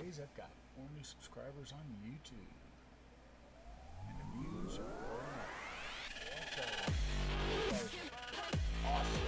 days, I've got 4 new subscribers on YouTube. And the views are going up. You guys are awesome.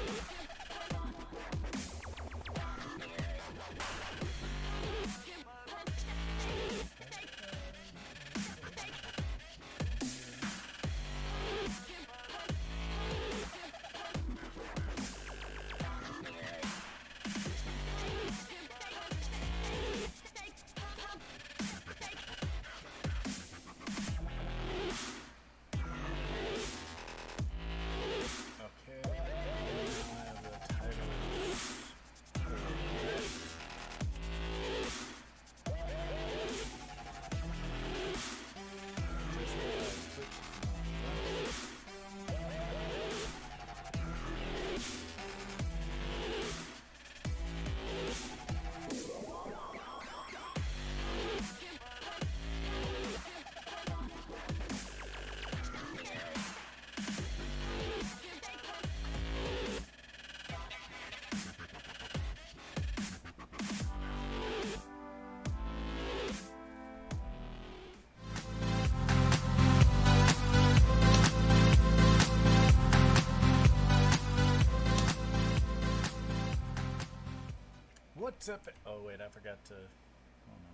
What's up? Oh wait, I forgot to. Oh no.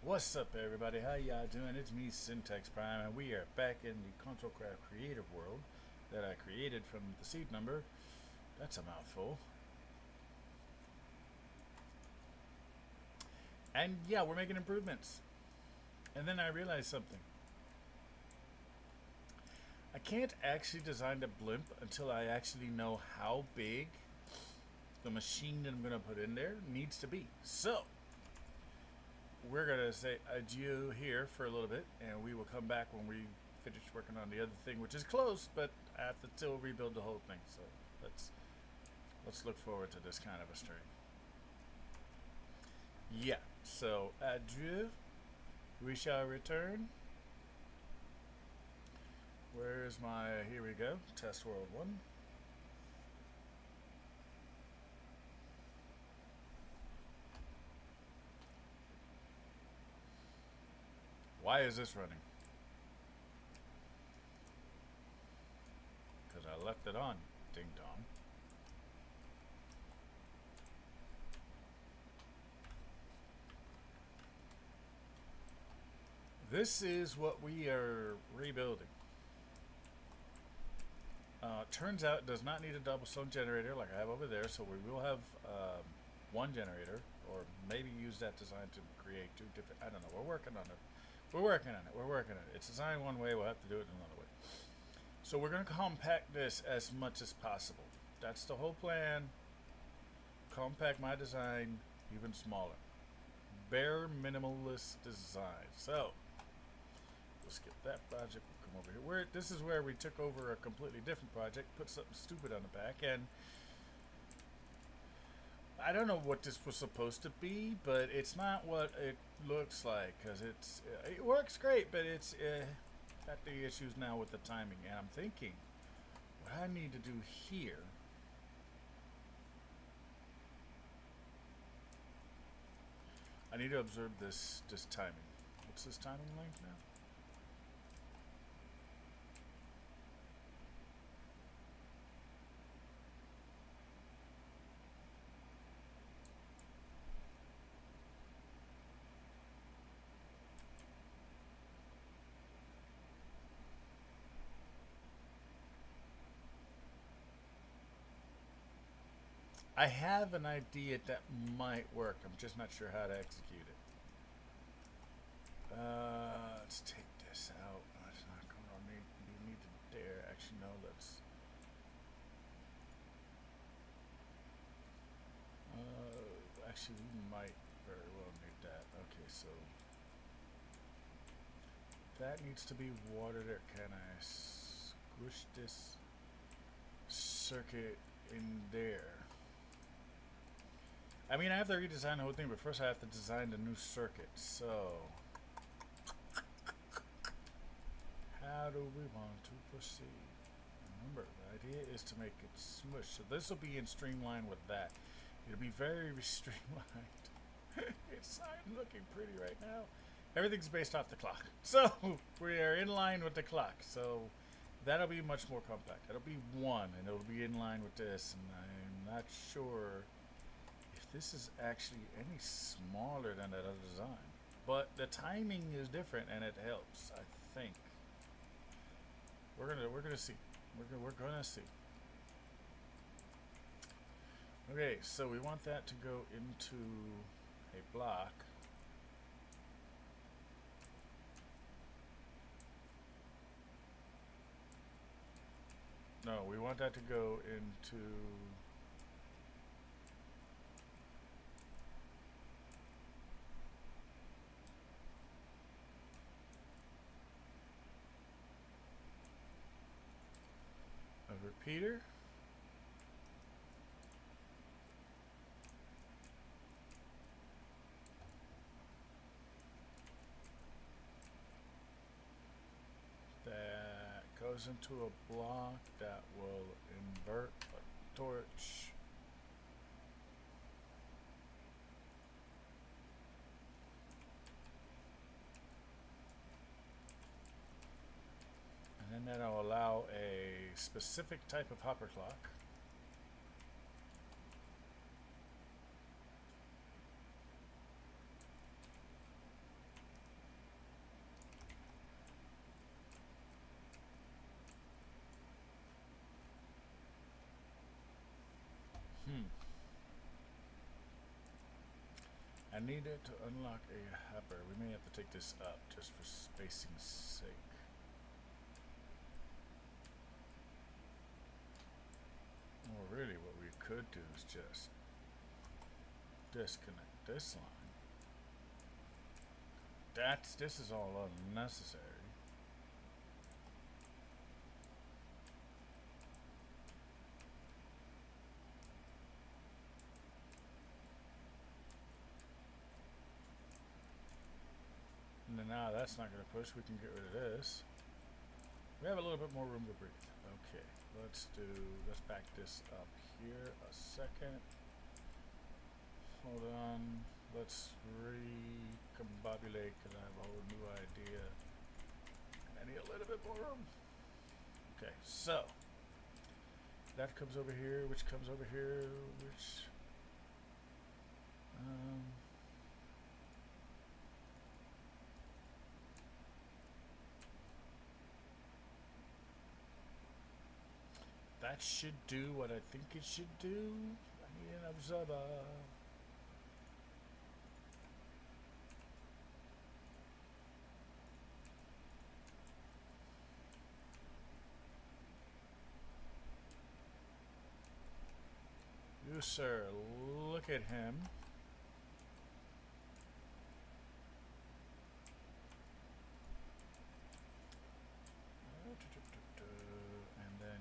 What's up, everybody? How y'all doing? It's me, Syntax Prime, and we are back in the Console Craft Creative World that I created from the seed number. That's a mouthful. And yeah, we're making improvements. And then I realized something. I can't actually design the blimp until I actually know how big the machine that I'm going to put in there needs to be. So, we're going to say adieu here for a little bit, and we will come back when we finish working on the other thing, which is close, but I have to still rebuild the whole thing. So, let's look forward to this kind of a stream. Yeah, so adieu. We shall return. Where is my, here we go, test world 1. Why is this running? Because I left it on, ding dong. This is what we are rebuilding. Turns out it does not need a double stone generator like I have over there, so we will have one generator, or maybe use that design to create 2 different, I don't know, we're working on it. We're working on it. It's designed one way, we'll have to do it another way. So we're going to compact this as much as possible. That's the whole plan. Compact my design even smaller. Bare minimalist design. So, we'll skip that project. Over here. This is where we took over a completely different project, put something stupid on the back, and I don't know what this was supposed to be, but it's not what it looks like, because it works great, but it's got the issues now with the timing, and I'm thinking what I need to do here I need to observe this timing. What's this timing length now? I have an idea that might work. I'm just not sure how to execute it. Let's take this out. It's not going to need. You need to dare. Actually, no. Let's. Actually, we might very well need that. Okay, so that needs to be watered. Or can I squish this circuit in there? I mean, I have to redesign the whole thing, but first I have to design the new circuit. So, how do we want to proceed? Remember, the idea is to make it smush. So this will be in streamline with that. It'll be very streamlined. It's not looking pretty right now. Everything's based off the clock. So we are in line with the clock. So that'll be much more compact. It'll be one, and it'll be in line with this. And I'm not sure if this is actually any smaller than that other design. But the timing is different, and it helps, I think. We're gonna see. We're gonna see. Okay, so we want that to go into a block. No, we want that to go into a repeater. That goes into a block that will invert a torch. And then that'll allow a specific type of hopper clock. I need it to unlock a hopper. We may have to take this up just for spacing's sake. Well, really what we could do is just disconnect this line. This is all unnecessary. And then now that's not going to push. We can get rid of this. We have a little bit more room to breathe. Okay, let's back this up here a second. Hold on. Let's recombobulate because I have a whole new idea. And I need a little bit more room. Okay, so that comes over here, which comes over here, which that should do what I think it should do. I need an observer. You, sir, look at him. And then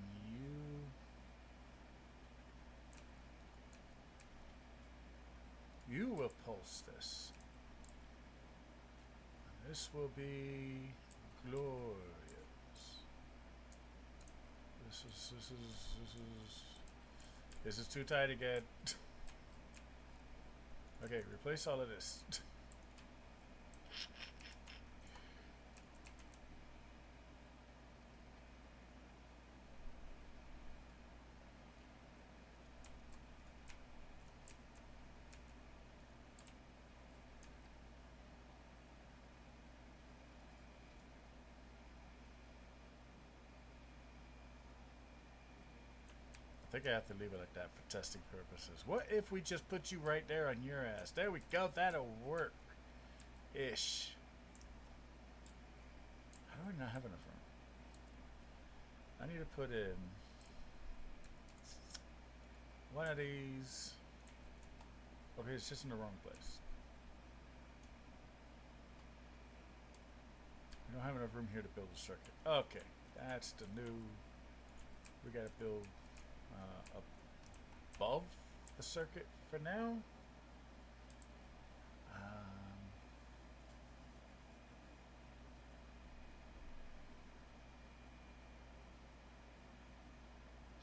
you will pulse this. This will be glorious. This is too tight again. Okay, replace all of this. I think I have to leave it like that for testing purposes. What if we just put you right there on your ass? There we go. That'll work. Ish. How do I not have enough room? I need to put in one of these. Okay, it's just in the wrong place. We don't have enough room here to build a circuit. Okay, that's the new. We gotta build above the circuit for now.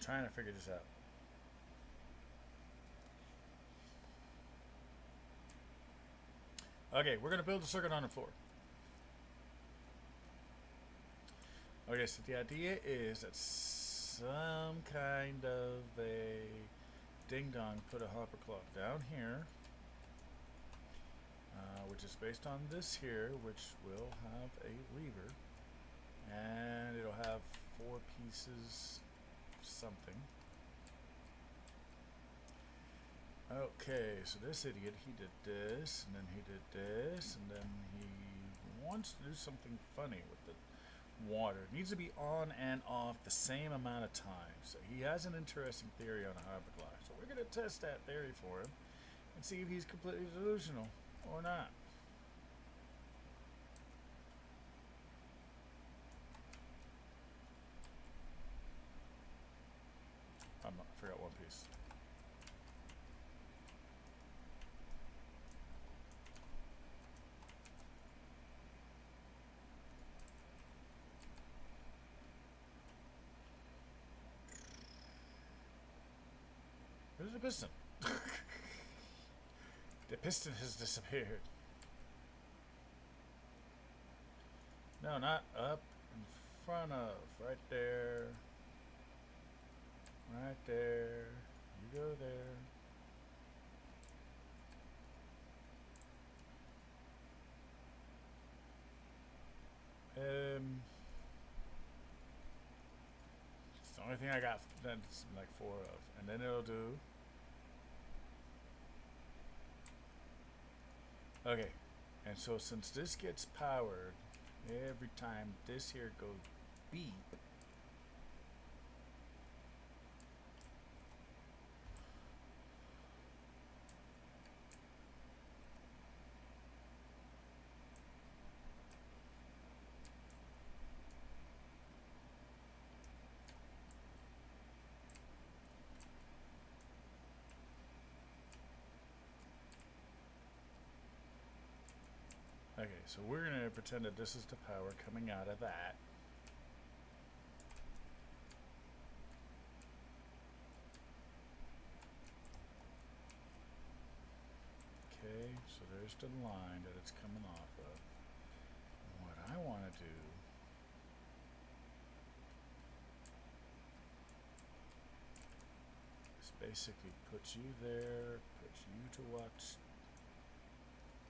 trying to figure this out. Okay, we're gonna build a circuit on the floor. Okay, so the idea is that some kind of a ding dong put a hopper clock down here, which is based on this here, which will have a lever, and it'll have 4 pieces something. Okay, so this idiot, he did this, and then he did this, and then he wants to do something funny with the water. It needs to be on and off the same amount of time. So he has an interesting theory on a hopper clock. So we're going to test that theory for him and see if he's completely delusional or not. I forgot one piece. Where's the piston? The piston has disappeared. No, not up in front of. Right there. Right there. You go there. It's the only thing I got that's like 4 of. And then it'll do. Okay. And so since this gets powered, every time this here goes beep, okay, so we're going to pretend that this is the power coming out of that. Okay, so there's the line that it's coming off of. And what I want to do is basically put you there, put you to watch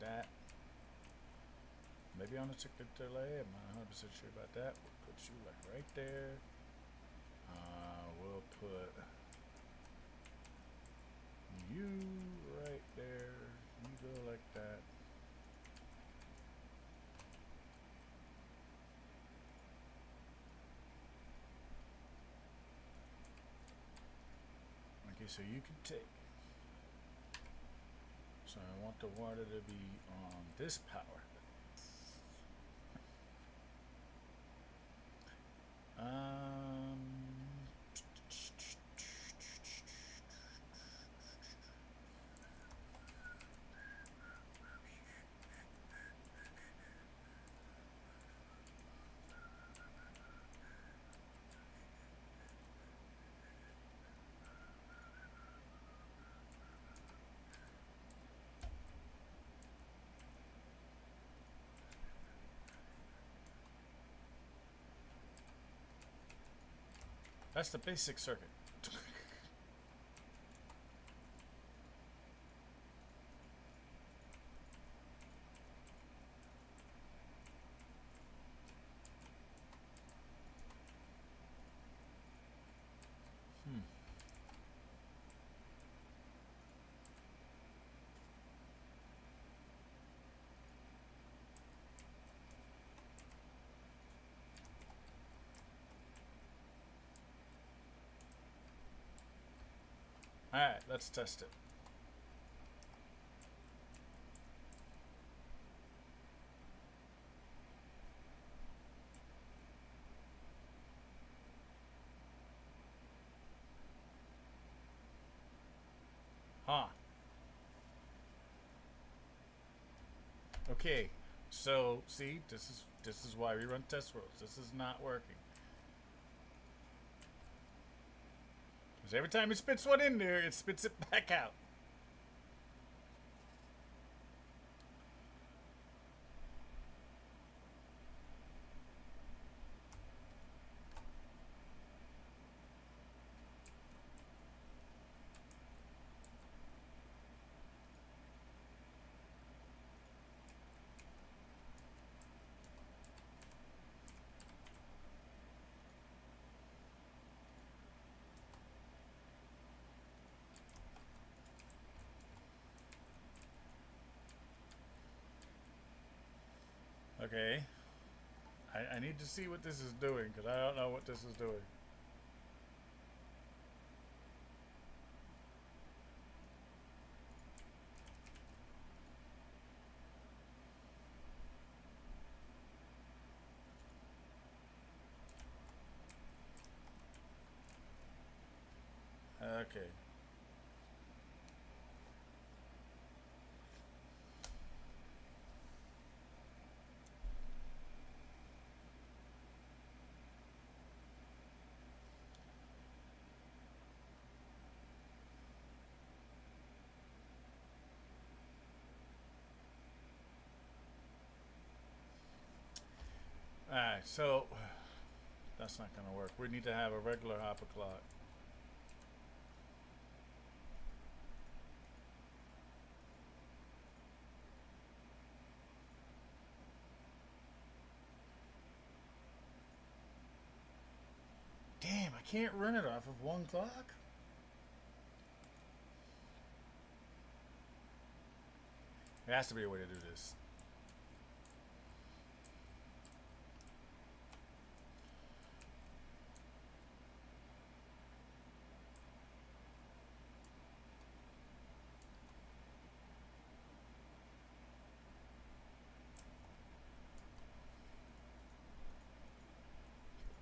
that. Maybe on a ticket delay, I'm not 100% sure about that. We'll put you like right there. We'll put you right there. You go like that. Okay, so you can take. So I want the water to be on this power. That's the basic circuit. Alright, let's test it. Huh. Okay, so see, this is why we run test worlds. This is not working. Because every time it spits one in there, it spits it back out. Okay. I need to see what this is doing because I don't know what this is doing. Okay. Alright, so that's not going to work. We need to have a regular hopper clock. Damn, I can't run it off of one clock? There has to be a way to do this.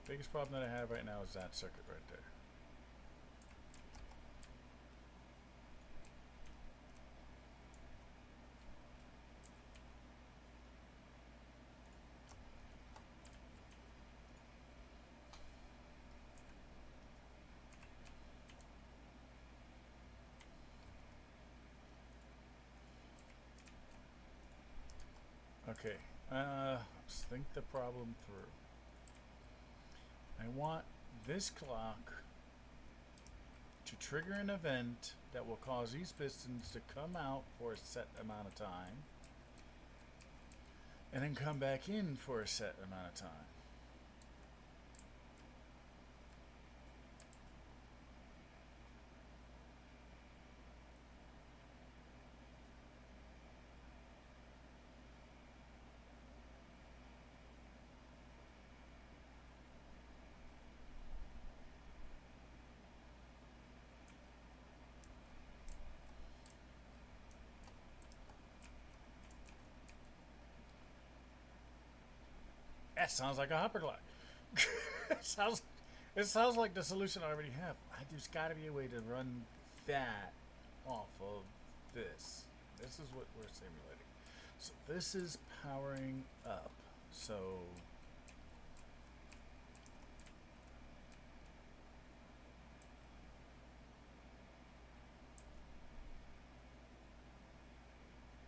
Biggest problem that I have right now is that circuit right there. Okay, let's think the problem through. I want this clock to trigger an event that will cause these pistons to come out for a set amount of time and then come back in for a set amount of time. That sounds like a hopper clock. it sounds like the solution I already have. There's got to be a way to run that off of this. This is what we're simulating. So this is powering up. So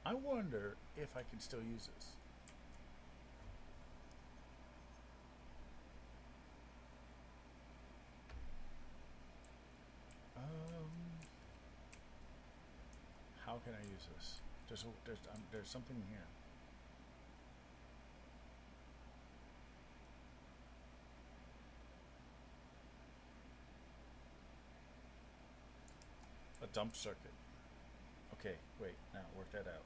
I wonder if I can still use this. How can I use this? There's something here. A dump circuit. Okay, wait. Now work that out.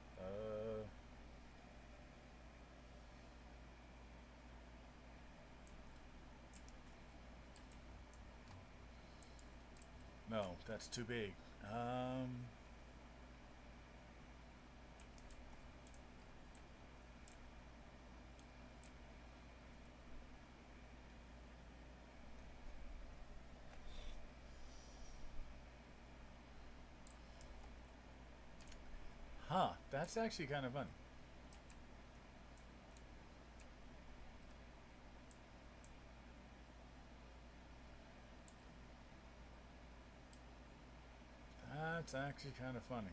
No, that's too big. Huh, that's actually kind of fun. That's actually kind of funny.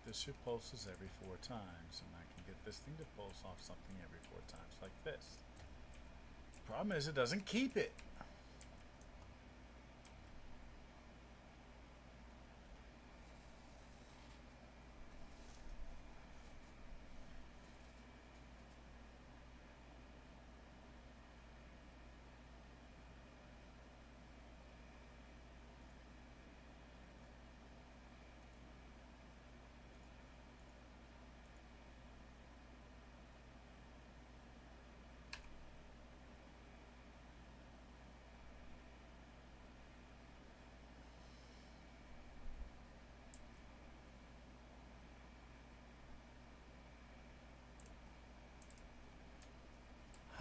This should pulses every 4 times, and I can get this thing to pulse off something every 4 times, like this. Problem is, it doesn't keep it.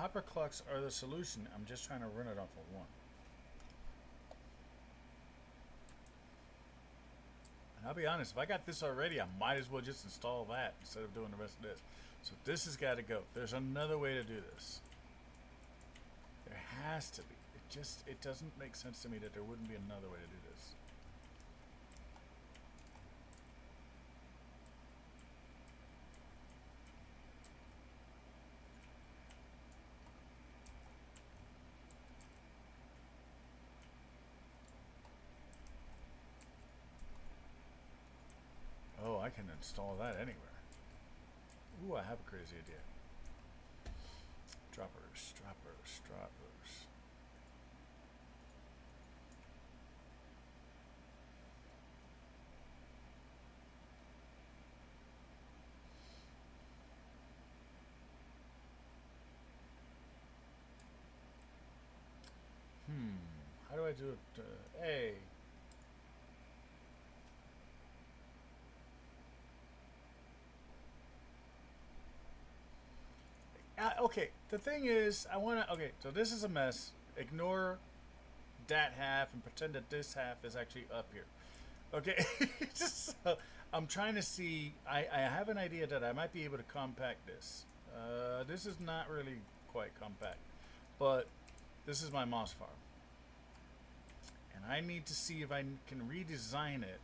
Hyperclocks are the solution. I'm just trying to run it off of one. And I'll be honest, if I got this already, I might as well just install that instead of doing the rest of this. So this has got to go. There's another way to do this. There has to be. It doesn't make sense to me that there wouldn't be another way to do this. Oh, I can install that anywhere. Ooh, I have a crazy idea. Droppers, droppers, droppers. How do I do it? Hey. Okay, the thing is, I want to. Okay, so this is a mess. Ignore that half and pretend that this half is actually up here. Okay, just I'm trying to see. I have an idea that I might be able to compact this. This is not really quite compact, but this is my moss farm, and I need to see if I can redesign it.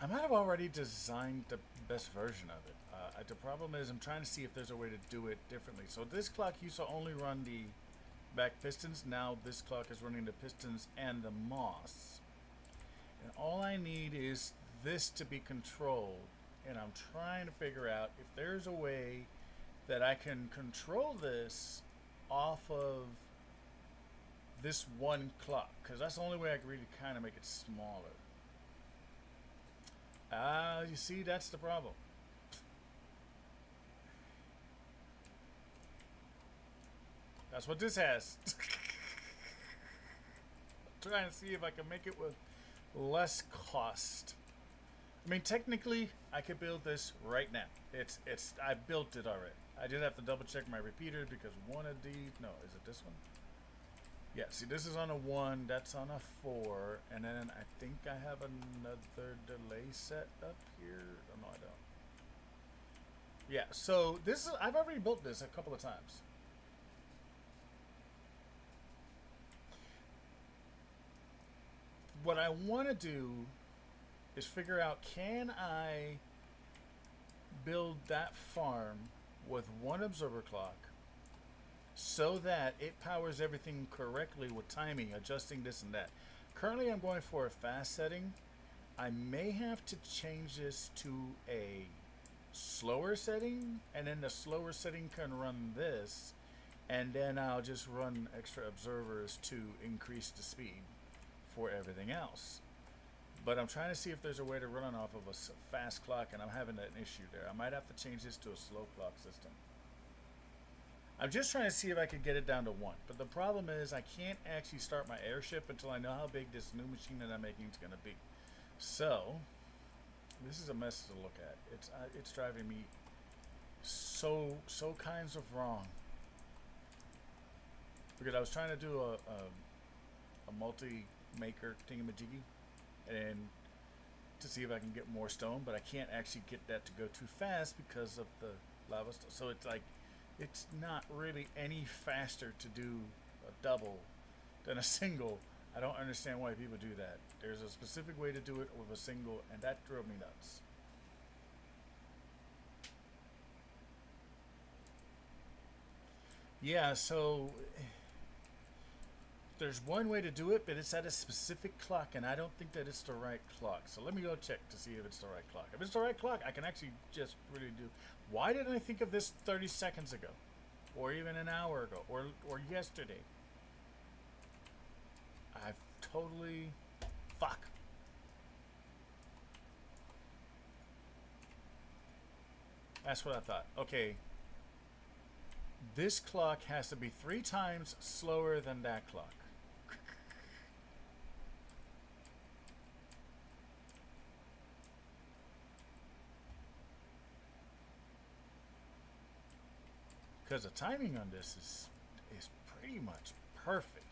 I might have already designed the best version of it. The problem is I'm trying to see if there's a way to do it differently. So this clock used to only run the back pistons. Now this clock is running the pistons and the moss. And all I need is this to be controlled. And I'm trying to figure out if there's a way that I can control this off of this one clock. Because that's the only way I can really kind of make it smaller. You see, that's the problem. That's what this has. I'm trying to see if I can make it with less cost. I mean, technically, I could build this right now. I built it already. I just have to double check my repeaters because one of these, no, is it this one? Yeah, see, this is on a 1, that's on a 4, and then I think I have another delay set up here. Oh, no, I don't. Yeah, so this is, I've already built this a couple of times. What I want to do is figure out, can I build that farm with one observer clock so that it powers everything correctly with timing, adjusting this and that. Currently I'm going for a fast setting. I may have to change this to a slower setting, and then the slower setting can run this, and then I'll just run extra observers to increase the speed for everything else. But I'm trying to see if there's a way to run it off of a fast clock, and I'm having an issue there. I might have to change this to a slow clock system. I'm just trying to see if I could get it down to 1. But the problem is I can't actually start my airship until I know how big this new machine that I'm making is going to be. So, this is a mess to look at. It's driving me so kinds of wrong. Because I was trying to do a multi-maker thingamajiggy, and to see if I can get more stone, but I can't actually get that to go too fast because of the lava stone. So it's like It's not really any faster to do a double than a single. I don't understand why people do that. There's a specific way to do it with a single, and that drove me nuts. Yeah, so there's one way to do it, but it's at a specific clock, and I don't think that it's the right clock. So let me go check to see if it's the right clock. If it's the right clock, I can actually just really do. Why didn't I think of this 30 seconds ago, or even an hour ago, or yesterday? I've totally fuck. That's what I thought. Okay, this clock has to be 3 times slower than that clock. Because the timing on this is pretty much perfect.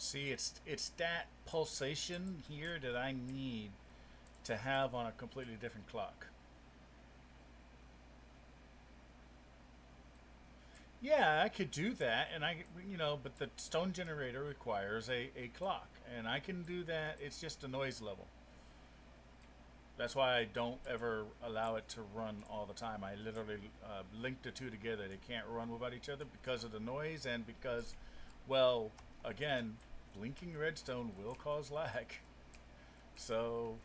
See, it's that pulsation here that I need to have on a completely different clock. Yeah, I could do that, and but the stone generator requires a clock, and I can do that. It's just a noise level. That's why I don't ever allow it to run all the time. I literally link the two together. They can't run without each other because of the noise and because, well, again, blinking redstone will cause lag. So,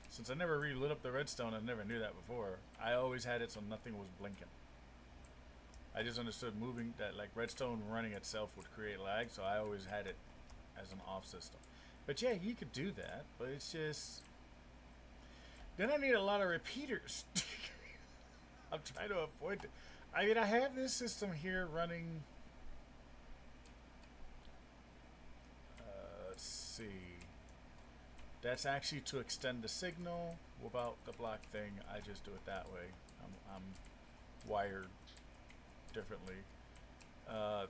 since I never relit up the redstone, I never knew that before. I always had it so nothing was blinking. I just understood moving that like redstone running itself would create lag, so I always had it as an off system. But yeah, you could do that, but it's just then I need a lot of repeaters. I'm trying to avoid it. I mean, I have this system here running. Let's see. That's actually to extend the signal without the block thing. I just do it that way. I'm wired differently. Uh,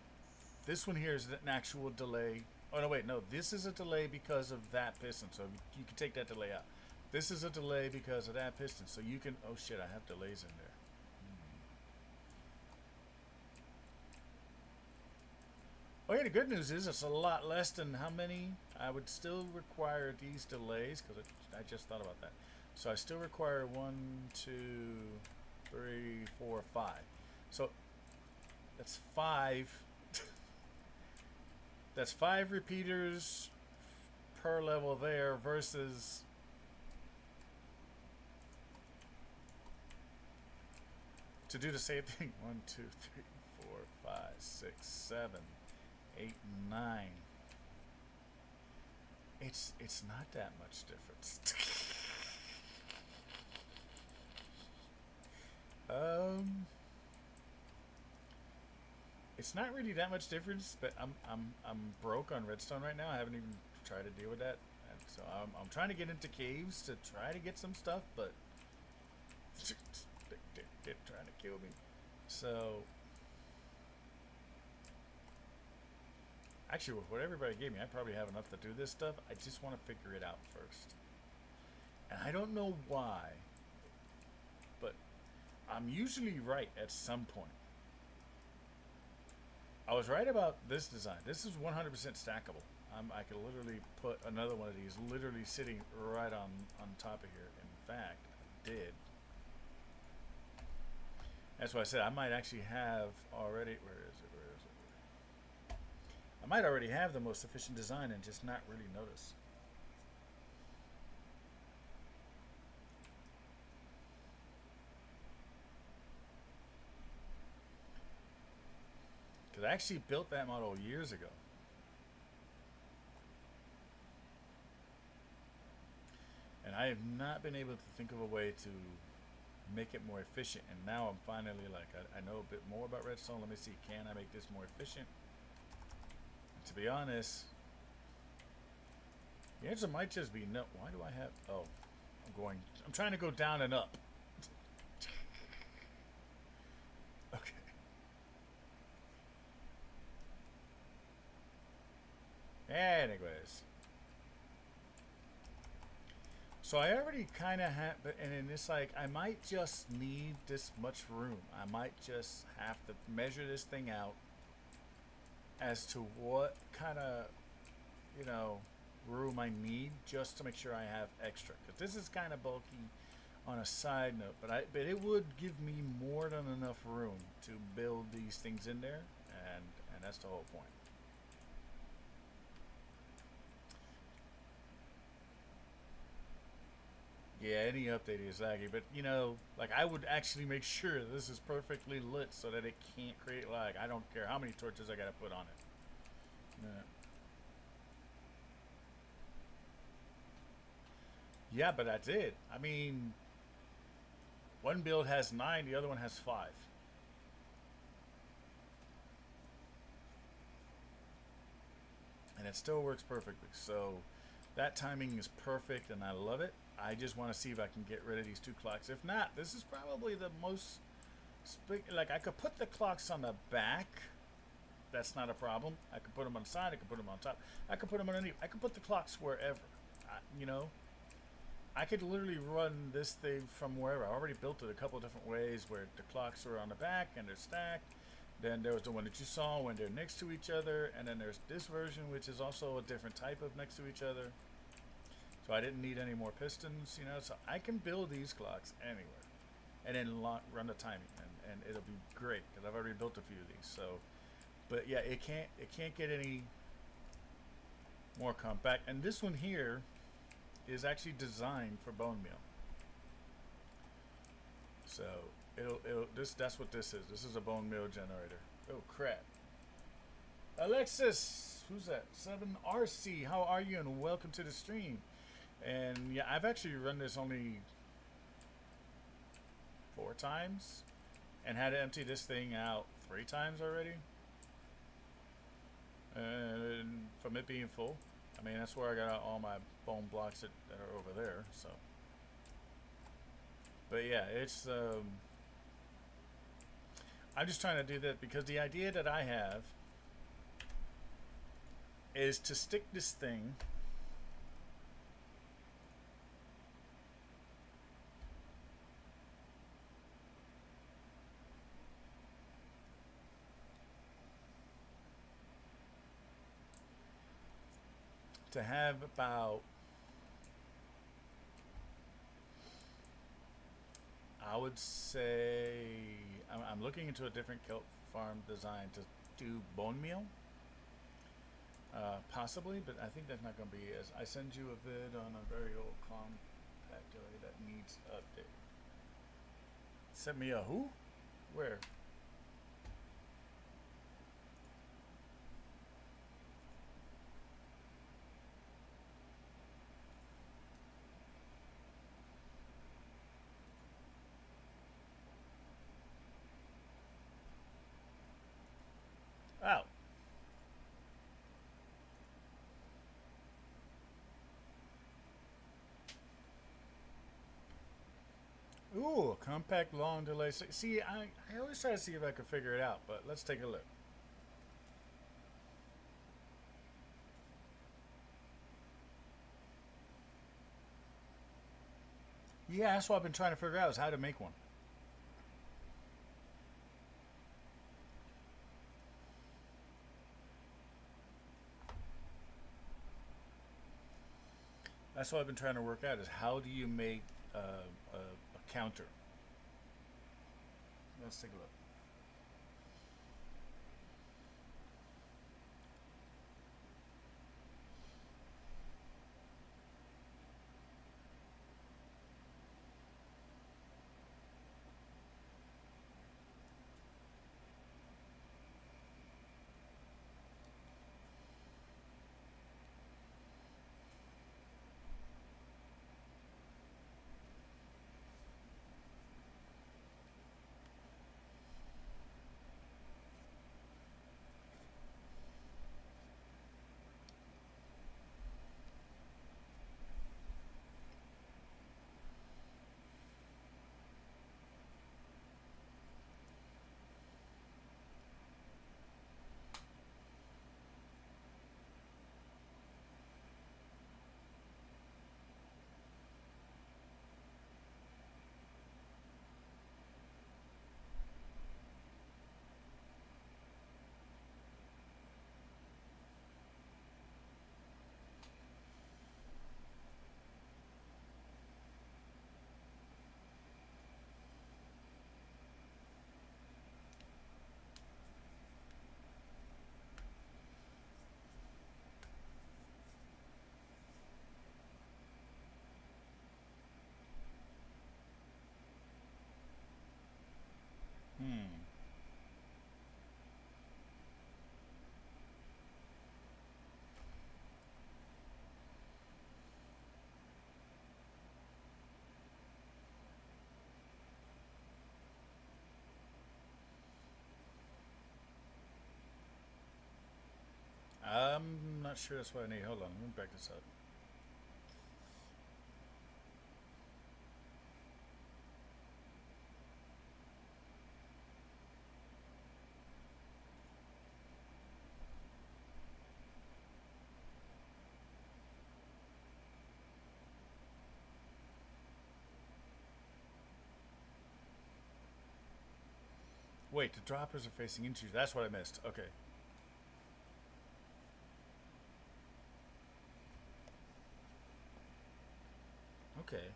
this one here is an actual delay. Oh no, wait, no. This is a delay because of that piston, so you can take that delay out. This is a delay because of that piston, so you can. Oh shit, I have delays in there. Oh yeah, the good news is it's a lot less than how many. I would still require these delays because I just thought about that. So I still require 1, 2, 3, 4, 5. So that's 5. That's 5 repeaters per level there versus to do the same thing. 1, 2, 3, 4, 5, 6, 7, 8, 9. It's not that much difference. um, it's not really that much difference, but I'm broke on redstone right now. I haven't even tried to deal with that, and so I'm trying to get into caves to try to get some stuff, but they're trying to kill me. So actually, with what everybody gave me, I probably have enough to do this stuff. I just want to figure it out first, and I don't know why, but I'm usually right at some point. I was right about this design. This is 100% stackable. I could literally put another one of these literally sitting right on top of here. In fact, I did. That's why I said I might actually have already. Where is it? Where is it? I might already have the most efficient design and just not really notice. Because I actually built that model years ago. I have not been able to think of a way to make it more efficient. And now I'm finally like, I know a bit more about redstone. Let me see, can I make this more efficient? And to be honest, the answer might just be no. Why do I have? Oh, I'm trying to go down and up. Okay. Anyways. So I already kind of have, and then it's like, I might just need this much room. I might just have to measure this thing out as to what kind of, you know, room I need just to make sure I have extra. Because this is kind of bulky on a side note, but it would give me more than enough room to build these things in there, and that's the whole point. Yeah, any update is laggy, but you know, like I would actually make sure this is perfectly lit so that it can't create lag. I don't care how many torches I gotta put on it. Yeah, but that's it. I mean, one build has 9, the other one has 5. And it still works perfectly. So that timing is perfect and I love it. I just want to see if I can get rid of these 2 clocks. If not, this is probably the most like I could put the clocks on the back. That's not a problem. I could put them on the side. I could put them on top. I could put them underneath. I could put the clocks wherever. You know, I could literally run this thing from wherever. I already built it a couple different ways where the clocks are on the back and they're stacked. Then there was the one that you saw when they're next to each other, and then there's this version which is also a different type of next to each other. So I didn't need any more pistons, you know. So I can build these clocks anywhere, and then run the timing, and it'll be great because I've already built a few of these. So, but yeah, it can't get any more compact. And this one here is actually designed for bone meal. So that's what this is. This is a bone meal generator. Oh crap. Alexis, who's that? 7RC, how are you and welcome to the stream. And yeah, I've actually run this only 4 times and had to empty this thing out 3 times already. And from it being full, I mean, that's where I got all my bone blocks that are over there, so. But yeah, it's, I'm just trying to do that because the idea that I have is to stick this thing to have about, I would say, I'm looking into a different kelp farm design to do bone meal. Possibly, but I think that's not going to be as. I send you a vid on a very old compactor that needs update. Sent me a who? Where? Oh. Ooh, compact long delay. See, I always try to see if I can figure it out, but let's take a look. Yeah, that's what I've been trying to figure out is how to make one. That's what I've been trying to work out is how do you make a counter. Let's take a look. not sure that's what I need. Hold on, let me back this up. Wait, the droppers are facing into you. That's what I missed. Okay. Okay.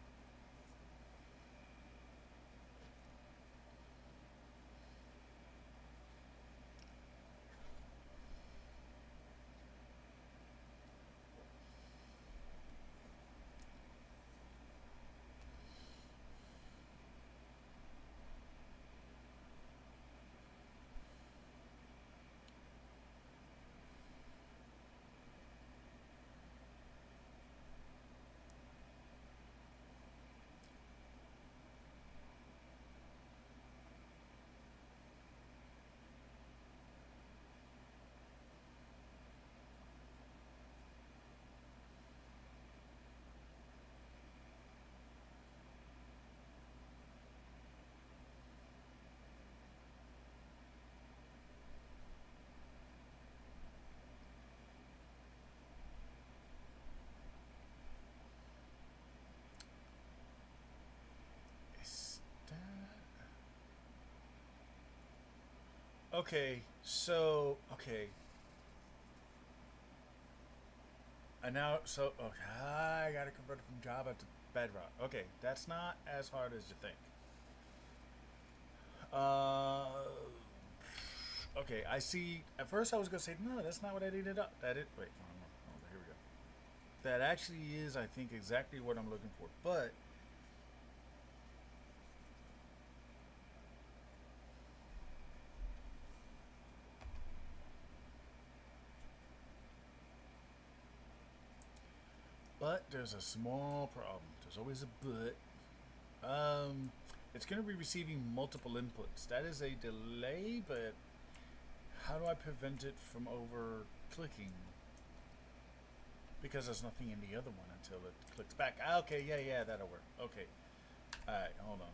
Is that... Okay, so okay. And now, so okay, I gotta convert it from Java to Bedrock. Okay, that's not as hard as you think. Okay, I see. At first, I was gonna say no, that's not what I needed up. That it. Wait, no, no, no, here we go. That actually is, I think, exactly what I'm looking for. But there's a small problem. There's always a but. It's going to be receiving multiple inputs. That is a delay, but how do I prevent it from over clicking? Because there's nothing in the other one until it clicks back. Okay, yeah, that'll work. Okay. Alright, hold on.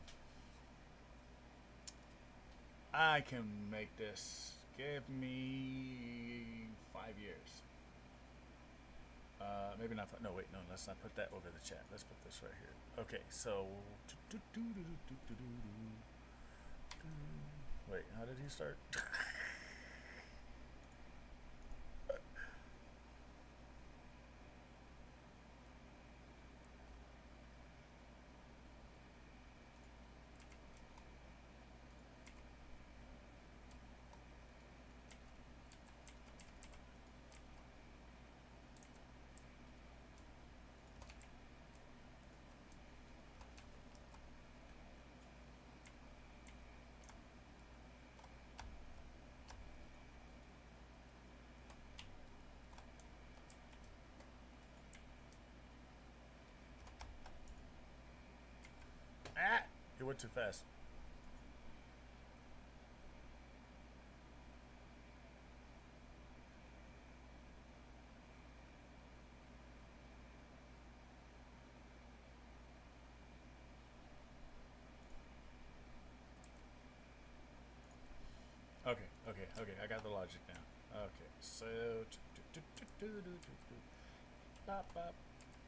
I can make this. Give me 5 years. Maybe not. No, wait, no. Let's not put that over the chat. Let's put this right here. Okay, so. Wait, how did he start? Ah! It went too fast. Okay. I got the logic now. Okay, so. Bop, bop.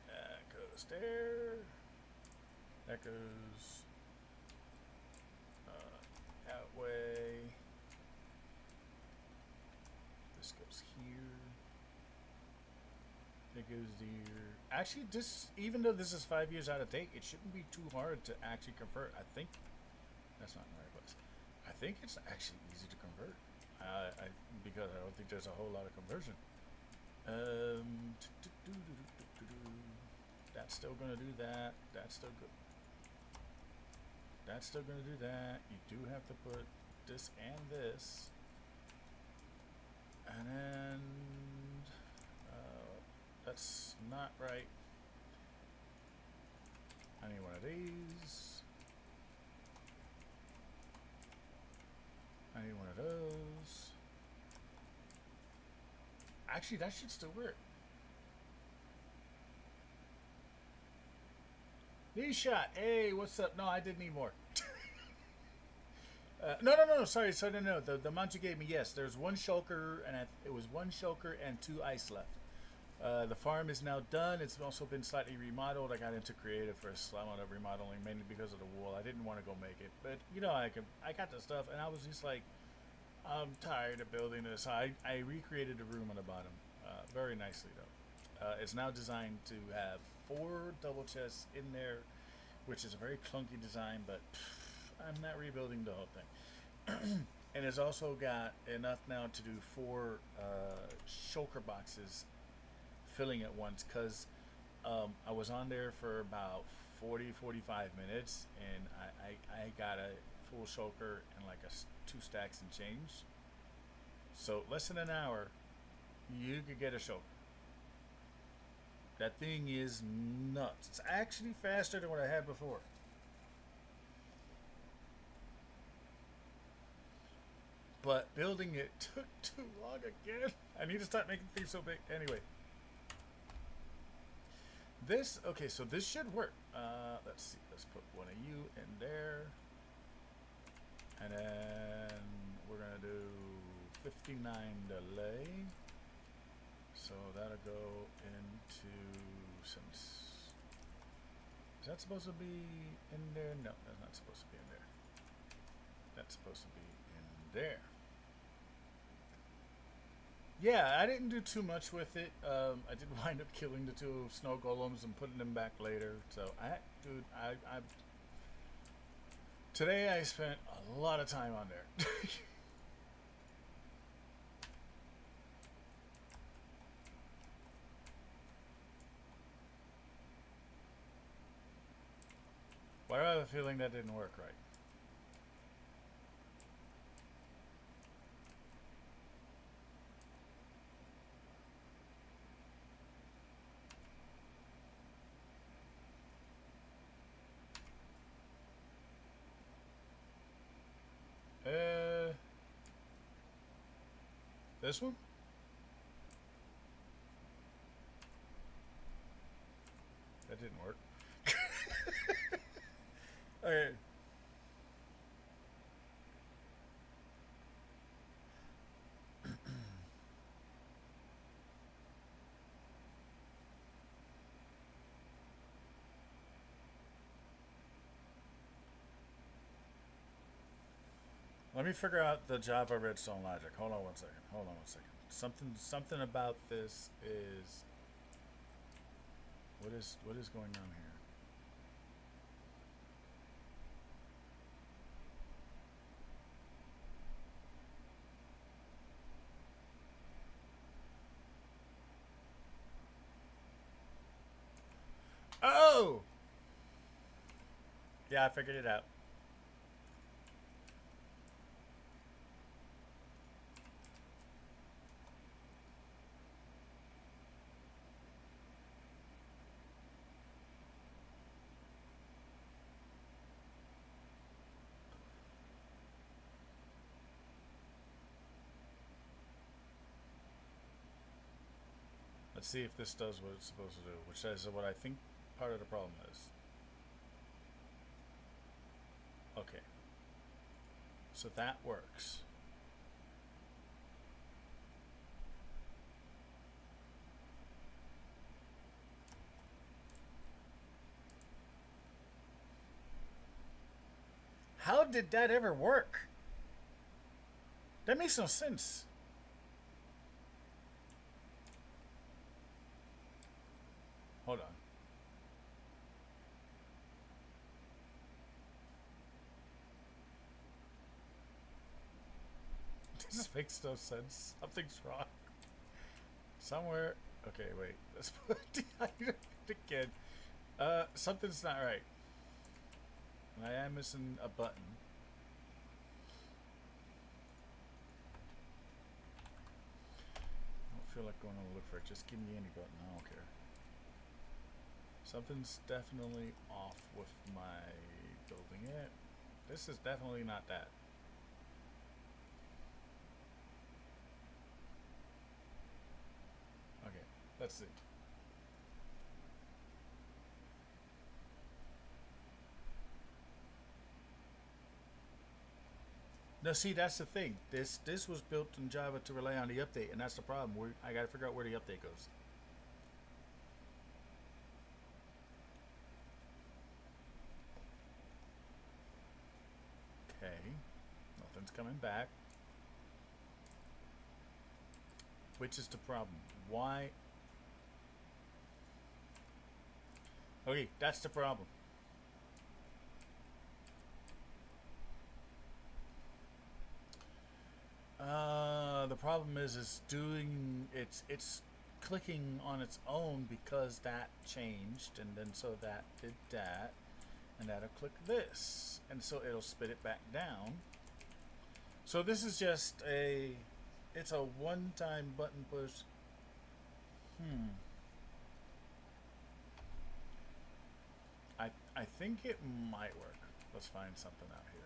That goes there. That goes that way. This goes here. That goes there. Actually, this, even though this is 5 years out of date, it shouldn't be too hard to actually convert. I think that's not in the right place. I think it's actually easy to convert. Because I don't think there's a whole lot of conversion. That's still gonna do that. That's still good. That's still gonna do that. You do have to put this and this, and then that's not right. I need one of these. I need one of those. Actually, that should still work. D-Shot, hey, what's up? No, I did need more. No. Sorry, no. The amount you gave me, yes. There's one shulker, and it was one shulker and 2 ice left. The farm is now done. It's also been slightly remodeled. I got into creative for a amount of remodeling, mainly because of the wool. I didn't want to go make it, but you know, I got the stuff, and I was just like, I'm tired of building this. I recreated the room on the bottom, very nicely though. It's now designed to have 4 double chests in there, which is a very clunky design, but I'm not rebuilding the whole thing. And it's also got enough now to do 4 shulker boxes filling at once, because I was on there for about 40-45 minutes, and I got a full shulker and like 2 stacks and change. So less than an hour, you could get a shulker. That thing is nuts. It's actually faster than what I had before. But building it took too long again. I need to start making things so big. Anyway. Okay, so this should work. Let's see. Let's put one of you in there. And then we're going to do 59 delay. So that'll go into some... Is that supposed to be in there? No, that's not supposed to be in there. That's supposed to be in there. Yeah, I didn't do too much with it. I did wind up killing the 2 snow golems and putting them back later. So, today I spent a lot of time on there. Why do I have a feeling that didn't work right? This one? That didn't work. Okay. Let me figure out the Java redstone logic. Hold on one second. Something about this is what is going on here? Oh! Yeah, I figured it out. Let's see if this does what it's supposed to do, which is what I think part of the problem is. Okay. So that works. How did that ever work? That makes no sense. Hold on. This makes no sense. Something's wrong. Somewhere. Okay, wait. Let's put the item again. Something's not right. I am missing a button. I don't feel like going to look for it. Just give me any button. I don't care. Something's definitely off with my building it. This is definitely not that. Okay, let's see. No, see, that's the thing. This was built in Java to rely on the update, and that's the problem. I got to figure out where the update goes. Okay, nothing's coming back. Which is the problem? Why? Okay, that's the problem. The problem is doing it's clicking on its own because that changed, and then so that did that, and that'll click this, and so it'll spit it back down. So this is just it's a one-time button push. I think it might work. Let's find something out here.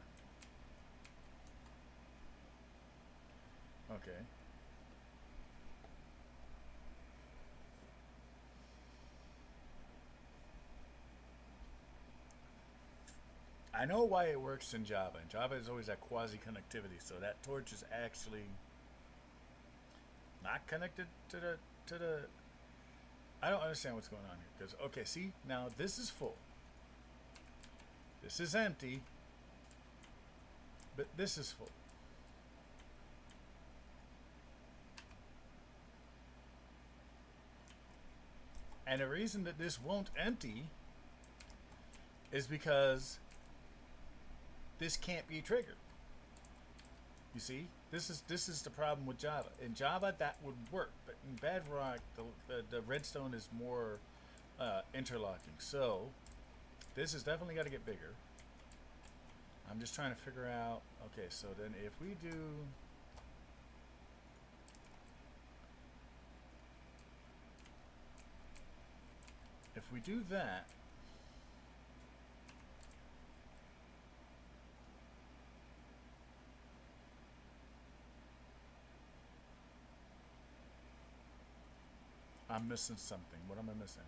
Okay. I know why it works in Java. In Java is always that quasi connectivity, so that torch is actually not connected to the. I don't understand what's going on here. Because okay, see now this is full. This is empty, but this is full. And the reason that this won't empty is because this can't be triggered. You see, this is the problem with Java. In Java, that would work, but in Bedrock, the redstone is more interlocking. So this has definitely got to get bigger. I'm just trying to figure out. Okay, so then if we do. If we do that, I'm missing something. What am I missing?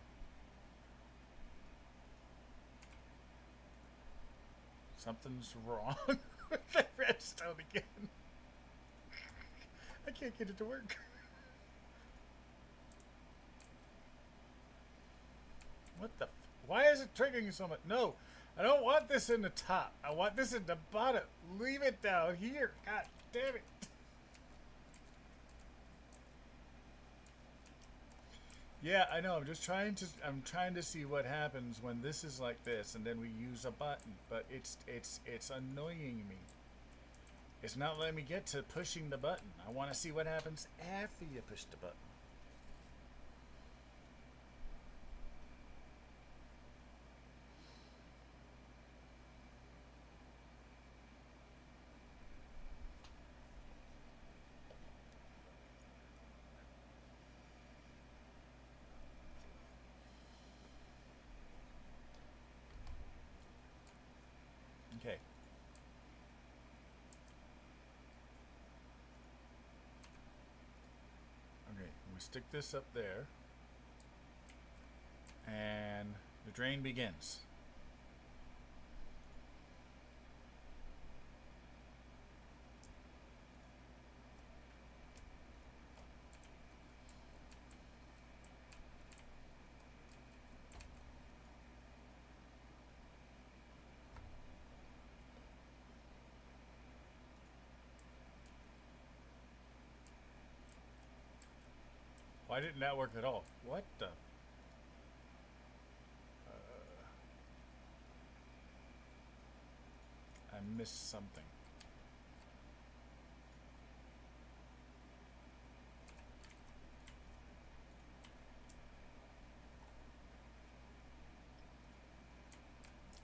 Something's wrong with the redstone again. I can't get it to work. What the? Why is it triggering so much? No, I don't want this in the top. I want this in the bottom. Leave it down here. God damn it. Yeah, I know. I'm trying to see what happens when this is like this, and then we use a button. But it's annoying me. It's not letting me get to pushing the button. I want to see what happens after you push the button. Okay. Okay, we stick this up there, and the drain begins. Why didn't that work at all? What the? I missed something.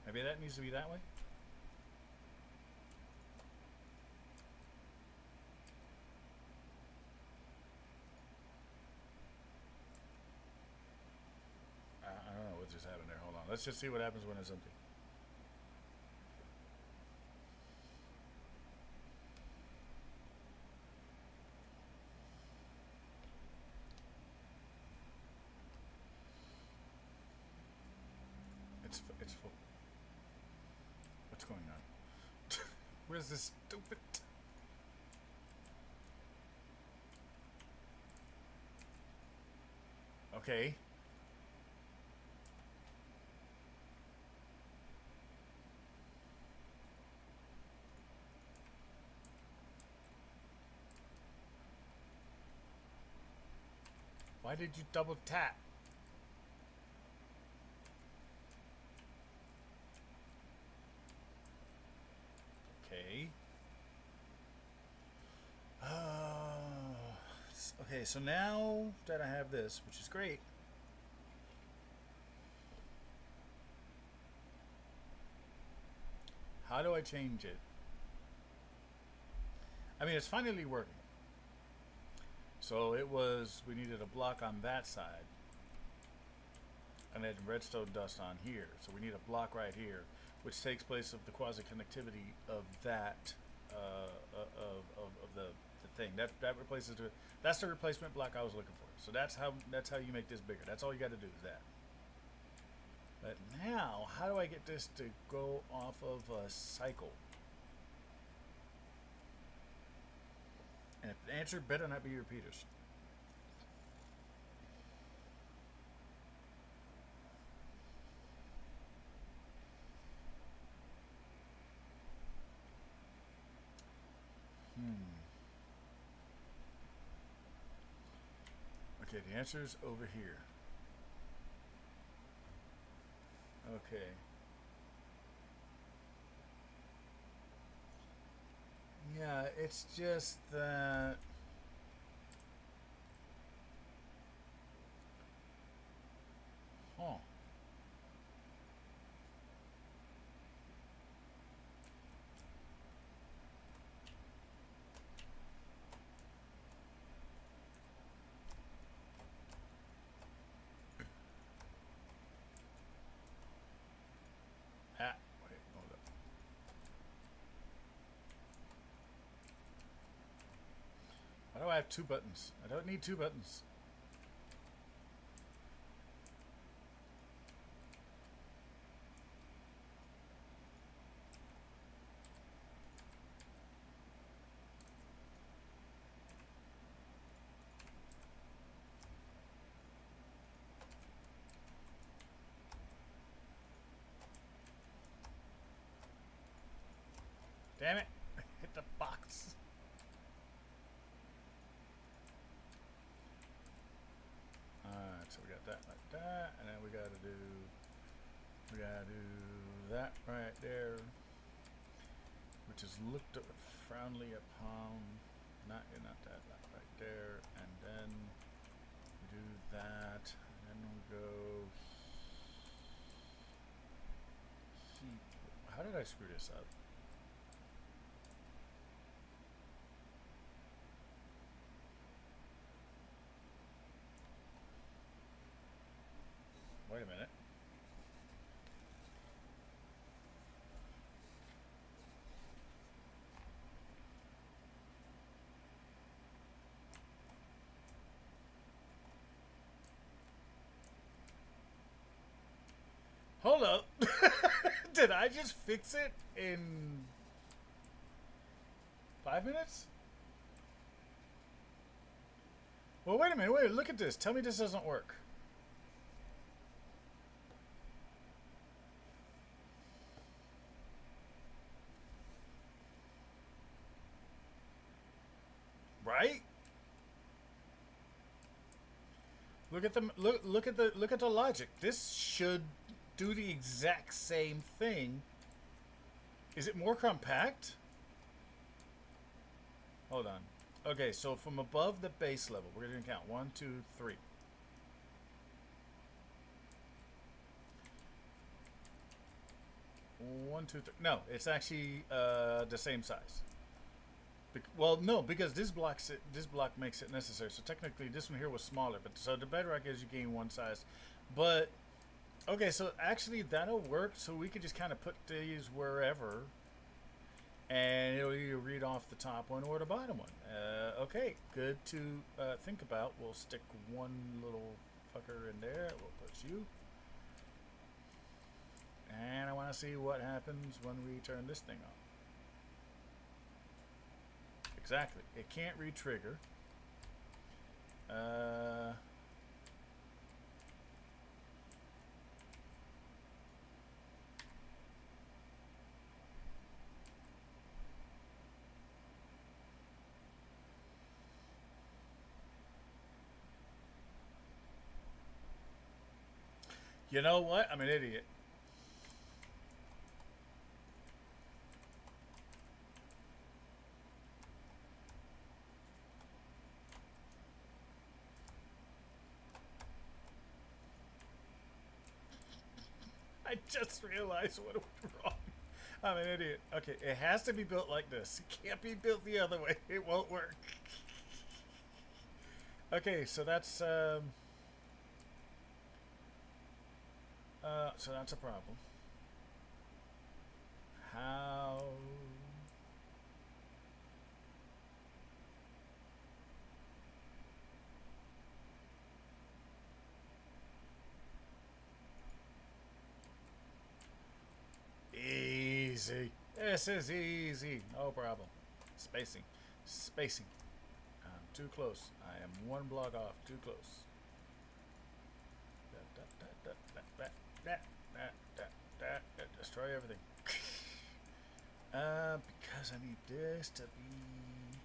Maybe that needs to be that way? I don't know what just happened there. Hold on. Let's just see what happens when it's empty. It's full. What's going on? Where's this stupid? Okay. Why did you double tap? Okay. Okay, so now that I have this, which is great, how do I change it? I mean, it's finally working. So it was, we needed a block on that side. And then redstone dust on here. So we need a block right here, which takes place of the quasi-connectivity of that, of the thing. That replaces the, that's the replacement block I was looking for. So that's how you make this bigger. That's all you got to do is that. But now, how do I get this to go off of a cycle? And the answer better not be repeaters. Okay, the answer is over here. Okay. Yeah, it's just that. Huh. Ah, wait, hold up. Why do I have two buttons? I don't need two buttons. Damn it! Hit the box. Alright, so we got that like that, and then we gotta do that right there, which is looked frowningly upon. Not that right there, and then we do that, and then we go. How did I screw this up? Wait a minute. Hold up. Did I just fix it in 5 minutes? Well, wait a minute. Wait, look at this. Tell me this doesn't work. Right? Look at the look at the logic. This should do the exact same thing. Is it more compact? Hold on. Okay, so from above the base level, we're going to count 1, 2, 3. 1, 2, 3. No, it's actually the same size. Well, no, because this block makes it necessary. So technically, this one here was smaller. But so the bedrock is you gain one size. But okay, so actually that'll work. So we could just kind of put these wherever, and it'll either read off the top one or the bottom one. Okay, good to think about. We'll stick one little fucker in there. We'll put you. And I want to see what happens when we turn this thing on. Exactly. It can't re-trigger. You know what? I'm an idiot. I just realized what went wrong. I'm an idiot. Okay, it has to be built like this. It can't be built the other way. It won't work. Okay, so that's so that's a problem. How? Easy. This is easy. No problem. Spacing. Spacing. I'm too close. I am one block off. Too close. Destroy everything. Because I need this to be.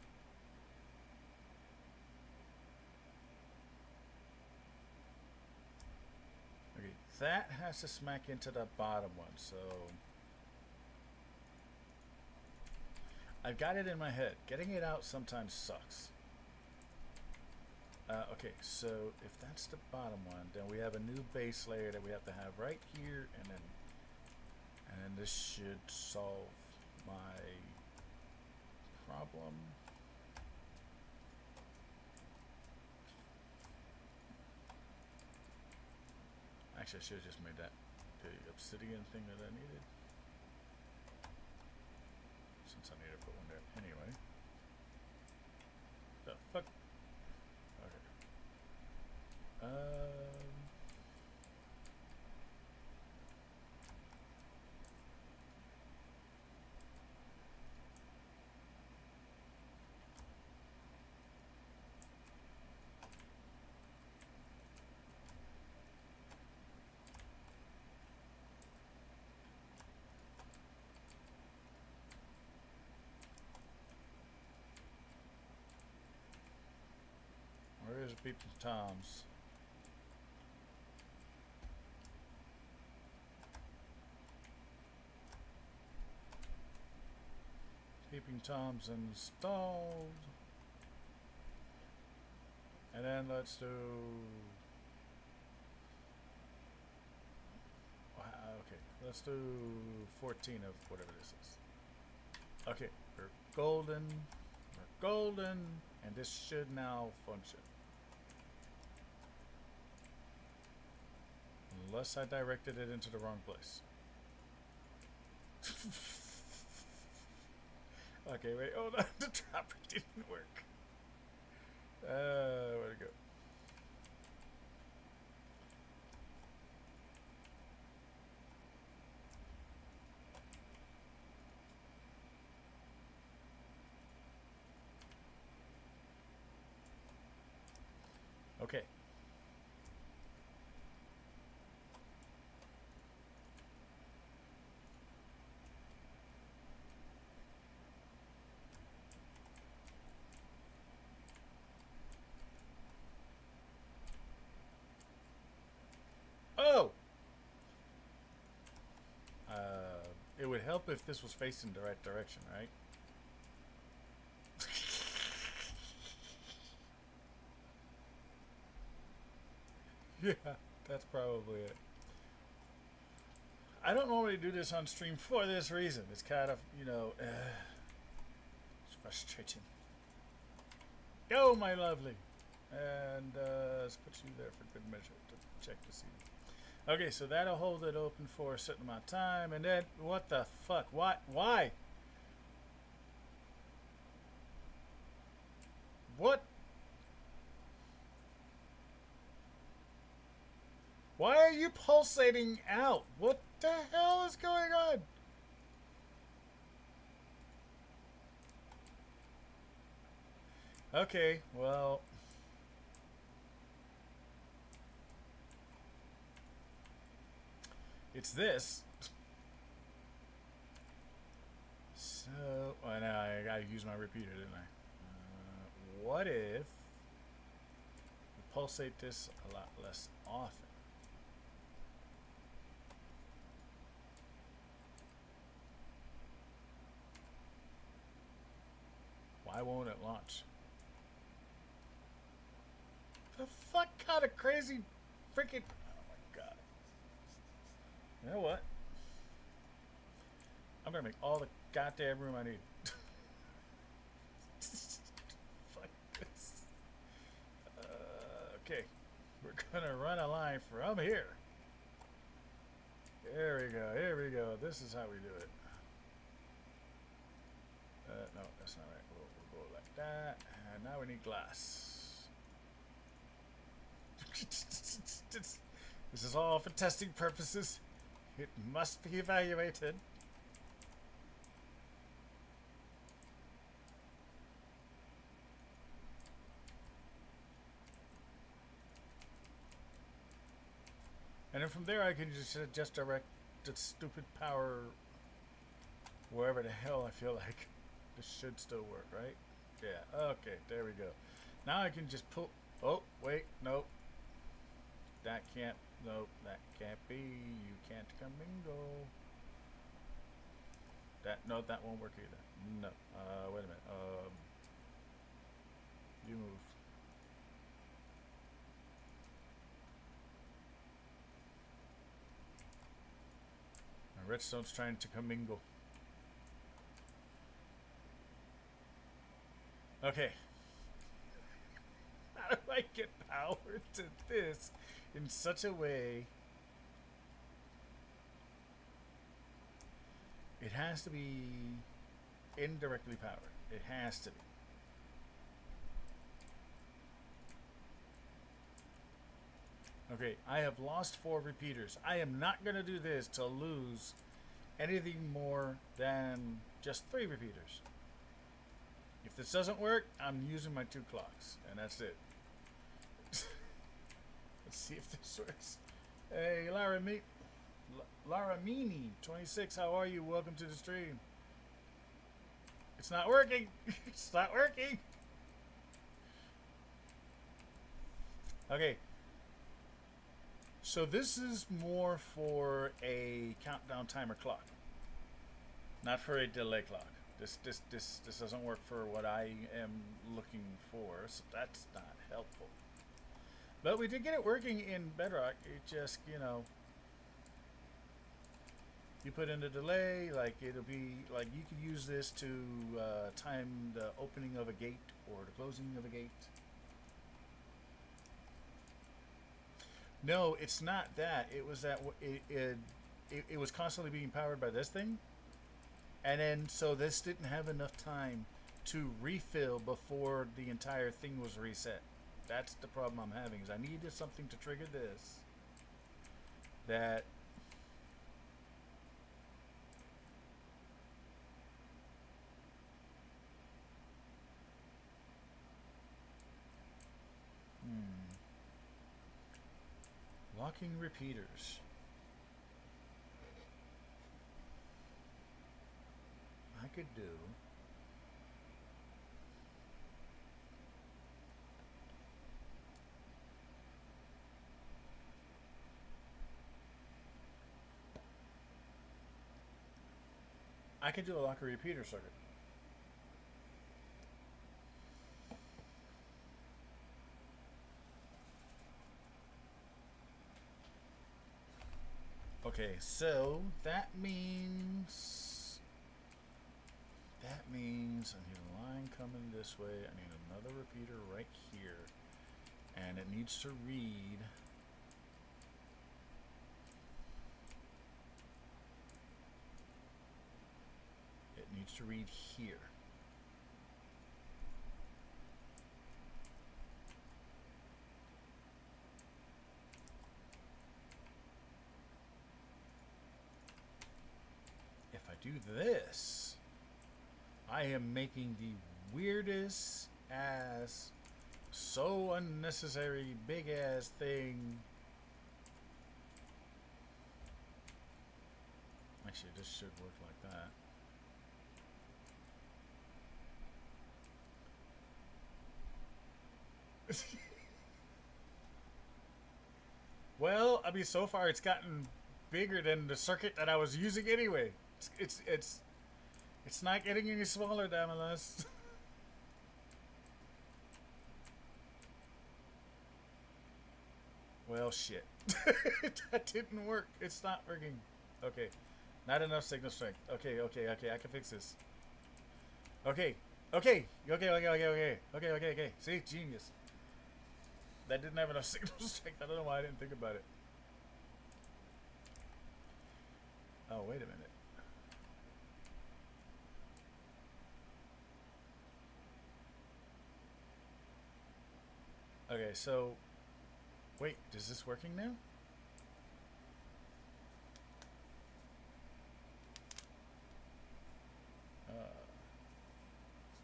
Okay, that has to smack into the bottom one, so. I've got it in my head. Getting it out sometimes sucks. Okay, so if that's the bottom one, then we have a new base layer that we have to have right here, and then this should solve my problem. Actually, I should have just made that the obsidian thing that I needed, since I need to put one there anyway. The fuck? Okay. Where is Peeping Tom's? Peeping Tom's installed. And then let's do. Okay, let's do 14 of whatever this is. Okay, we're golden. We're golden. And this should now function. Unless I directed it into the wrong place. Okay, wait, hold on. The dropper didn't work. Where'd it go? Okay. Oh! It would help if this was facing the right direction, right? Yeah, that's probably it. I don't normally do this on stream for this reason. It's kind of, it's frustrating. Go, my lovely. And let's put you there for good measure to check to see. Okay, so that'll hold it open for a certain amount of time, and then what the fuck? Why? What? Why are you pulsating out? What the hell is going on? Okay, well. It's this. So, well, now I gotta use my repeater, didn't I? What if we pulsate this a lot less often? won't it launch? The fuck kind of crazy freaking... Oh my god. You know what? I'm gonna make all the goddamn room I need. Fuck this. Okay. We're gonna run a line from here. There we go. Here we go. This is how we do it. No, that's not right. We'll go like that. And now we need glass. This is all for testing purposes. It must be evaluated. And then from there I can just direct the stupid power wherever the hell I feel like. This should still work, right? Yeah, okay, there we go. Now I can just pull... Oh, wait, nope. That can't... Nope, that can't be. You can't commingle. No, that won't work either. No. Wait a minute. You move. My redstone's trying to commingle. Okay. How do I get power to this in such a way? It has to be indirectly powered. It has to be. Okay, I have lost 4 repeaters. I am not going to do this to lose anything more than just 3 repeaters. If this doesn't work, I'm using my 2 clocks, and that's it. Let's see if this works. Hey, Lara Meany, 26, how are you? Welcome to the stream. It's not working. It's not working. Okay. So this is more for a countdown timer clock, not for a delay clock. This doesn't work for what I am looking for, so that's not helpful. But we did get it working in Bedrock. It just, you know, you put in the delay, like it'll be like you could use this to time the opening of a gate or the closing of a gate. No, it's not that. It was that it was constantly being powered by this thing. And then, so this didn't have enough time to refill before the entire thing was reset. That's the problem I'm having, is I needed something to trigger this. That... Locking repeaters. I could do... I could do a locker repeater circuit. Okay, so that means I need a line coming this way. I need another repeater right here, and it needs to read. It needs to read here. If I do this, I am making the weirdest ass, so unnecessary, big ass thing. Actually, this should work like that. Well, I mean, so far it's gotten bigger than the circuit that I was using anyway. It's not getting any smaller, damn it. Well, shit. That didn't work. It's not working. Okay. Not enough signal strength. Okay, okay, okay. I can fix this. Okay. Okay. Okay, okay, okay, okay. Okay, okay, okay. See? Genius. That didn't have enough signal strength. I don't know why I didn't think about it. Oh, wait a minute. Okay, so... Wait, is this working now?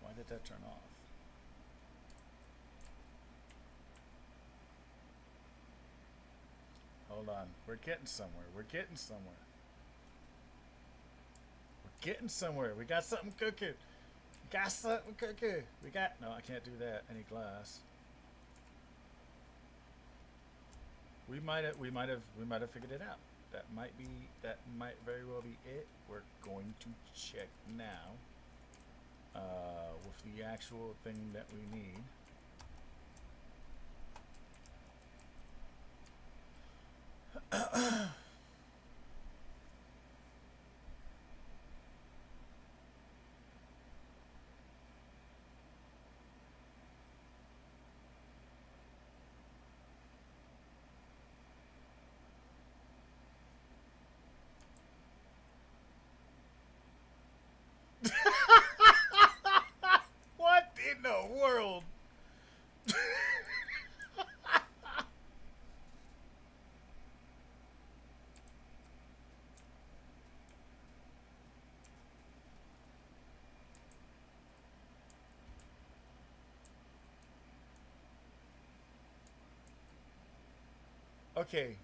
Why did that turn off? Hold on. We're getting somewhere. We're getting somewhere. We're getting somewhere. We got something cooking. We got something cooking. We got... No, I can't do that. Any glass. We might have figured it out. That might very well be it. We're going to check now with the actual thing that we need. What in the world? Okay.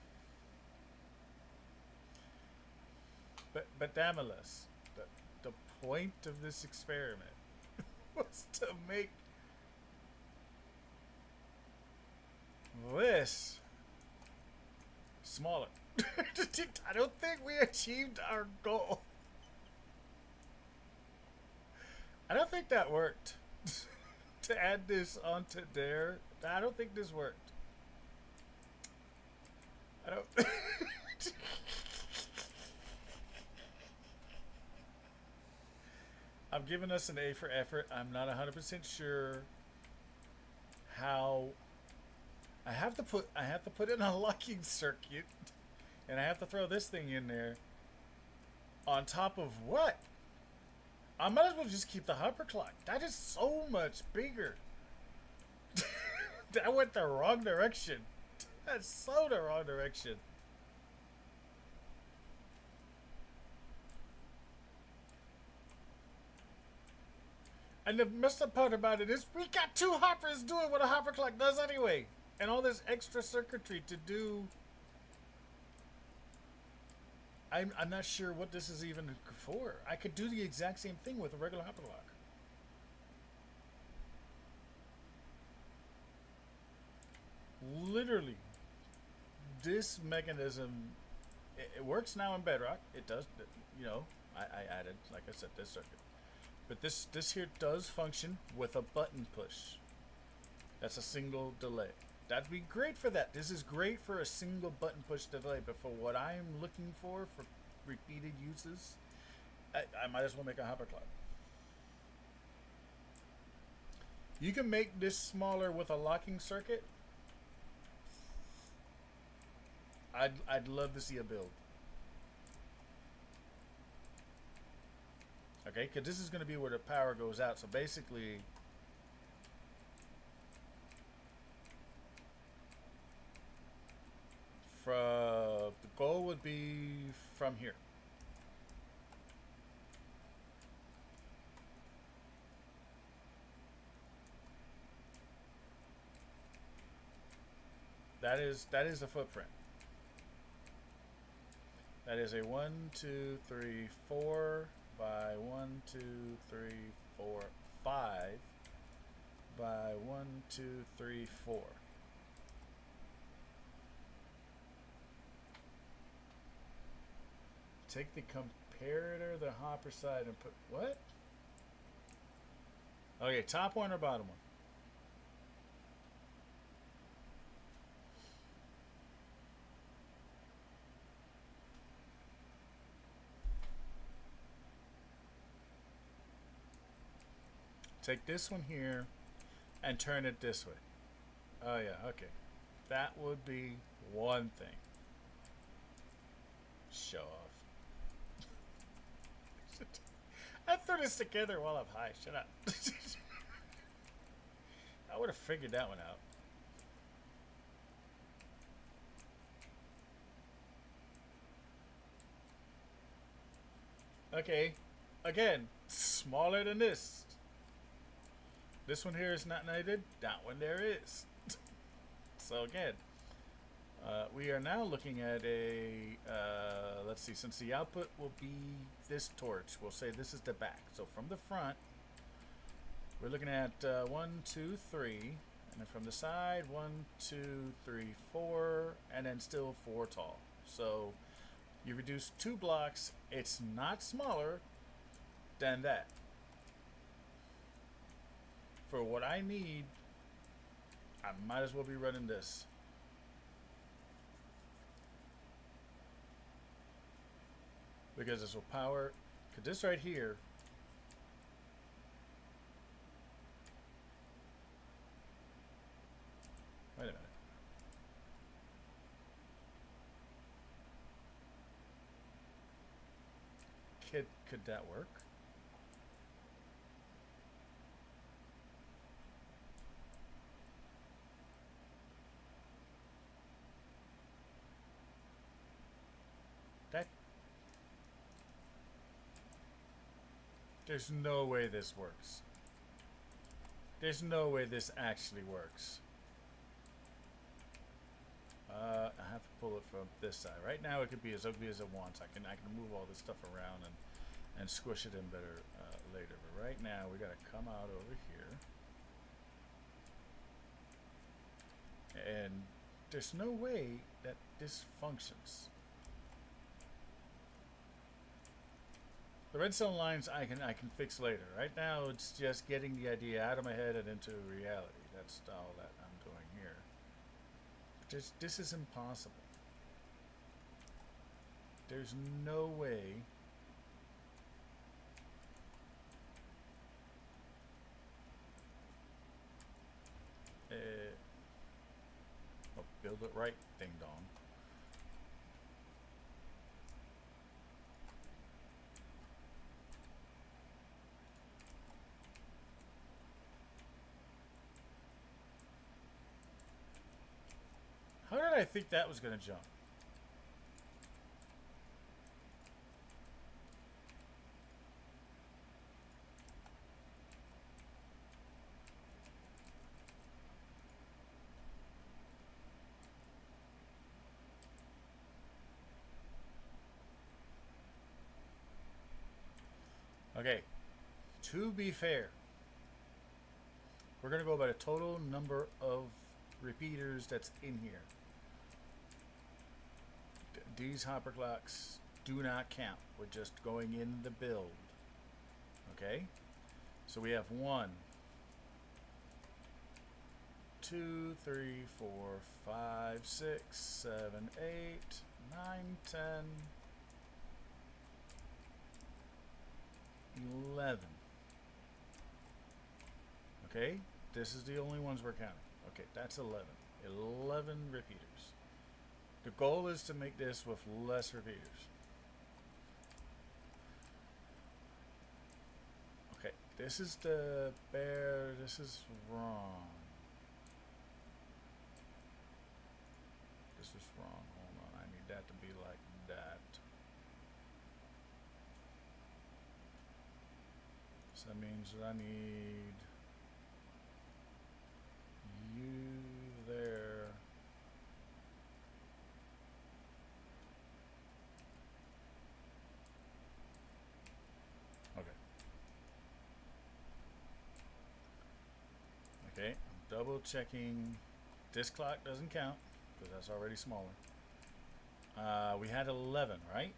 But Damalus, the point of this experiment was to make this smaller. I don't think we achieved our goal. I don't think that worked. To add this onto there, I don't think this worked. I don't. I'm giving us an A for effort. I'm not 100% sure how. I have to put in a locking circuit, and I have to throw this thing in there. On top of what? I might as well just keep the hyperclock. That is so much bigger. That went the wrong direction. That's so the wrong direction. And the messed up part about it is we got two hoppers doing what a hopper clock does anyway. And all this extra circuitry to do. I'm not sure what this is even for. I could do the exact same thing with a regular hopper clock. Literally. This mechanism, it works now in Bedrock. It does, you know, I added, like I said, this circuit. But this here does function with a button push. That's a single delay. That'd be great for that. This is great for a single button push delay. But for what I'm looking for repeated uses, I might as well make a hopper clock. You can make this smaller with a locking circuit. I'd love to see a build. Okay, because this is going to be where the power goes out. So basically, the goal would be from here. That is the footprint. That is a 1, 2, 3, 4 by 1, 2, 3, 4, 5 by 1, 2, 3, 4. Take the comparator, the hopper side, and put what? Okay, top one or bottom one? Take this one here and turn it this way. Oh yeah, okay. That would be one thing. Show off. I threw this together while I'm high. Shut up. I would have figured that one out. Okay. Again, smaller than this. This one here is not needed. That one there is. So again, we are now looking at a, let's see, since the output will be this torch, we'll say this is the back. So from the front, we're looking at 1, 2, 3, and then from the side, 1, 2, 3, 4, and then still 4 tall. So you reduce 2 blocks. It's not smaller than that. For what I need, I might as well be running this. Because this will power, because this right here, wait a minute. Could that work? There's no way this works. There's no way this actually works. I have to pull it from this side. Right now it could be as ugly as it wants. I can move all this stuff around and squish it in better later. But right now we gotta come out over here. And there's no way that this functions. The redstone lines I can fix later. Right now it's just getting the idea out of my head and into reality. That's all that I'm doing here. This is impossible. There's no way. Oh, build it right, ding dong. How did I think that was going to jump? Okay, to be fair, we're going to go by the total number of repeaters that's in here. These hopper clocks do not count. We're just going in the build. Okay? So we have 1, 2, 3, 4, 5, 6, 7, 8, 9, 10, 11. Okay? This is the only ones we're counting. Okay, that's 11. 11 repeaters. The goal is to make this with less repeaters. Okay, this is the bear. This is wrong. This is wrong. Hold on, I need that to be like that. So that means that I need you there. Okay, I'm double checking. This clock doesn't count because that's already smaller. We had 11, right?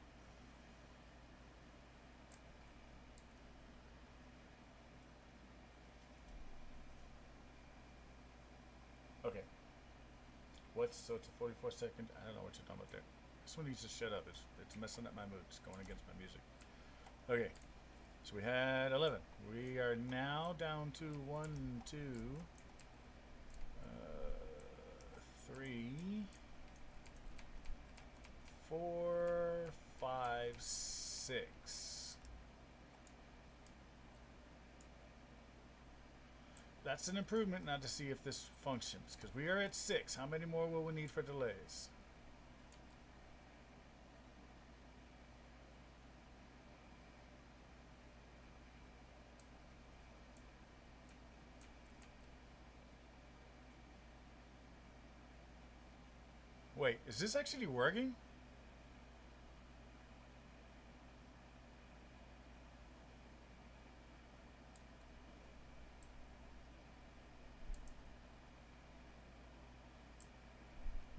Okay. So it's a 44 second. I don't know what you're talking about there. This one needs to shut up. It's messing up my mood. It's going against my music. Okay. So we had 11. We are now down to 1, 2, 3, 4, 5, 6. That's an improvement. Now to see if this functions, because we are at 6. How many more will we need for delays? Wait, is this actually working?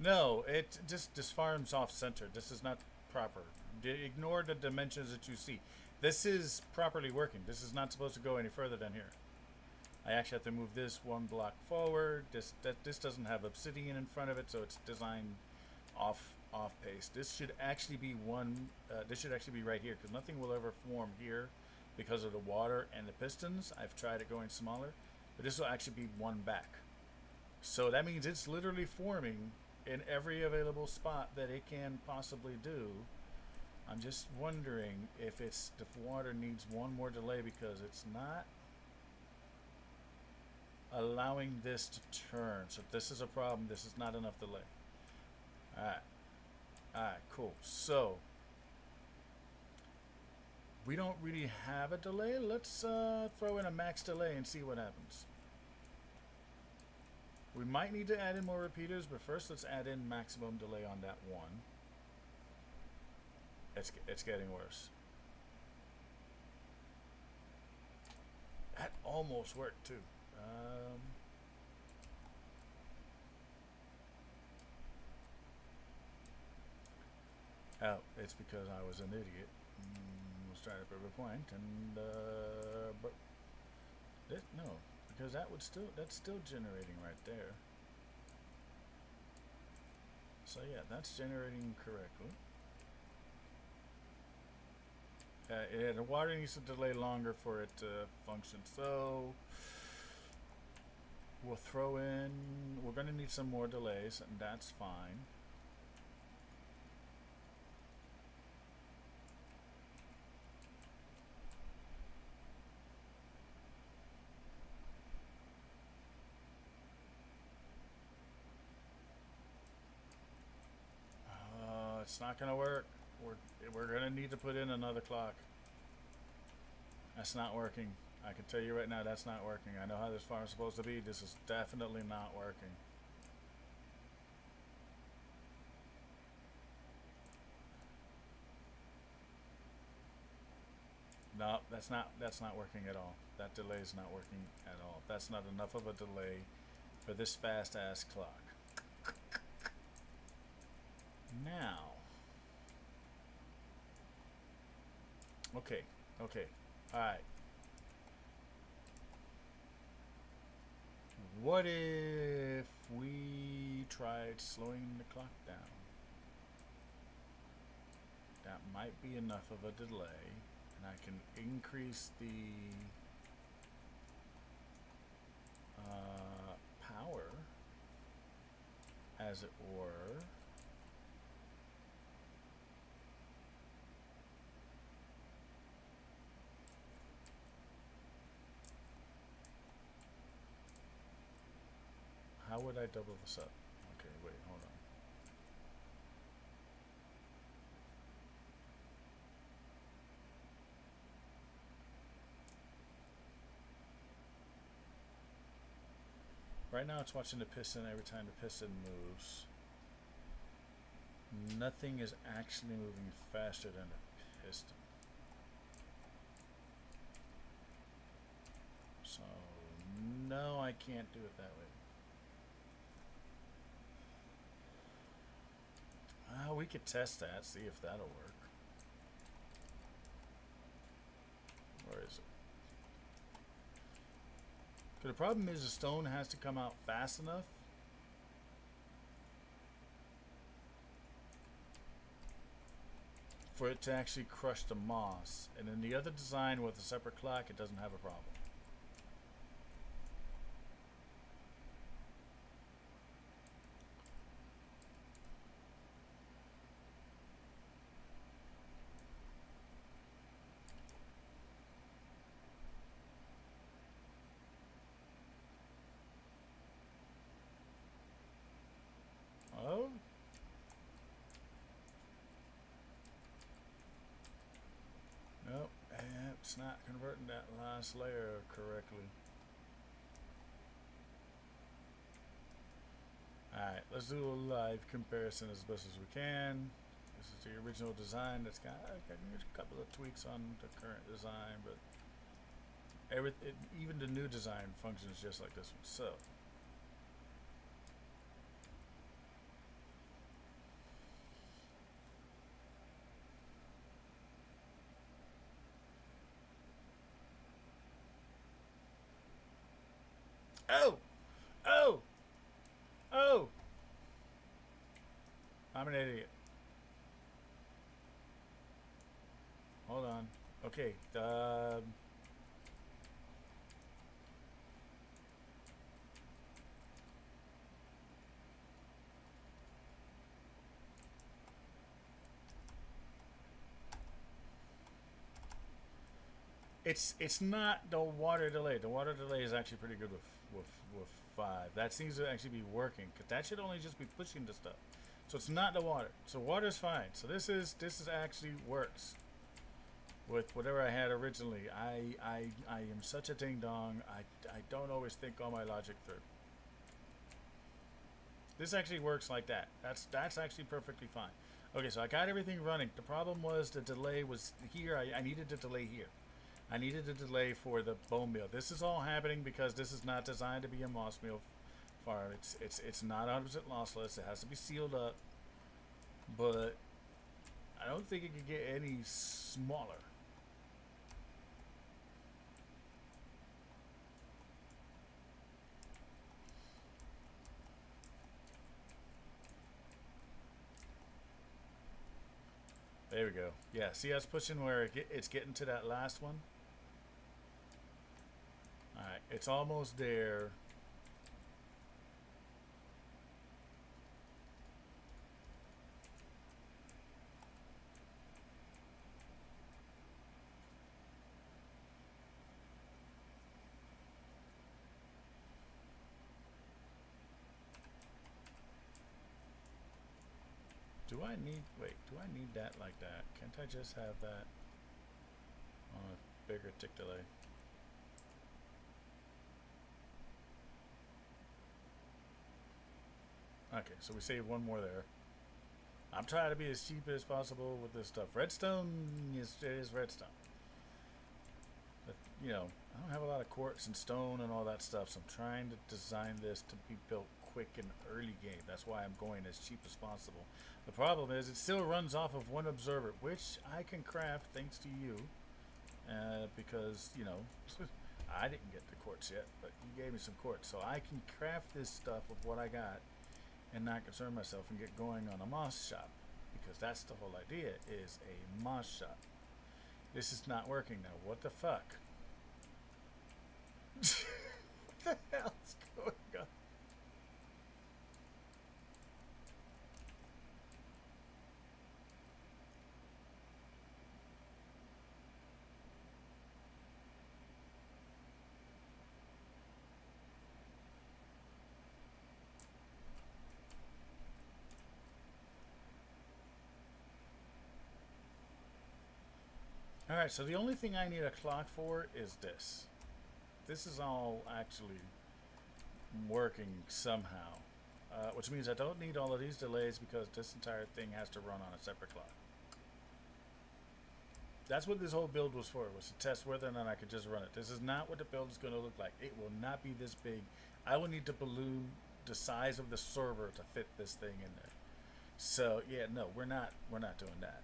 No, it just farms off center. This is not proper. Ignore the dimensions that you see. This is properly working. This is not supposed to go any further than here. I actually have to move this 1 block forward. This doesn't have obsidian in front of it, so it's designed off pace. This should actually be this should actually be right here, because nothing will ever form here because of the water and the pistons. I've tried it going smaller, but this will actually be 1 back. So that means it's literally forming in every available spot that it can possibly do. I'm just wondering if the water needs 1 more delay, because it's not allowing this to turn. So if this is a problem, this is not enough delay. Alright, cool. So we don't really have a delay. Let's throw in a max delay and see what happens. We might need to add in more repeaters, but first let's add in maximum delay on that 1. It's getting worse. That almost worked too. Oh, it's because I was an idiot. Was trying to prove a point, and but no, because that's still generating right there. So yeah, that's generating correctly. The water needs to delay longer for it to function. So we'll throw in. We're going to need some more delays, and that's fine. It's not going to work. We're going to need to put in another clock. That's not working. I can tell you right now, that's not working. I know how this farm is supposed to be. This is definitely not working. No, that's not working at all. That delay is not working at all. That's not enough of a delay for this fast ass clock. Now, okay, all right. What if we tried slowing the clock down? That might be enough of a delay, and I can increase the power, as it were. How would I double this up? Okay, wait, hold on. Right now it's watching the piston every time the piston moves. Nothing is actually moving faster than the piston. So, no, I can't do it that way. We could test that, see if that'll work. Where is it? The problem is the stone has to come out fast enough. for it to actually crush the moss. And in the other design with a separate clock, it doesn't have a problem. Oh. Nope, it's not converting that last layer correctly. Alright, let's do a live comparison as best as we can. This is the original design that's got a couple of tweaks on the current design, but even the new design functions just like this one. So, oh! Oh! Oh! I'm an idiot. Hold on. Okay. It's not the water delay. The water delay is actually pretty good with 5. That seems to actually be working, because that should only just be pushing the stuff. So it's not the water. So water's fine. So this is actually works with whatever I had originally. I am such a ding dong. I don't always think all my logic through. This actually works like that. That's actually perfectly fine. Okay, so I got everything running. The problem was the delay was here. I needed the delay here. I needed a delay for the bone meal. This is all happening because this is not designed to be a moss meal farm. It's not 100% lossless. It has to be sealed up, but I don't think it could get any smaller. There we go. Yeah, see, I was pushing where it's getting to that last one. Alright, it's almost there. Do I need that like that? Can't I just have that on a bigger tick delay? Okay, so we save one more there. I'm trying to be as cheap as possible with this stuff. Redstone is redstone. But, you know, I don't have a lot of quartz and stone and all that stuff, so I'm trying to design this to be built quick and early game. That's why I'm going as cheap as possible. The problem is it still runs off of one observer, which I can craft thanks to you, because, you know, I didn't get the quartz yet, but you gave me some quartz, so I can craft this stuff with what I got and not concern myself and get going on a moss shop, because that's the whole idea, is a moss shop. This is not working now. What the fuck? What the hell's going on? Alright, so the only thing I need a clock for is this. This is all actually working somehow. Which means I don't need all of these delays because this entire thing has to run on a separate clock. That's what this whole build was for, was to test whether or not I could just run it. This is not what the build is going to look like. It will not be this big. I will need to balloon the size of the server to fit this thing in there. So, yeah, no, we're not doing that.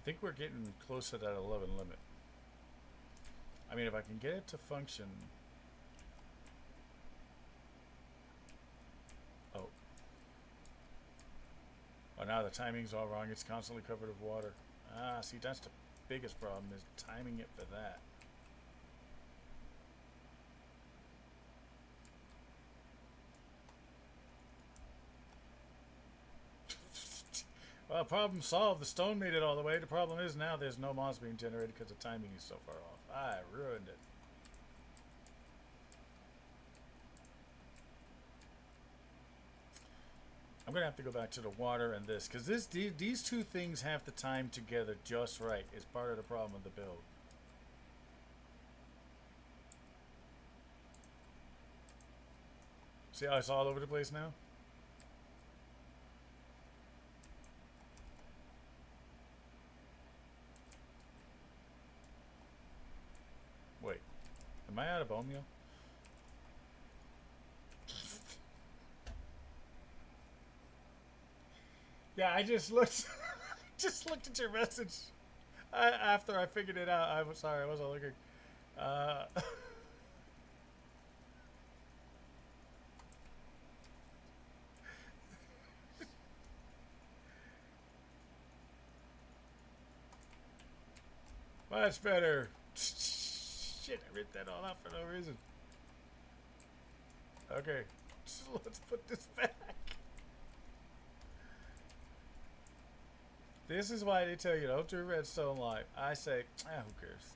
think we're getting close to that 11 limit. I mean, if I can get it to function. Oh. Oh, now the timing's all wrong. It's constantly covered with water. Ah, see, that's the biggest problem, is timing it for that. Well, problem solved. The stone made it all the way. The problem is now there's no moss being generated because the timing is so far off. I ruined it. I'm going to have to go back to the water and this, because these two things have to time together just right. It's part of the problem of the build. See how it's all over the place now? Wait, am I out of bone meal? Yeah, I just looked, just looked at your message. After I figured it out, I'm sorry, I wasn't looking. Uh, much better. Shit, I ripped that all out for no reason. Okay, so let's put this back. This is why they tell you don't do redstone live. I say, who cares?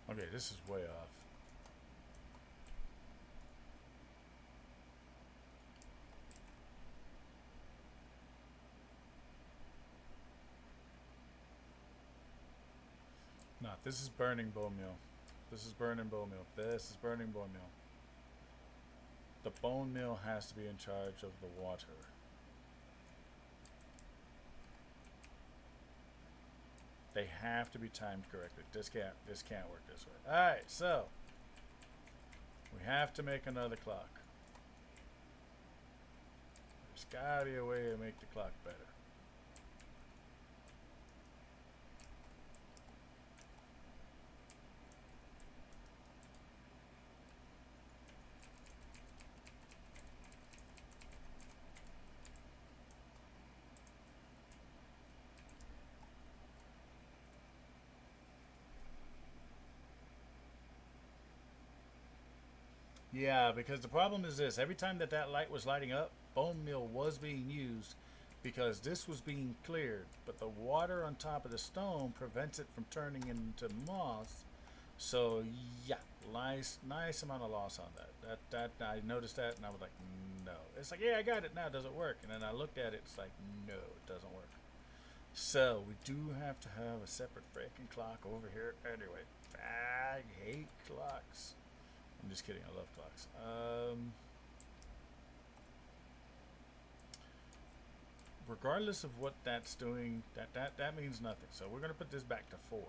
Okay, this is way off. No, this is burning bone meal. This is burning bone meal. This is burning bone meal. The bone meal has to be in charge of the water. They have to be timed correctly. This can't work this way. Alright, so we have to make another clock. There's gotta be a way to make the clock better. Yeah, because the problem is this. Every time that that light was lighting up, bone meal was being used because this was being cleared. But the water on top of the stone prevents it from turning into moss. So, yeah, nice amount of loss on that. That I noticed that and I was like, no. It's like, yeah, I got it now. Does it work? And then I looked at it. It's like, no, it doesn't work. So, we do have to have a separate freaking clock over here. Anyway, I hate clocks. I'm just kidding. I love clocks. Regardless of what that's doing, that means nothing. So we're going to put this back to 4.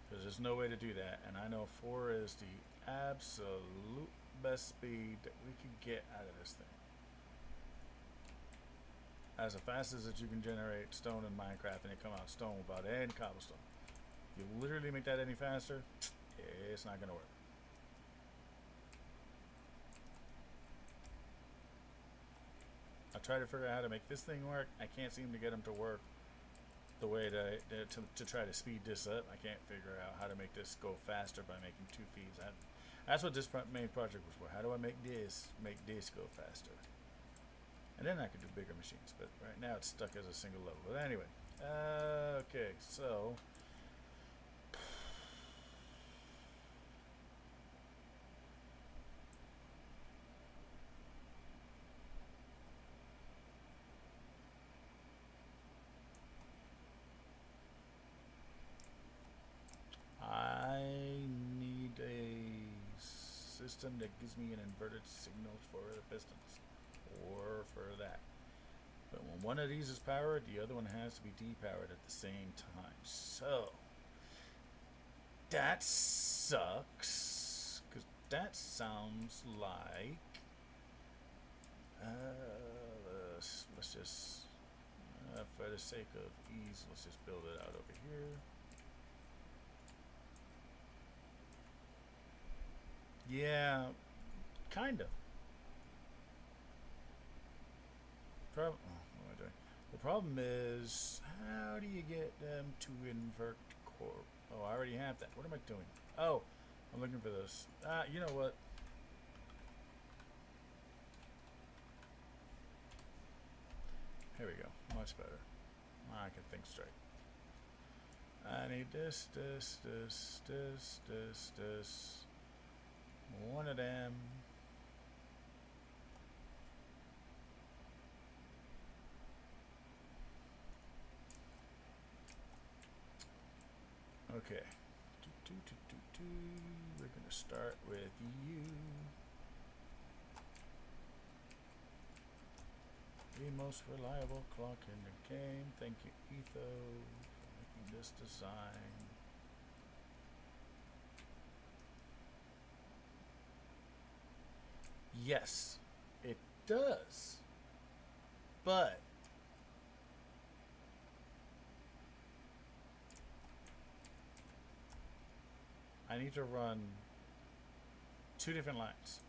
Because there's no way to do that. And I know 4 is the absolute best speed that we can get out of this thing. As fast as that you can generate stone in Minecraft and it come out stone without any cobblestone. If you literally make that any faster, it's not going to work. I try to figure out how to make this thing work. I can't seem to get them to work the way to try to speed this up. I can't figure out how to make this go faster by making 2 feeds. That's what this main project was for. How do I make this go faster? And then I could do bigger machines. But right now it's stuck as a single level. But anyway, okay, so system that gives me an inverted signal for the pistons, or for that. But when one of these is powered, the other one has to be depowered at the same time. So that sucks, because that sounds like let's just for the sake of ease, let's just build it out over here. Yeah, kind of. What am I doing? The problem is, how do you get them to invert core? Oh, I already have that. What am I doing? Oh, I'm looking for this. You know what? Here we go. Much better. I can think straight. I need this. One of them. Okay. We're gonna start with you. The most reliable clock in the game. Thank you, Etho, for making this design. Yes, it does. But I need to run two different lines.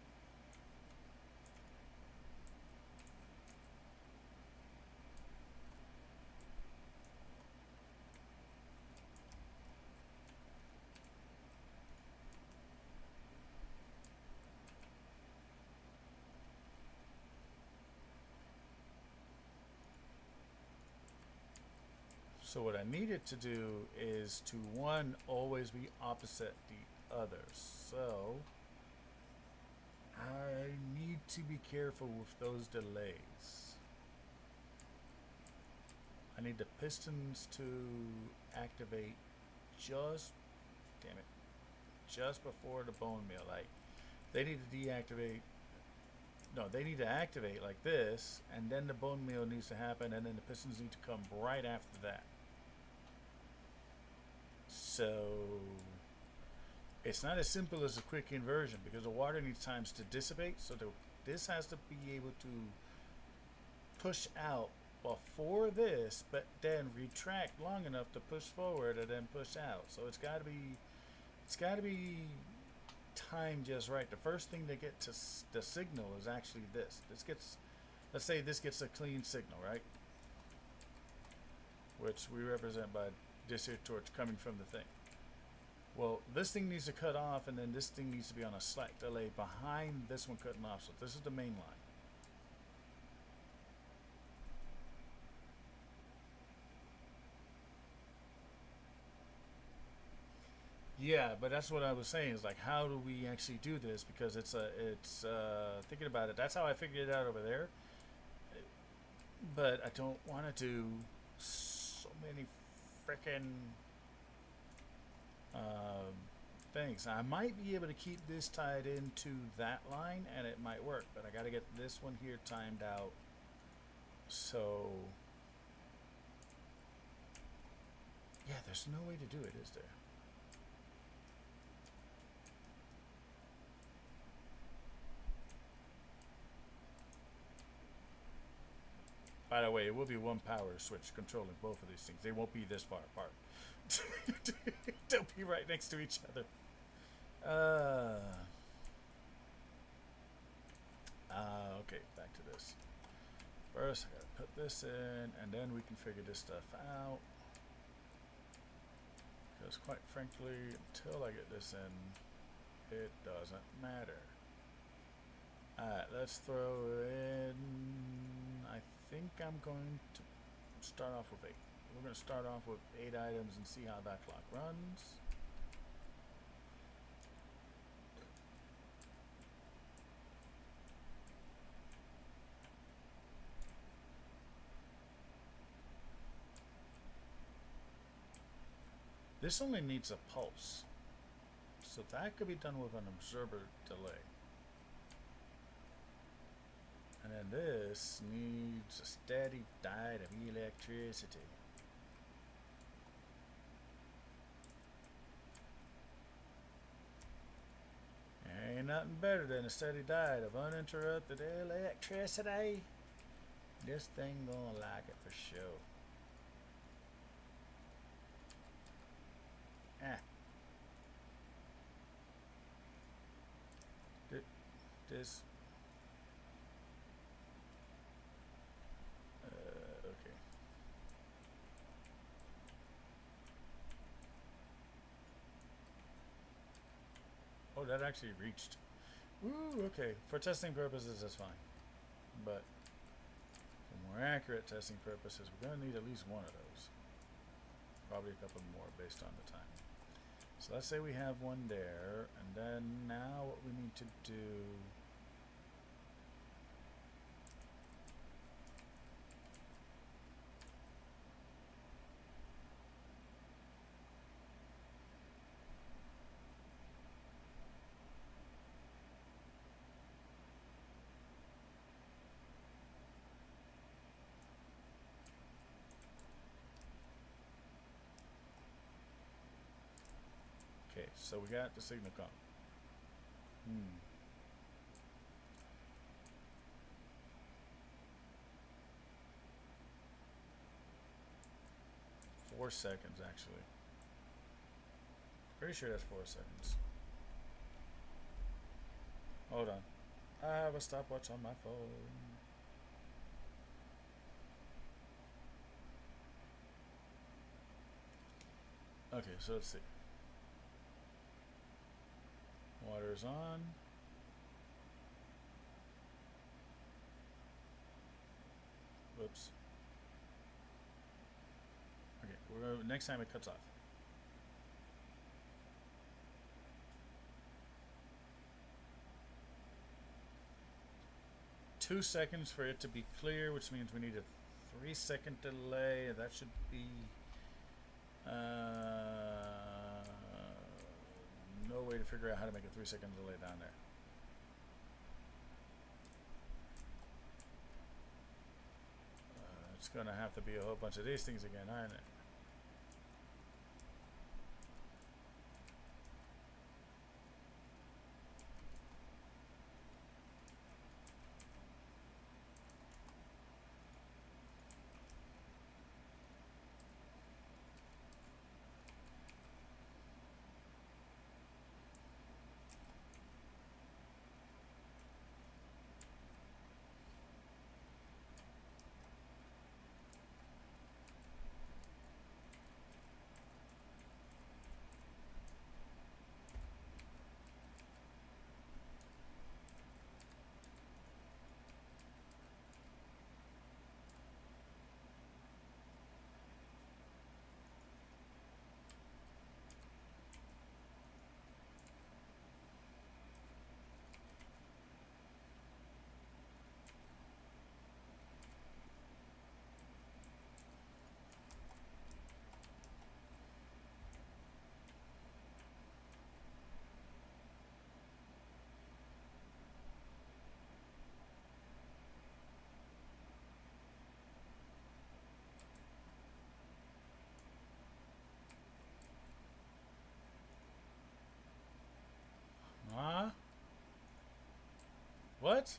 So what I needed to do is to one always be opposite the other. So I need to be careful with those delays. I need the pistons to activate just, damn it, just before the bone meal. Like, they need to deactivate. No, they need to activate like this, and then the bone meal needs to happen, and then the pistons need to come right after that. So it's not as simple as a quick inversion because the water needs times to dissipate. So this has to be able to push out before this, but then retract long enough to push forward and then push out. So it's got to be timed just right. The first thing to get to the signal is actually this. Let's say this gets a clean signal, right? Which we represent by this here torch coming from the thing. Well, this thing needs to cut off, and then this thing needs to be on a slack delay behind this one cutting off. So this is the main line. Yeah, but that's what I was saying. Is like, how do we actually do this? Because it's thinking about it. That's how I figured it out over there. But I don't want to do so many frickin' things. I might be able to keep this tied into that line, and it might work. But I got to get this one here timed out. So yeah, there's no way to do it, is there? By the way, it will be one power switch controlling both of these things. They won't be this far apart. They'll be right next to each other. Okay, back to this. First, I gotta put this in, and then we can figure this stuff out. Because quite frankly, until I get this in, it doesn't matter. Alright, let's throw in, I think I'm going to start off with 8. We're going to start off with 8 items and see how that clock runs. This only needs a pulse, so that could be done with an observer delay. And then this needs a steady diet of electricity. There ain't nothing better than a steady diet of uninterrupted electricity. This thing gonna like it for sure. Ah. This. Okay. Oh, that actually reached. Ooh, okay. For testing purposes, that's fine. But for more accurate testing purposes, we're going to need at least one of those. Probably a couple more based on the time. So let's say we have one there, and then now what we need to do. Okay, so we got the signal come. 4 seconds, actually. Pretty sure that's 4 seconds. Hold on. I have a stopwatch on my phone. Okay, so let's see. Water's on. Whoops. Okay, next time it cuts off. Two seconds for it to be clear, which means we need a 3-second delay. That should be no way to figure out how to make a 3-second delay down there. It's gonna have to be a whole bunch of these things again, aren't it? Huh? What?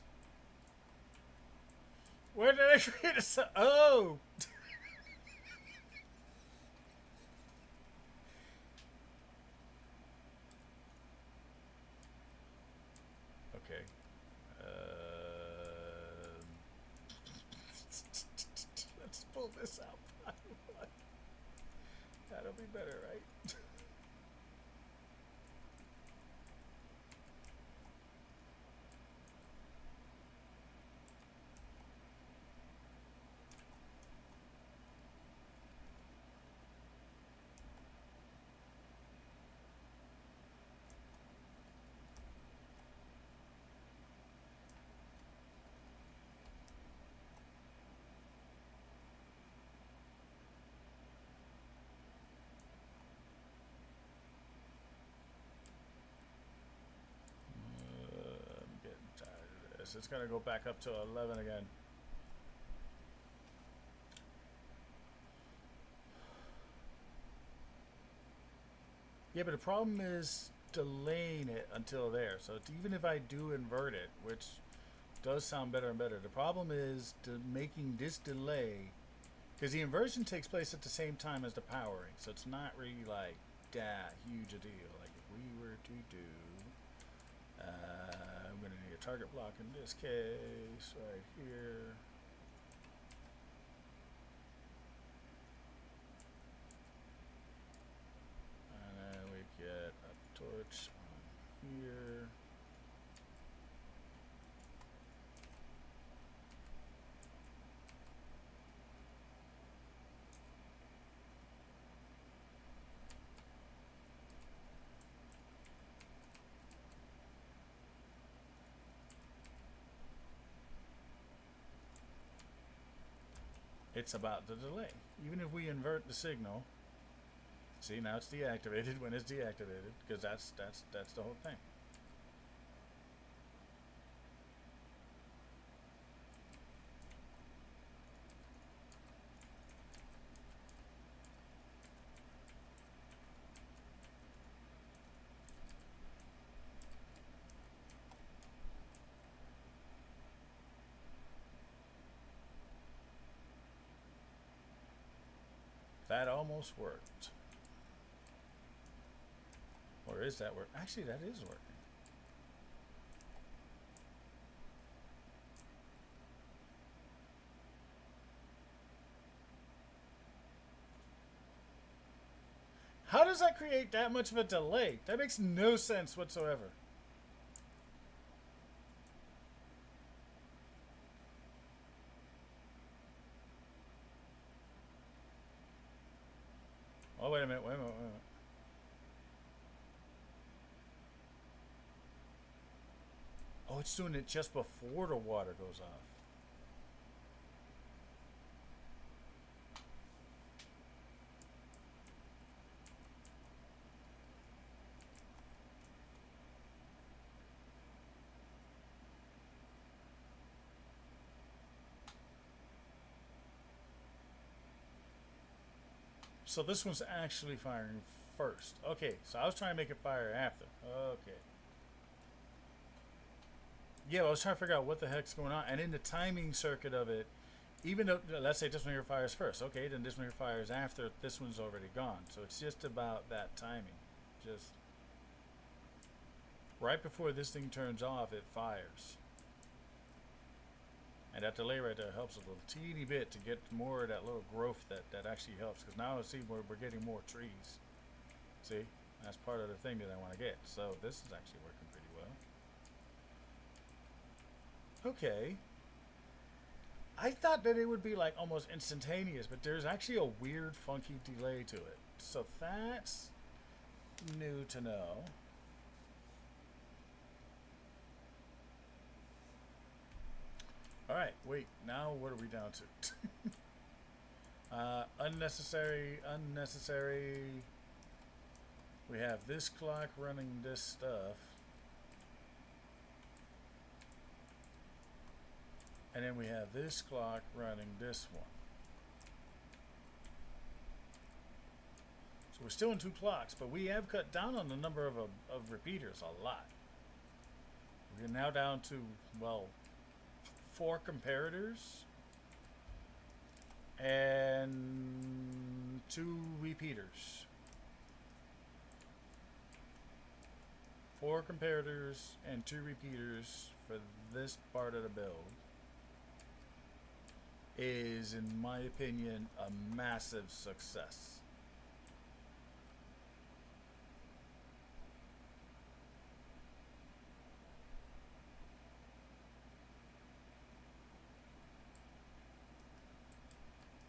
Where did I create a... Oh! Okay. Let's pull this out. That'll be better, right? this. It's gonna go back up to 11 again. Yeah, but the problem is delaying it until there. So even if I do invert it, which does sound better and better, the problem is making this delay, because the inversion takes place at the same time as the powering, so it's not really like that huge a deal. Like if we were to do, I'm going to need a target block in this case right here. And then we get a torch on here. It's about the delay. Even if we invert the signal, see, now it's deactivated when it's deactivated, because that's the whole thing. That almost worked. Or is that work? Actually, that is working. How does that create that much of a delay? That makes no sense whatsoever. Oh, wait a minute, wait a minute, wait a minute. Oh, it's doing it just before the water goes off. So this one's actually firing first. Okay, so I was trying to make it fire after. Okay. Yeah, well, I was trying to figure out what the heck's going on. And in the timing circuit of it, even though, let's say this one here fires first. Okay, then this one here fires after this one's already gone. So it's just about that timing. Just right before this thing turns off, it fires. And that delay right there helps a little teeny bit to get more of that little growth that actually helps. Because now I see we're getting more trees. See? That's part of the thing that I want to get. So this is actually working pretty well. Okay. I thought that it would be like almost instantaneous, but there's actually a weird, funky delay to it. So that's new to know. Alright, wait, now what are we down to? Unnecessary. We have this clock running this stuff. And then we have this clock running this one. So we're still in two clocks, but we have cut down on the number of repeaters a lot. We're now down to, well, 4 comparators and 2 repeaters. 4 comparators and 2 repeaters for this part of the build is, in my opinion, a massive success.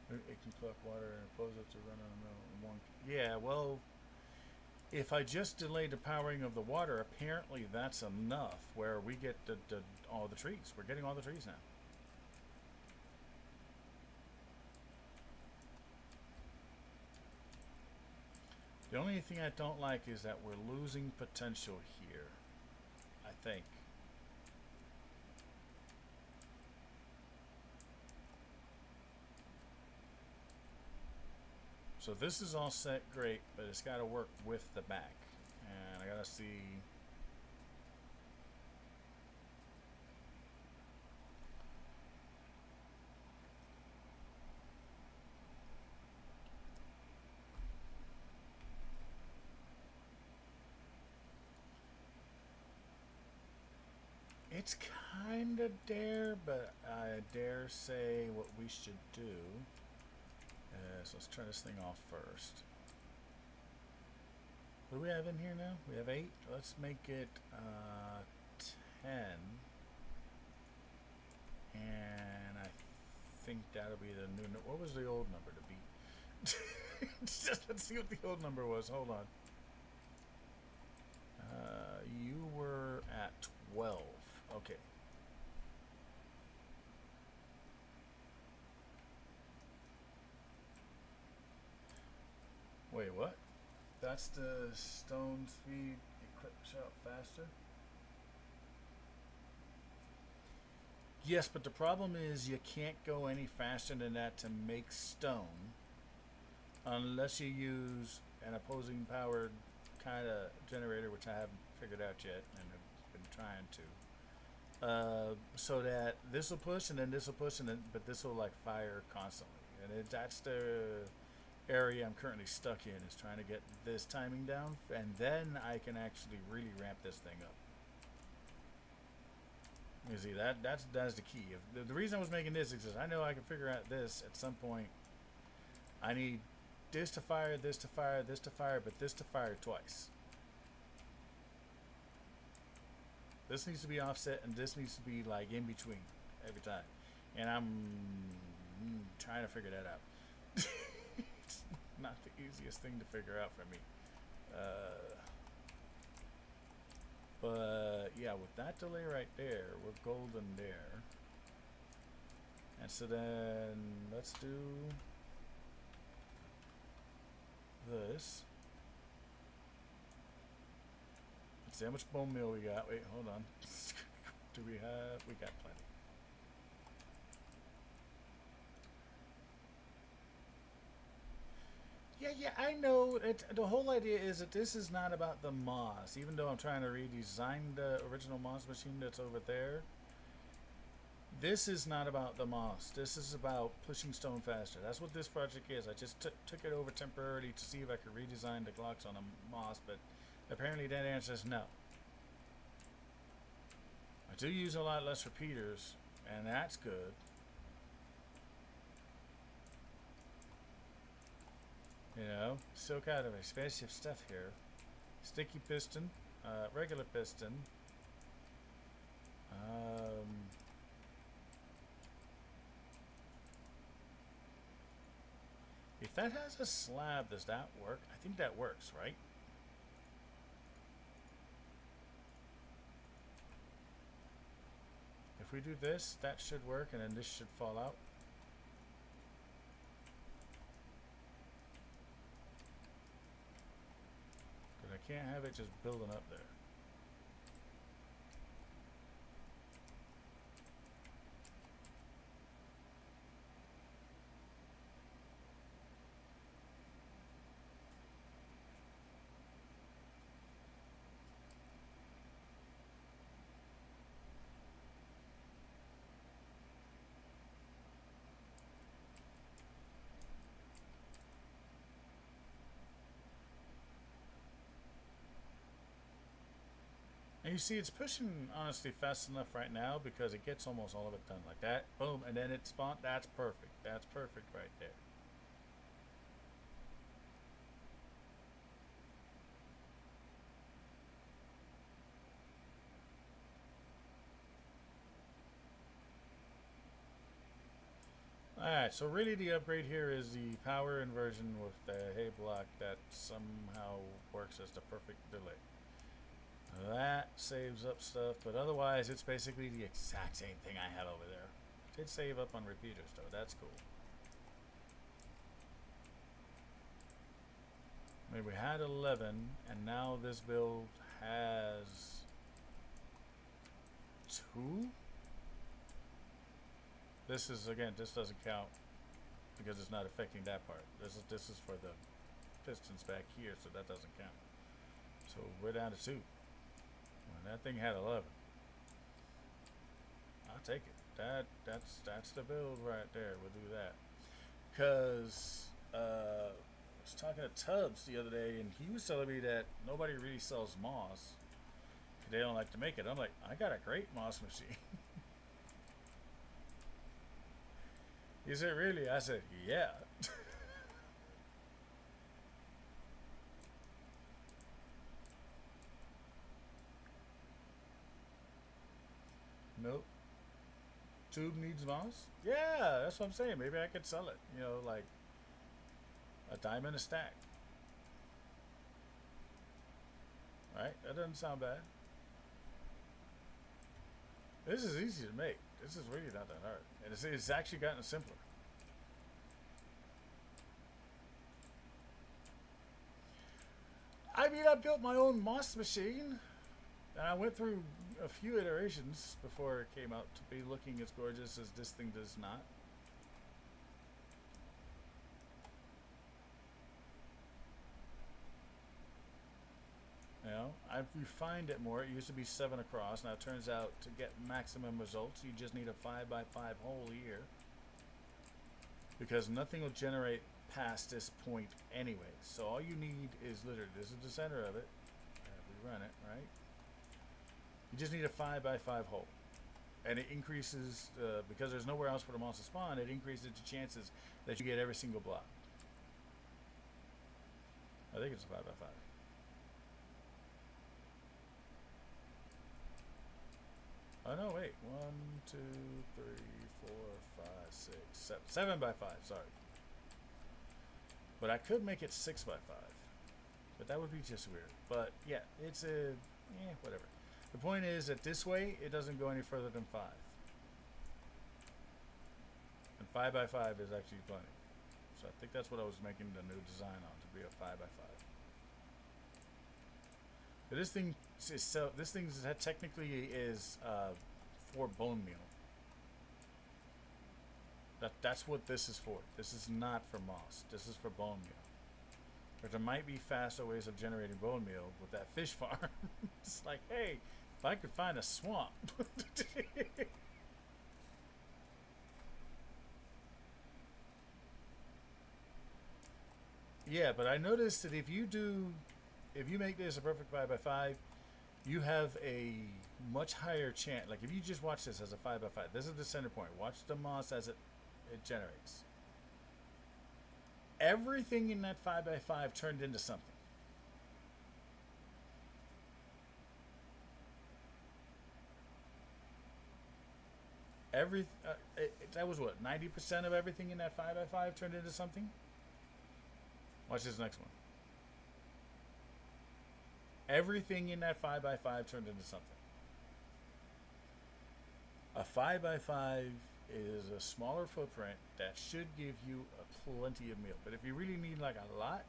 It can collect water and close it to run on one. Yeah, well, if I just delay the powering of the water, apparently that's enough where we get all the trees. We're getting all the trees now. The only thing I don't like is that we're losing potential here, I think. So this is all set great, but it's got to work with the back. And I got to see. It's kind of there, but I dare say what we should do is let's try this thing off first. What do we have in here now? We have 8. Let's make it 10. And I think that'll be the new. What was the old number to beat? Let's see what the old number was. Hold on. You were at 12. Okay. Wait, what? That's the stone speed equip shot faster? Yes, but the problem is you can't go any faster than that to make stone unless you use an opposing powered kind of generator, which I haven't figured out yet and have been trying to. So that this will push and then this will push and then, but this will like fire constantly, and that's the area I'm currently stuck in, is trying to get this timing down, and then I can actually really ramp this thing up. You see that's the key. The reason I was making this is because I know I can figure out this at some point. I need this to fire, this to fire, this to fire, but this to fire twice. This needs to be offset, and this needs to be like in between every time. And I'm trying to figure that out. It's not the easiest thing to figure out for me. But yeah, with that delay right there, we're golden there. And so then let's do this. Let's see how much bone meal we got. Wait, hold on. Do we have? We got plenty. Yeah, I know. The whole idea is that this is not about the Moss. Even though I'm trying to redesign the original Moss machine that's over there, this is not about the Moss. This is about pushing stone faster. That's what this project is. I just took it over temporarily to see if I could redesign the clocks on a Moss, but apparently that answer is no. I do use a lot less repeaters, and that's good. You know, still kind of expensive stuff here. Sticky piston, regular piston. If that has a slab, does that work? I think that works, right? If we do this, that should work, and then this should fall out. Because I can't have it just building up there. And you see, it's pushing honestly fast enough right now because it gets almost all of it done like that. Boom, and then it spawned. That's perfect. That's perfect right there. Alright, so really the upgrade here is the power inversion with the hay block that somehow works as the perfect delay. That saves up stuff, but otherwise it's basically the exact same thing I have over there. Did save up on repeaters though, that's cool. I mean, we had 11, and now this build has 2? This is, again, this doesn't count. because it's not affecting that part. This is for the pistons back here, so that doesn't count. So we're down to 2. When that thing had 11, I'll take it. That's the build right there. We'll do that. Cause I was talking to Tubbs the other day, and he was telling me that nobody really sells moss. They don't like to make it. I'm like, I got a great moss machine. He said, really? I said, yeah. Nope. Tube needs moss? Yeah, that's what I'm saying. Maybe I could sell it. You know, like a diamond a stack. Right? That doesn't sound bad. This is easy to make. This is really not that hard. And it's actually gotten simpler. I mean, I built my own moss machine. And I went through a few iterations before it came out to be looking as gorgeous as this thing does not. You know, I've refined it more. It used to be 7 across. Now it turns out to get maximum results, you just need a 5x5 hole here. Because nothing will generate past this point anyway. So all you need is literally, this is the center of it. We run it, right? You just need a 5x5 hole. And it increases, because there's nowhere else for the moss to spawn, it increases the chances that you get every single block. I think it's a 5x5. Oh no, wait. 1, 2, 3, 4, 5, 6, 7. 7x5, sorry. But I could make it 6x5. But that would be just weird. But yeah, it's whatever. The point is that this way, it doesn't go any further than 5. And 5x5 is actually plenty. So I think that's what I was making the new design on, to be a 5x5. But this thing is technically is for bone meal. That's what this is for. This is not for moss. This is for bone meal. But there might be faster ways of generating bone meal with that fish farm. It's like, hey, if I could find a swamp. Yeah, but I noticed that if you make this a perfect 5x5, you have a much higher chance. Like if you just watch this as a 5x5, this is the center point. Watch the moss as it generates. Everything in that 5x5 turned into something. That was what, 90% of everything in that 5x5 turned into something? Watch this next one. Everything in that 5x5 turned into something. A 5x5 is a smaller footprint that should give you plenty of meal. But if you really need like a lot,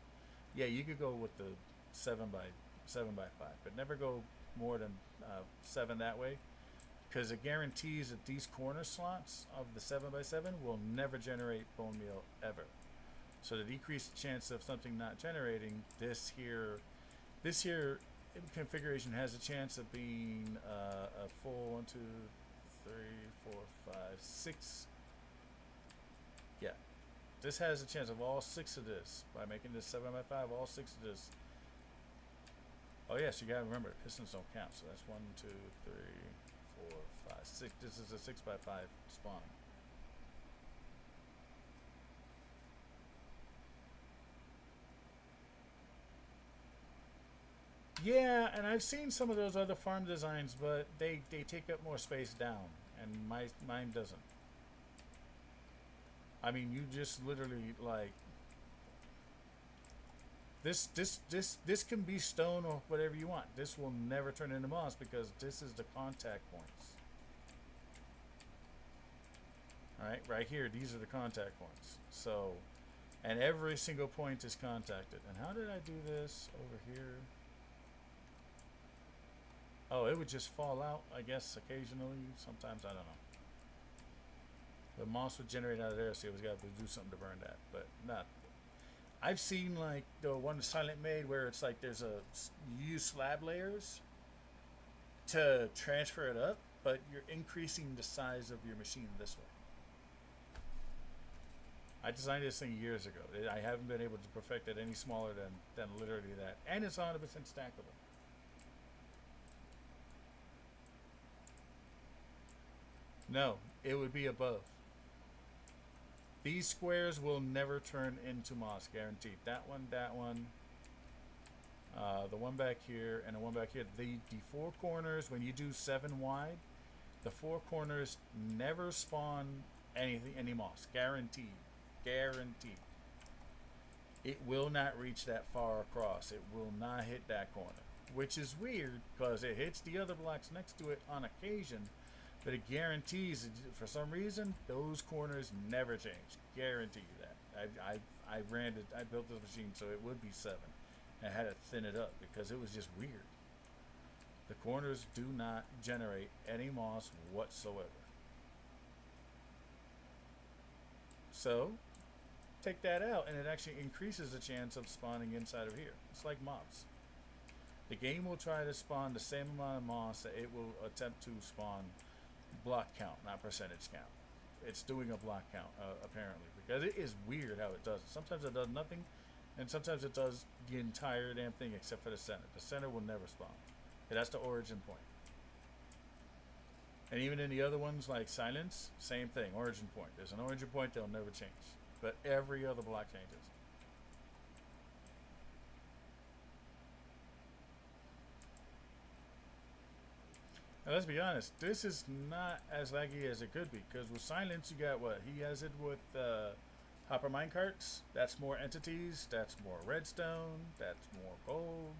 yeah, you could go with the 7x5, but never go more than 7 that way, because it guarantees that these corner slots of the 7x7 will never generate bone meal ever. So to decrease the chance of something not generating, this here configuration has a chance of being a full 1, 2, 3, 4, 5, 6. Yeah, this has a chance of all 6 of this by making this 7x5. All 6 of this. Oh yes, you gotta remember pistons don't count. So that's 1, 2, 3, 4, 5, 6. This is a 6x5 spawn. Yeah, and I've seen some of those other farm designs, but they take up more space down, and mine doesn't. I mean, you just literally like this can be stone or whatever you want. This will never turn into moss because this is the contact points. All right, right here, these are the contact points. So, and every single point is contacted. And how did I do this over here? Oh, it would just fall out, I guess, occasionally. Sometimes, I don't know. The moss would generate out of there, so you always got to do something to burn that. But not. I've seen like the one Silent made where it's like there's a you use slab layers to transfer it up, but you're increasing the size of your machine this way. I designed this thing years ago. I haven't been able to perfect it any smaller than literally that, and it's 100% stackable. No, it would be above. These squares will never turn into moss, guaranteed. That one, the one back here, and the one back here. The four corners, when you do 7 wide, the four corners never spawn any moss. Guaranteed. Guaranteed. It will not reach that far across. It will not hit that corner. Which is weird, because it hits the other blocks next to it on occasion, but it guarantees, for some reason, those corners never change. Guarantee you that. I ran it. I built this machine so it would be 7. I had to thin it up because it was just weird. The corners do not generate any moss whatsoever. So, take that out, and it actually increases the chance of spawning inside of here. It's like mobs. The game will try to spawn the same amount of moss that it will attempt to spawn block count, not percentage count. It's doing a block count, apparently, because it is weird how it does it. Sometimes it does nothing, and sometimes it does the entire damn thing except for the center. The center will never spawn. That's the origin point. And even in the other ones, like Silence, same thing, origin point. There's an origin point that'll never change, but every other block changes. Now, let's be honest, this is not as laggy as it could be, because with Silence, you got what? He has it with Hopper minecarts. That's more entities, that's more redstone, that's more gold.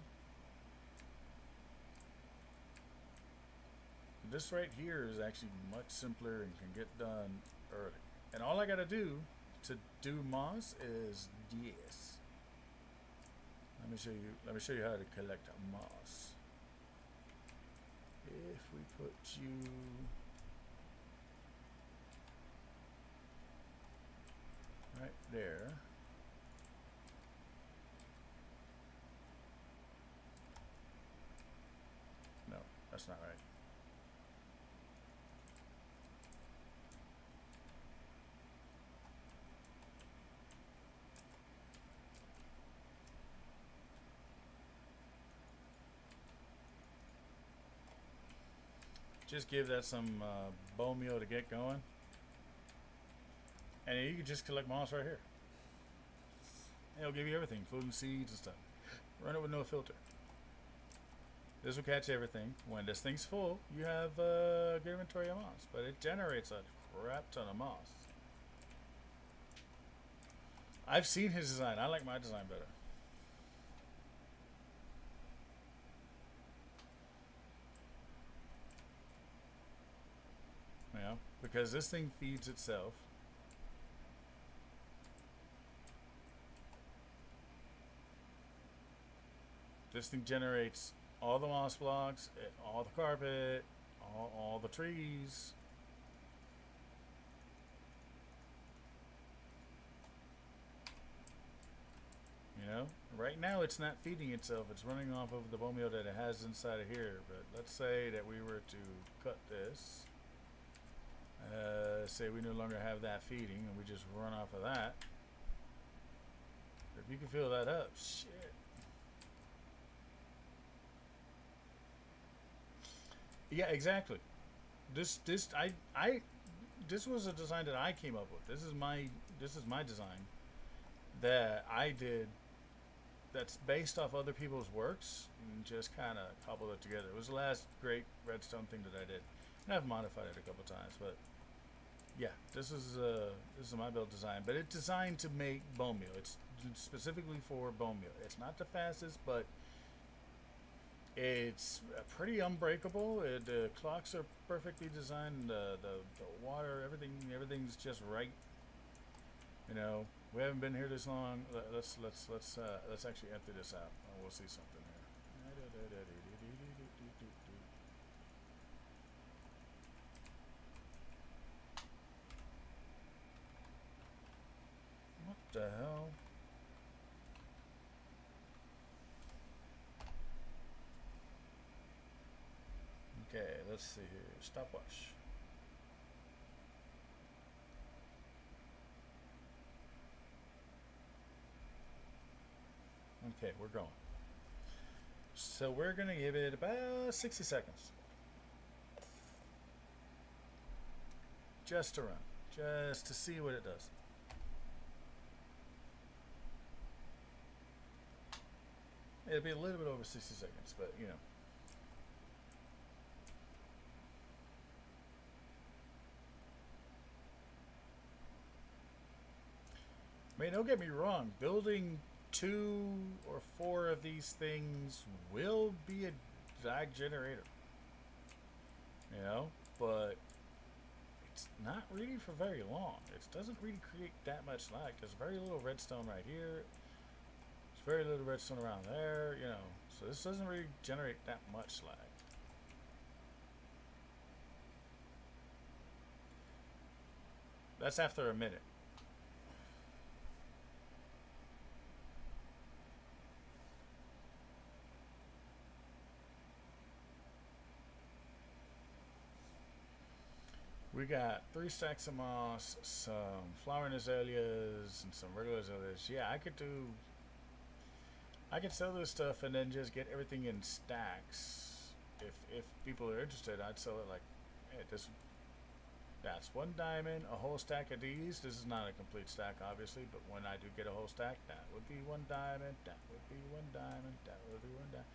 This right here is actually much simpler and can get done early. And all I gotta do to do moss is this. Let me show you how to collect moss. If we put you right there, no, that's not right. Just give that some bone meal to get going, and you can just collect moss right here. It'll give you everything, including seeds and stuff. Run it with no filter. This will catch everything. When this thing's full, you have a good inventory of moss, but it generates a crap ton of moss. I've seen his design. I like my design better. You know, because this thing feeds itself. This thing generates all the moss blocks, all the carpet, all the trees. You know, right now it's not feeding itself. It's running off of the bone meal that it has inside of here. But let's say that we were to cut this. Say we no longer have that feeding and we just run off of that. If you can fill that up, shit. Yeah, exactly. This was a design that I came up with. This is my design that I did. That's based off other people's works and just kind of cobbled it together. It was the last great redstone thing that I did, and I've modified it a couple times. But yeah, this is my build design. But it's designed to make bone meal. It's specifically for bone meal. It's not the fastest, but it's pretty unbreakable. The clocks are perfectly designed. The water, everything's just right. You know, we haven't been here this long. Let's actually empty this out. We'll see something here. the hell? Okay, let's see here. Stopwatch. Okay, we're going. So we're gonna give it about 60 seconds. Just to run. Just to see what it does. It'll be a little bit over 60 seconds, but you know. I mean, don't get me wrong. Building 2 or 4 of these things will be a drag generator. You know, but it's not really for very long. It doesn't really create that much lag. There's very little redstone right here. There's very little redstone around there, you know. So this doesn't really generate that much lag. That's after a minute. We got 3 stacks of moss, some flowering azaleas, and some regular azaleas. Yeah, I could sell this stuff and then just get everything in stacks. If people are interested, I'd sell it like, hey, that's 1 diamond, a whole stack of these. This is not a complete stack, obviously, but when I do get a whole stack, that would be 1 diamond, that would be 1 diamond, that would be 1 diamond.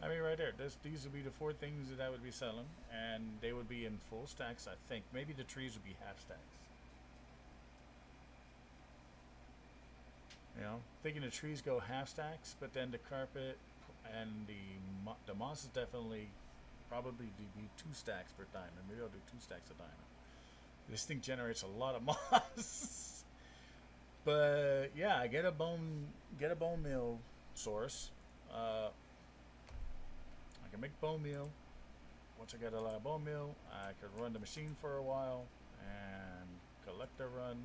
I mean, right there. These would be the 4 things that I would be selling, and they would be in full stacks. I think maybe the trees would be half stacks. You know, thinking the trees go half stacks, but then the carpet and the moss is definitely probably be 2 stacks per diamond. Maybe I'll do 2 stacks a diamond. This thing generates a lot of moss. But yeah, get a bone meal source. I can make bone meal. Once I get a lot of bone meal, I could run the machine for a while and collect a run.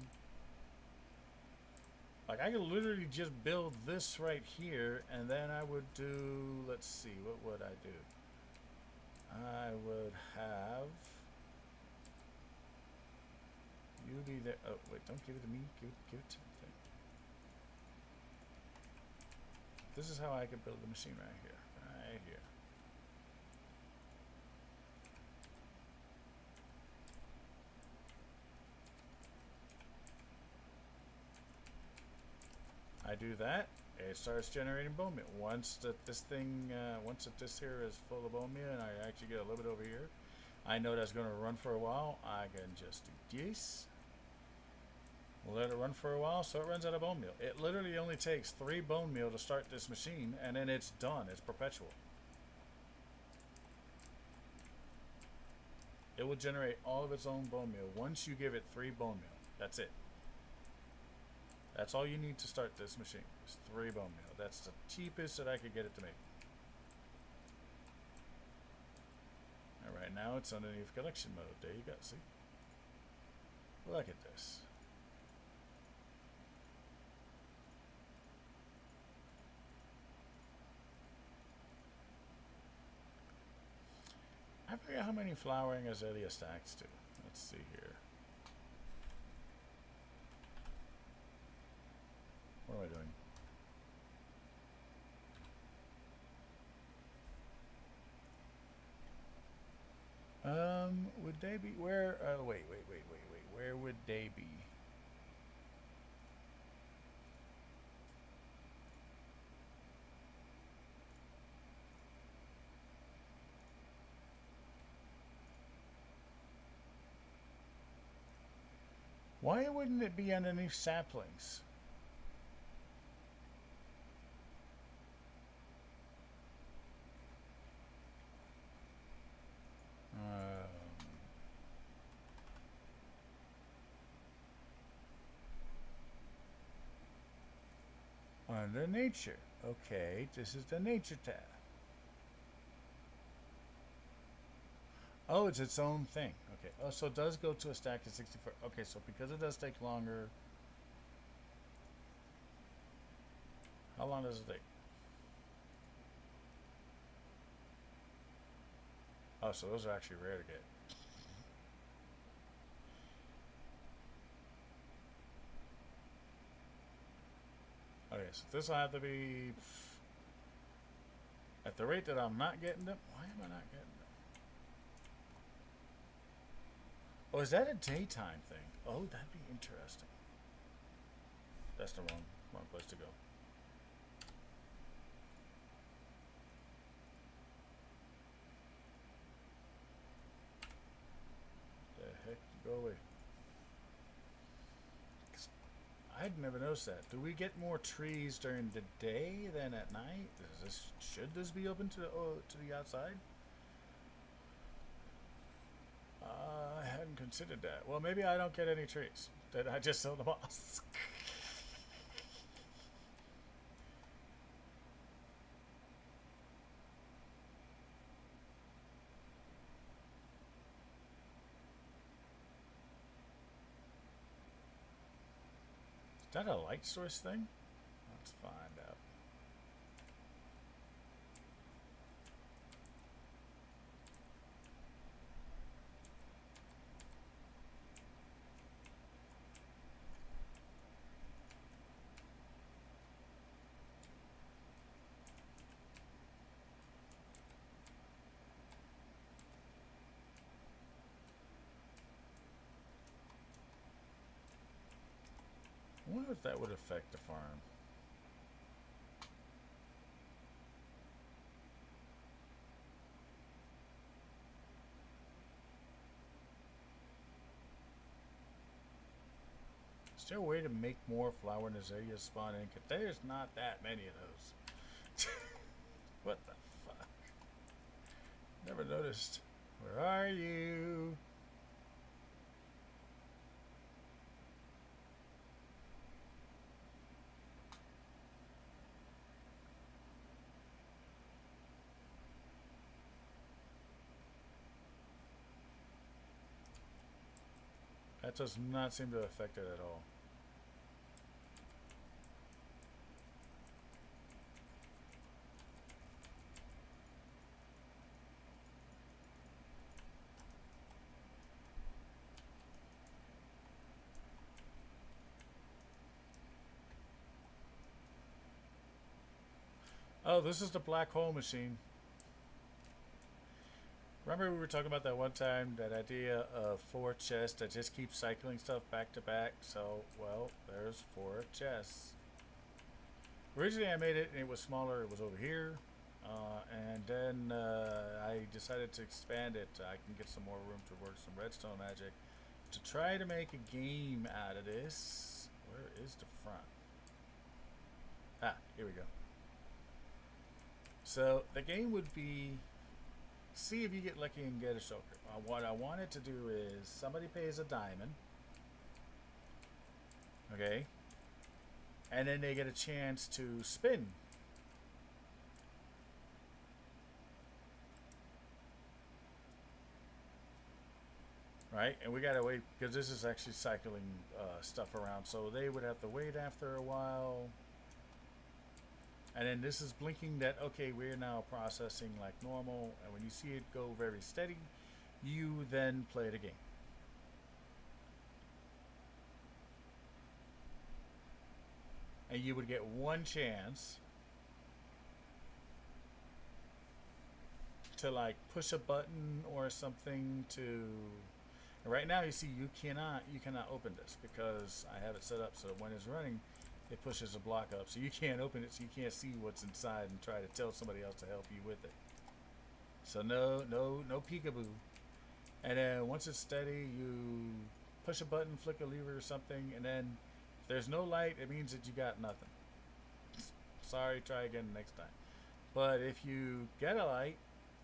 Like I could literally just build this right here, and then I would do. Let's see, what would I do? I would have you be there. Oh wait, don't give it to me. Give it to the thing. This is how I could build the machine right here. Right here. I do that, it starts generating bone meal. Once this here is full of bone meal and I actually get a little bit over here, I know that's going to run for a while. I can just do this. We'll let it run for a while so it runs out of bone meal. It literally only takes 3 bone meal to start this machine, and then it's done. It's perpetual. It will generate all of its own bone meal once you give it 3 bone meal. That's it. That's all you need to start this machine. Is 3 bone meal. That's the cheapest that I could get it to make. And right now it's underneath collection mode. There you go. See? Look at this. I forget how many flowering azalea stacks do. Let's see here. What am I doing? Would they be where? Wait. Where would they be? Why wouldn't it be underneath saplings? Under nature. Okay, this is the nature tab. Oh, it's its own thing. Okay. Oh, so it does go to a stack of 64. Okay, so because it does take longer. How long does it take? Oh, so those are actually rare to get. Okay, so this will have to be at the rate that I'm not getting them. Why am I not getting them? Oh, is that a daytime thing? Oh, that'd be interesting. That's the wrong place to go. The heck, go away. I'd never noticed that. Do we get more trees during the day than at night? Should this be open to the outside? I hadn't considered that. Well, maybe I don't get any trees. That I just sold them all. Is that a light source thing? Let's find out. I wonder if that would affect the farm. Is there a way to make more flower azaleas spawn in? Cause there's not that many of those. What the fuck? Never noticed. Where are you? That does not seem to affect it at all. Oh, this is the black hole machine. Remember we were talking about that one time, that idea of 4 chests that just keep cycling stuff back to back? So, well, there's 4 chests. Originally I made it and it was smaller, it was over here. And then I decided to expand it. I can get some more room to work some redstone magic to try to make a game out of this. Where is the front? Ah, here we go. So the game would be, see if you get lucky and get a shulker. What I wanted to do is somebody pays a diamond, okay, and then they get a chance to spin. Right, and we gotta wait because this is actually cycling stuff around, so they would have to wait after a while. And then this is blinking that, okay, we're now processing like normal. And when you see it go very steady, you then play the game. And you would get one chance to like push a button or something to. Right now, you see, you cannot open this because I have it set up so that when it's running, it pushes a block up, so you can't open it, so you can't see what's inside and try to tell somebody else to help you with it. So no peekaboo. And then once it's steady, you push a button, flick a lever or something, and then if there's no light, it means that you got nothing. Sorry, try again next time. But if you get a light,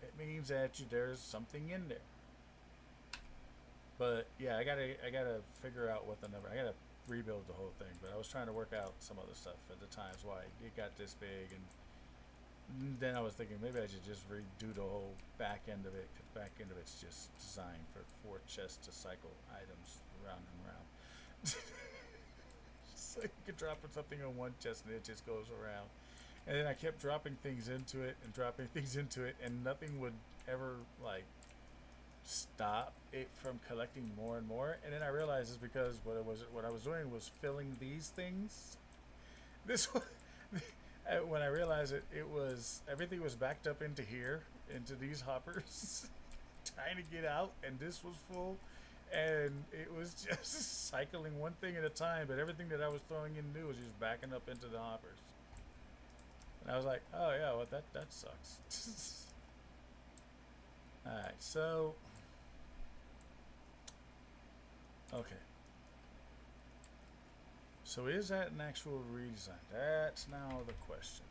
it means that there's something in there. But yeah, I gotta figure out what the number. I gotta rebuild the whole thing. But I was trying to work out some other stuff at the times why it got this big, and then I was thinking maybe I should just redo the whole back end of it. Cause the back end of it's just designed for 4 chests to cycle items round and round. So you could drop something on one chest and it just goes around. And then I kept dropping things into it and dropping things into it, and nothing would ever like stop it from collecting more and more. And then I realized it's because what I was doing was filling these things. This was when I realized it was everything was backed up into here, into these hoppers, trying to get out, and this was full, and it was just cycling one thing at a time. But everything that I was throwing in new was just backing up into the hoppers, and I was like, oh yeah, well that sucks. All right, so okay. So is that an actual redesign? That's now the question.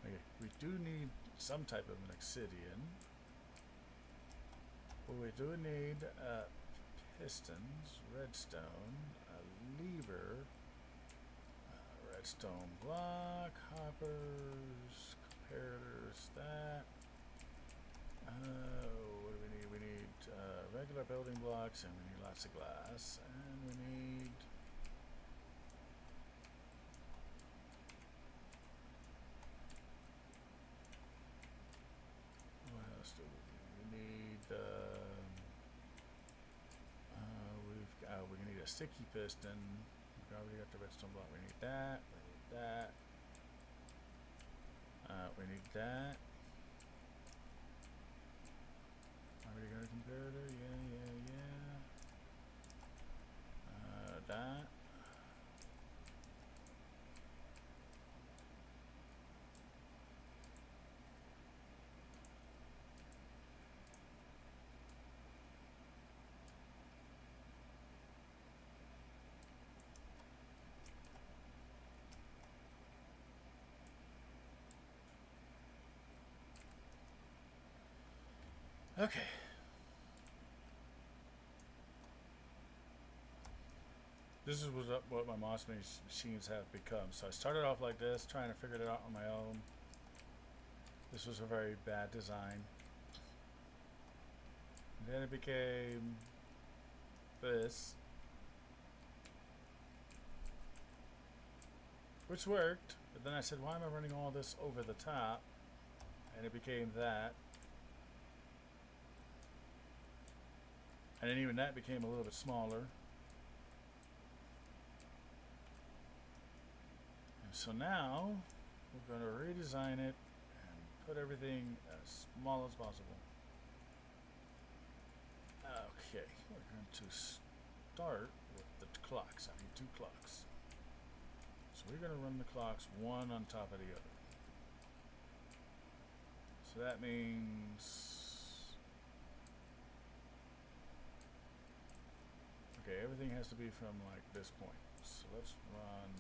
Okay, we do need some type of an obsidian. But we do need pistons, redstone, a lever, redstone block, hoppers, comparators, that. What do we need? We need regular building blocks, and we need lots of glass, and we need what else do we need? We need we're gonna need a sticky piston. We already got the redstone block. We need that. We need that. We need that. Already got a comparator. Yeah. That. Okay. This is what my moss machines have become. So I started off like this, trying to figure it out on my own. This was a very bad design. And then it became this, which worked. But then I said, why am I running all this over the top? And it became that. And then even that became a little bit smaller. And so now we're going to redesign it and put everything as small as possible. Okay, we're going to start with the clocks. I need 2 clocks. So we're going to run the clocks one on top of the other. So that means... Okay, everything has to be from like this point. So let's run...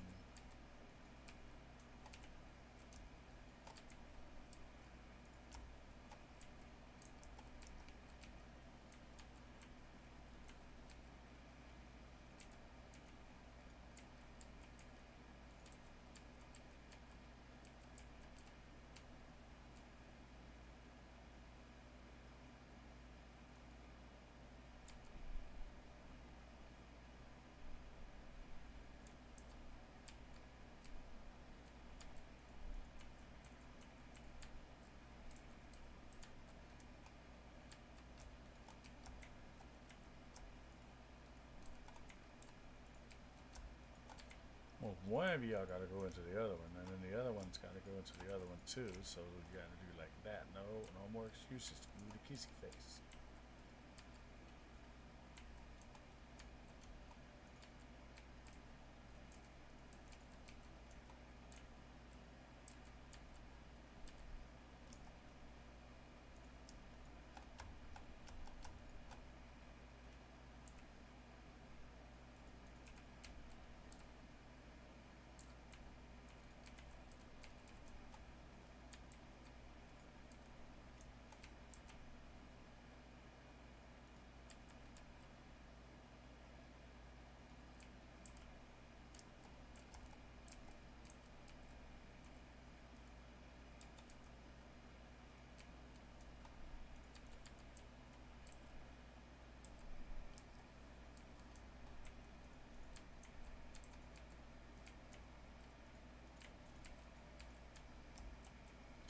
Well, one of y'all got to go into the other one, and then the other one's got to go into the other one too. So we got to do like that. No more excuses. Do the kissy face.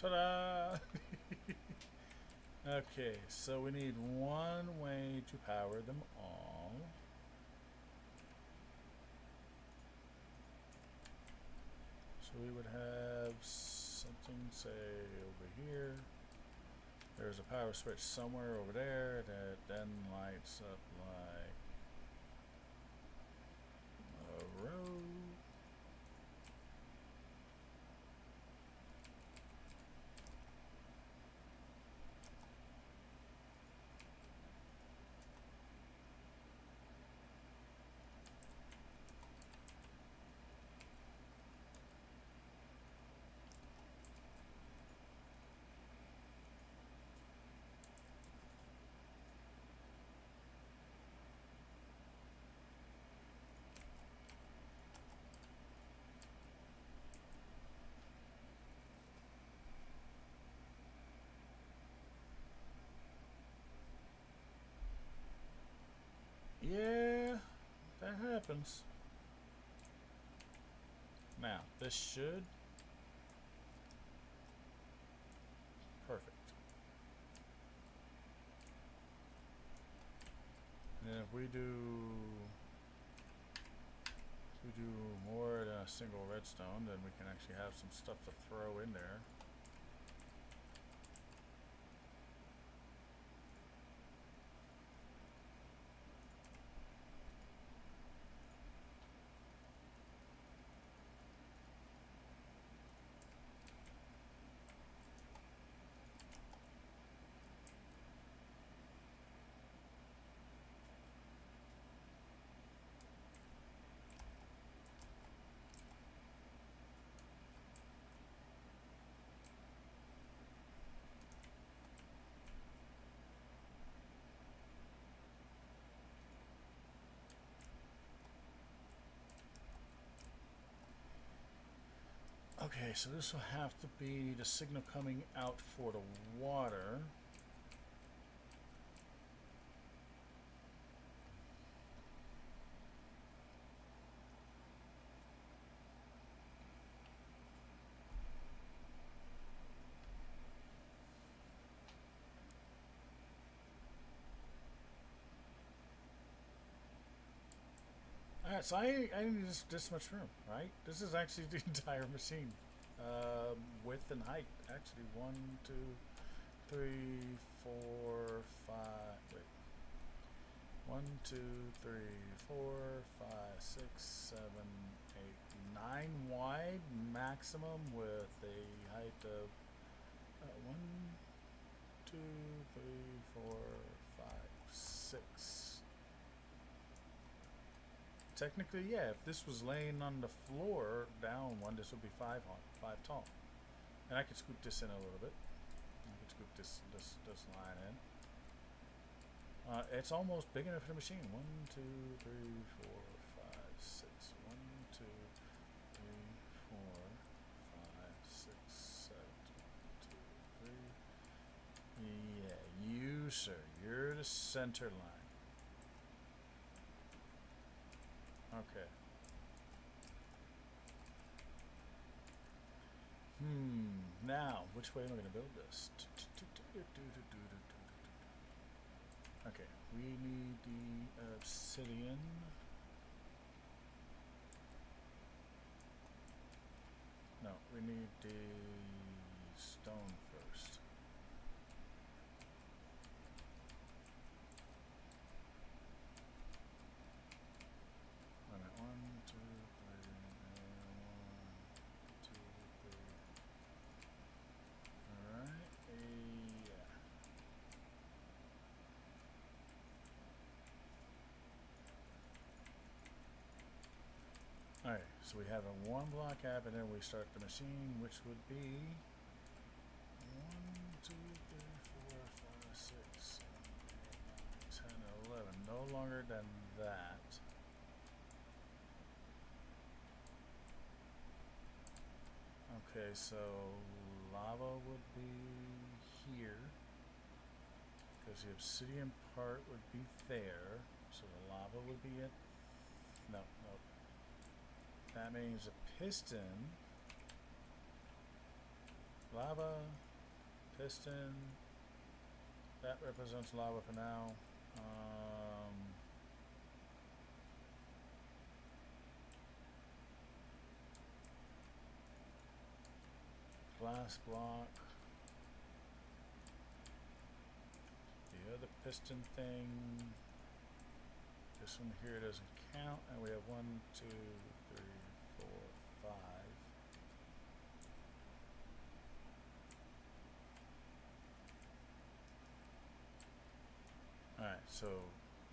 Ta-da! Okay, so we need one way to power them all. So we would have something, say, over here. There's a power switch somewhere over there that then lights up like a road. Yeah, that happens. Now, this should... Perfect. And if we do more than a single redstone, then we can actually have some stuff to throw in there. Okay, so this will have to be the signal coming out for the water. Alright, so I need this much room, right? This is actually the entire machine. Width and height. Actually, 1, 2, 3, 4, 5. Wait. 1, 2, 3, 4, 5, 6, 7, 8, 9 wide maximum with a height of 1, 2, 3, 4, 5, 6. Technically, yeah, if this was laying on the floor down one, this would be 5 tall. And I could scoop this in a little bit. I could scoop this line in. It's almost big enough for the machine. 1, 2, 3, 4, 5, 6. 1, 2, 3, 4, 5, 6, 7, 1, 2, 3. Yeah, you, sir. You're the center line. Okay. Now, which way am I going to build this? Okay, we need the obsidian. No, we need the stone first. Alright, so we have a 1 block app and then we start the machine, which would be 1, 2, 3, 4, 5, 6, 7, 8, 9, 10, 11. No longer than that. Okay, so lava would be here. Because the obsidian part would be there. So the lava would be at... No. That means a piston lava, piston. That represents lava for now. Glass block. The other piston thing. This one here doesn't count, and we have 1, 2, 3, 4, 5. Alright, so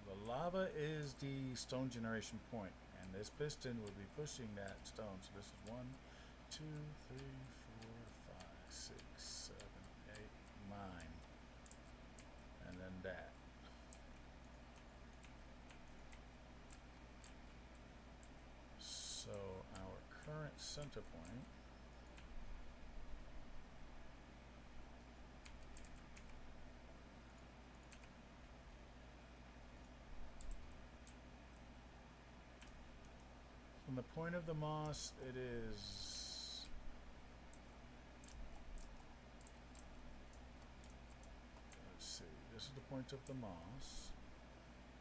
the lava is the stone generation point, and this piston will be pushing that stone. So this is 1, 2, 3, 4, 5, 6, 7, 8, 9. And then that. So our current center point from the point of the moss, it is let's see, this is the point of the moss.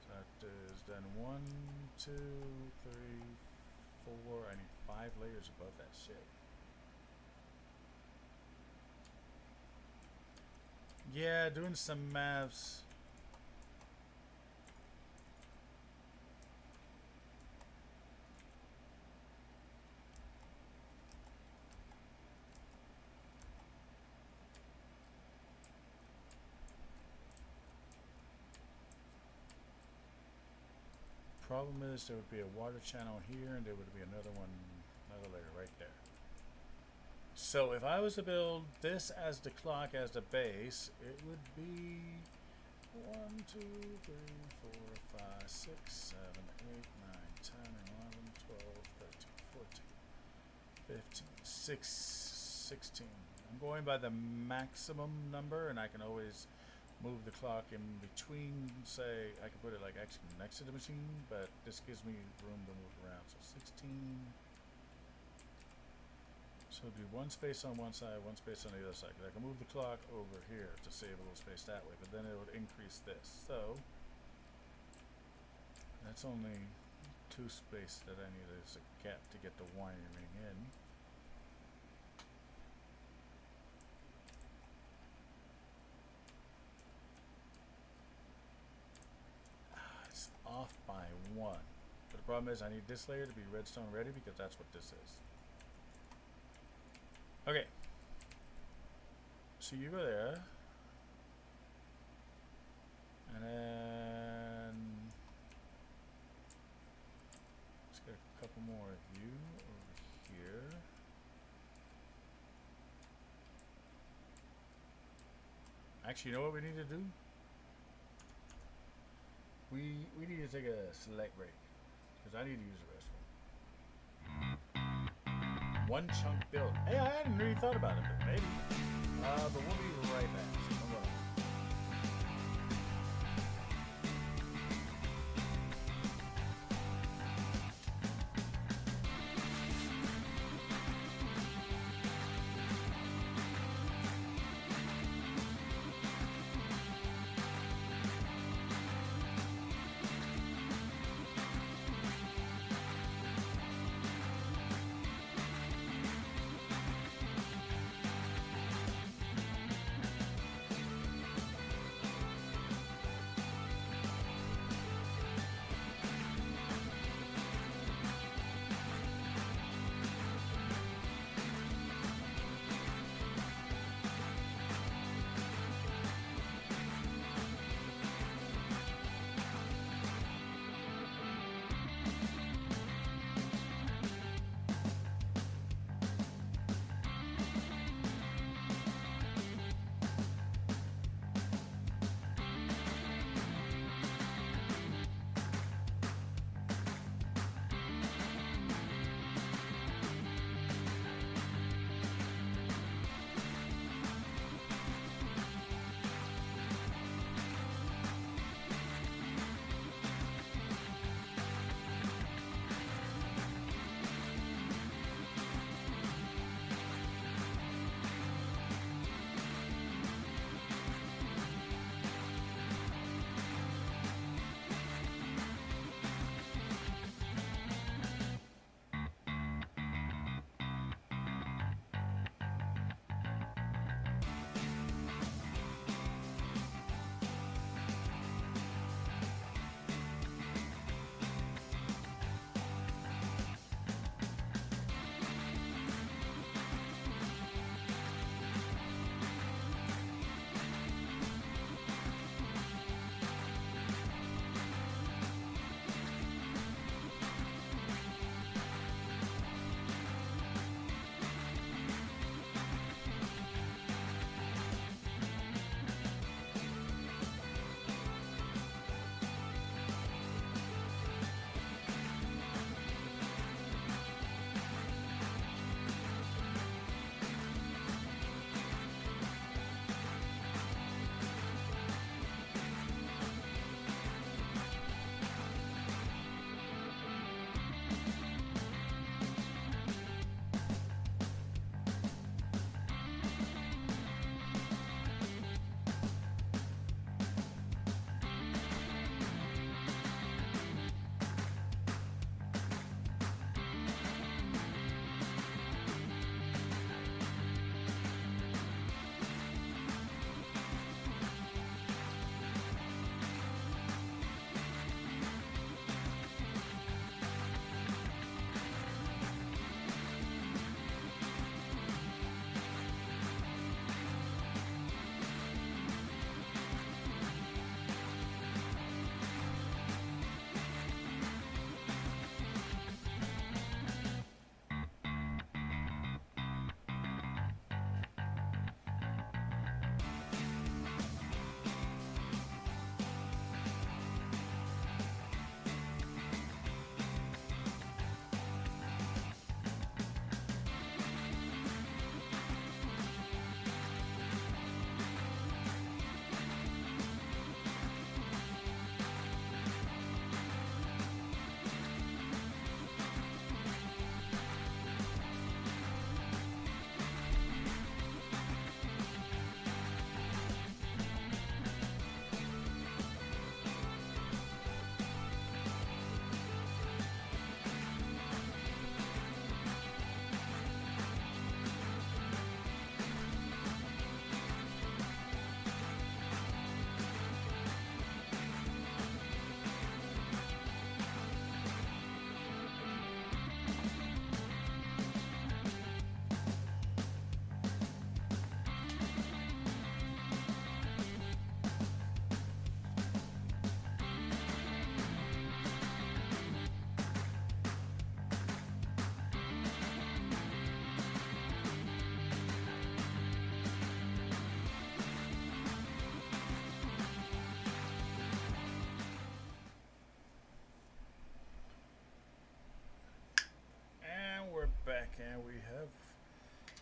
So that is then 1, 2, 3, 4. I need 5 layers above that shit. Yeah, doing some maths. Problem is, there would be a water channel here, and there would be another layer right there. So if I was to build this as the clock, as the base, it would be 1, 2, 3, 4, 5, 6, 7, 8, 9, 10, 11, 12, 13, 14, 15, 16. I'm going by the maximum number, and I can always move the clock in between. Say I could put it like actually next to the machine, but this gives me room to move around. So 16. So it'd be one space on one side, one space on the other side. 'Cause I can move the clock over here to save a little space that way, but then it would increase this. So that's only 2 space that I need as a gap to get the wiring in. It's off by 1. But the problem is I need this layer to be redstone ready because that's what this is. Okay. So you go there. And then let's get a couple more of you over here. Actually, you know what we need to do? We need to take a select break because I need to use the restroom. One chunk build. Hey, I hadn't really thought about it, but maybe. But we'll be right back. So hold on.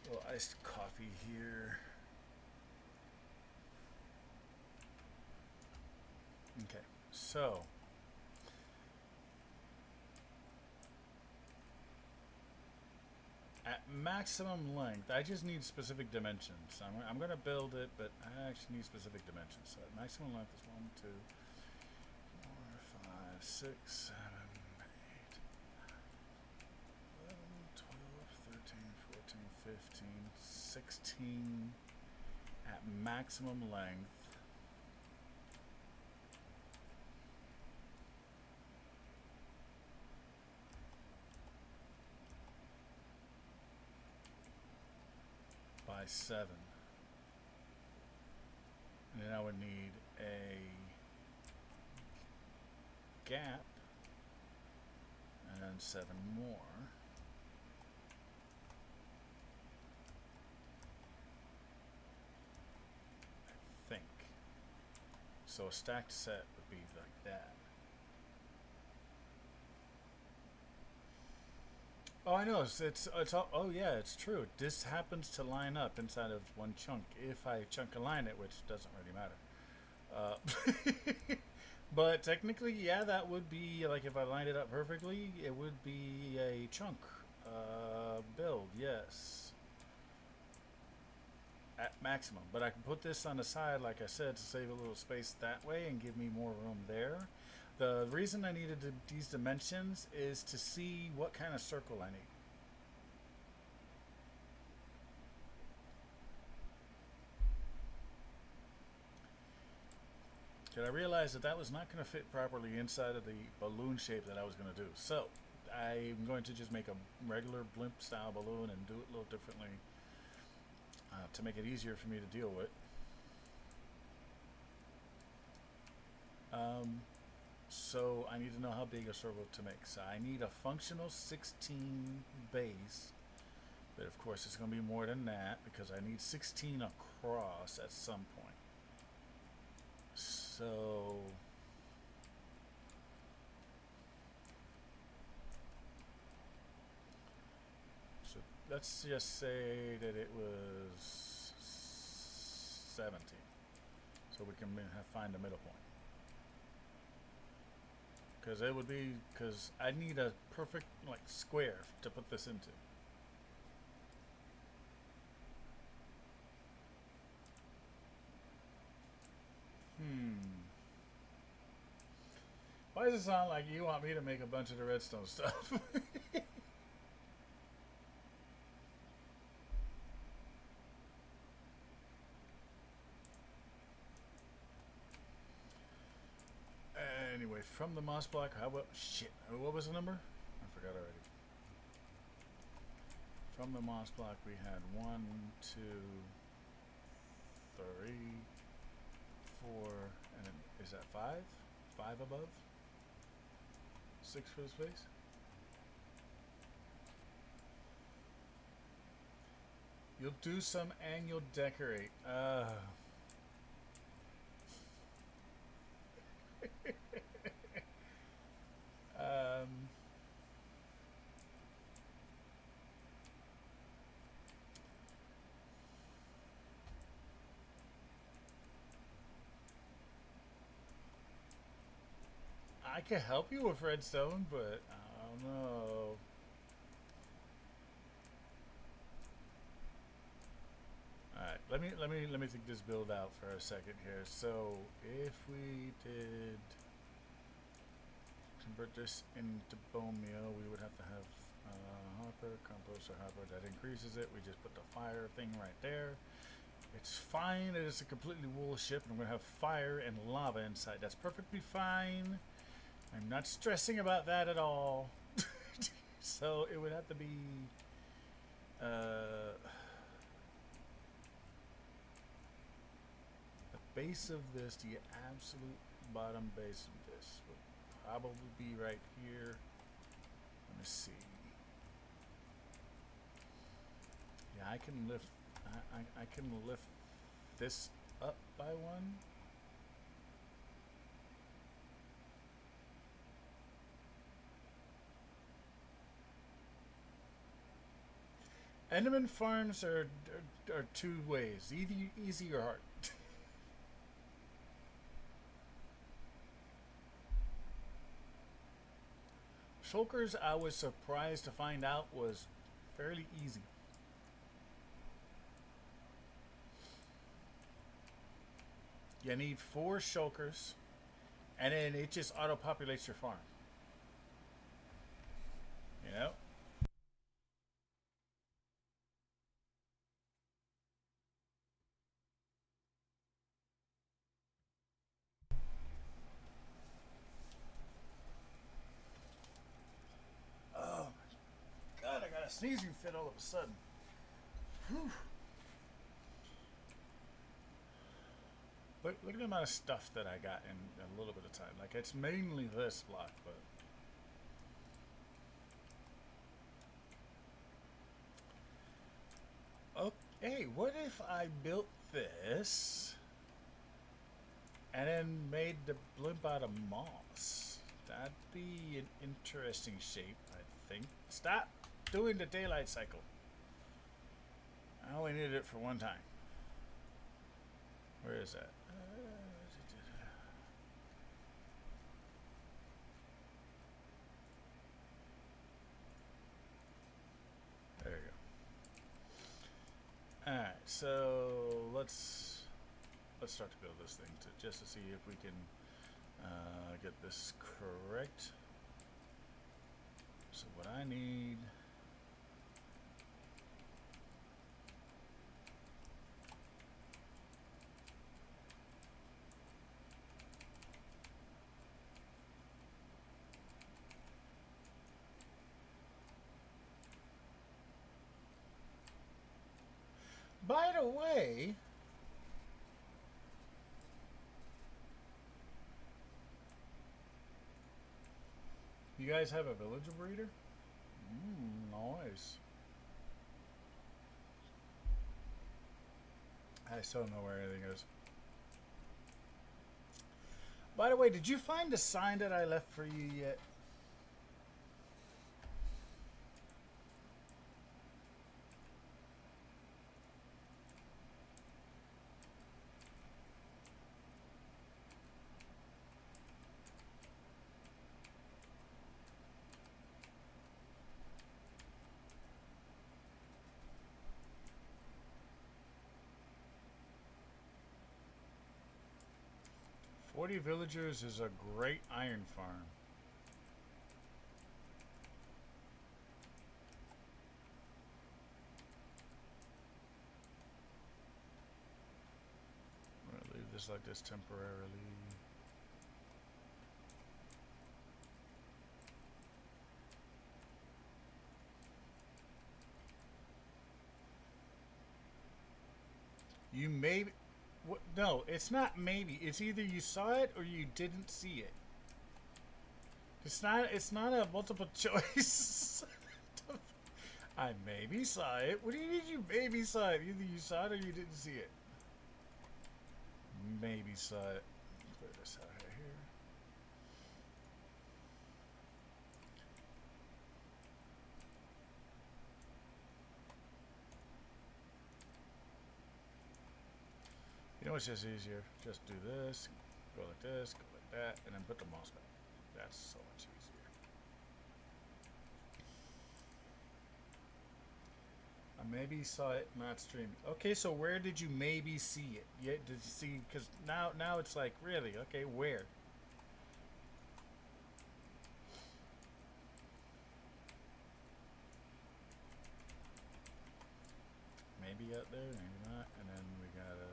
A little iced coffee here. Okay, so at maximum length, I just need specific dimensions. I'm going to build it, but I actually need specific dimensions. So at maximum length is 1, 2, 4, 5, 6, 7, 8, 11, 12, 13, 14, 15, 16 at maximum length. By 7. And then I would need a gap and then 7 more. I think. So a stacked set would be like that. Oh, I know. It's all, oh yeah, it's true. This happens to line up inside of one chunk if I chunk align it, which doesn't really matter. But technically, yeah, that would be like if I lined it up perfectly, it would be a chunk build. Yes, at maximum. But I can put this on the side, like I said, to save a little space that way and give me more room there. The reason I needed these dimensions is to see what kind of circle I need. Because I realized that that was not going to fit properly inside of the balloon shape that I was going to do. So I'm going to just make a regular blimp style balloon and do it a little differently to make it easier for me to deal with. So I need to know how big a circle to make. So I need a functional 16 base, but of course it's going to be more than that because I need 16 across at some point. So let's just say that it was 17, so we can find a middle point. Because it would be, because I need a perfect like square to put this into. Why does it sound like you want me to make a bunch of the redstone stuff? Anyway, from the moss block, how about shit? What was the number? I forgot already. From the moss block, we had 1, 2, 3, 4, and then, is that 5? 5 above? 6 for the space? You'll do some and you'll decorate. I can help you with redstone, but I don't know. Alright, let me think this build out for a second here. So if we did convert this into bone meal, we would have to have hopper, composter hopper. That increases it. We just put the fire thing right there. It's fine. It is a completely wool ship, and I'm going to have fire and lava inside. That's perfectly fine. I'm not stressing about that at all. So it would have to be the base of this, the absolute bottom base of this would probably be right here. Let me see. Yeah, I can lift I can lift this up by 1. Enderman farms are two ways, easy or hard. Shulkers, I was surprised to find out was fairly easy. You need 4 shulkers, and then it just auto-populates your farm. You know? Oh my god, I got a sneezing fit all of a sudden. Whew. Look at the amount of stuff that I got in a little bit of time. Like, it's mainly this block, but... Okay, what if I built this and then made the blimp out of moss? That'd be an interesting shape, I think. Stop doing the daylight cycle. I only needed it for one time. Where is that? There you go. All right, so let's start to build this thing just to see if we can get this correct. So what I need. By the way, you guys have a villager breeder? Nice. I still don't know where anything is. By the way, did you find the sign that I left for you yet? "40 villagers is a great iron farm." I'm gonna leave this like this temporarily. You maybe... What? No, it's not maybe. It's either you saw it or you didn't see it. It's not a multiple choice. I maybe saw it. What do you mean you maybe saw it? Either you saw it or you didn't see it. Maybe saw it. Put this out here. You know what's just easier? Just do this, go like this, go like that, and then put the mouse back. That's so much easier. I maybe saw it not streaming. Okay, so where did you maybe see it? Yeah, did you see? Because now it's like, really? Okay, where? Maybe out there, maybe not. And then we gotta...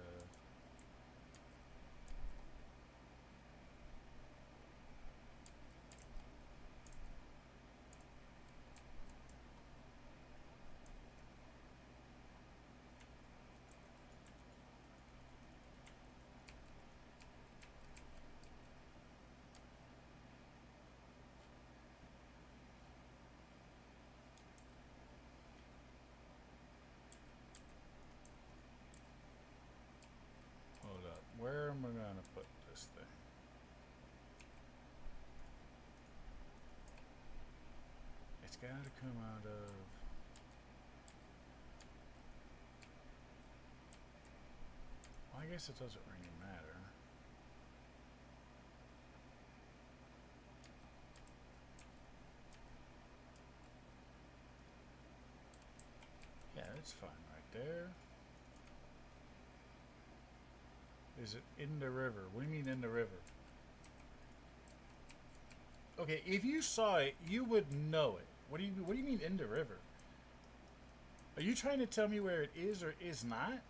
Hold up. Where am I gonna put this thing? It's gotta come out of... I guess it doesn't really matter. Yeah, it's fine right there. Is it in the river? What do you mean in the river? Okay, if you saw it, you would know it. What do you mean in the river? Are you trying to tell me where it is or is not?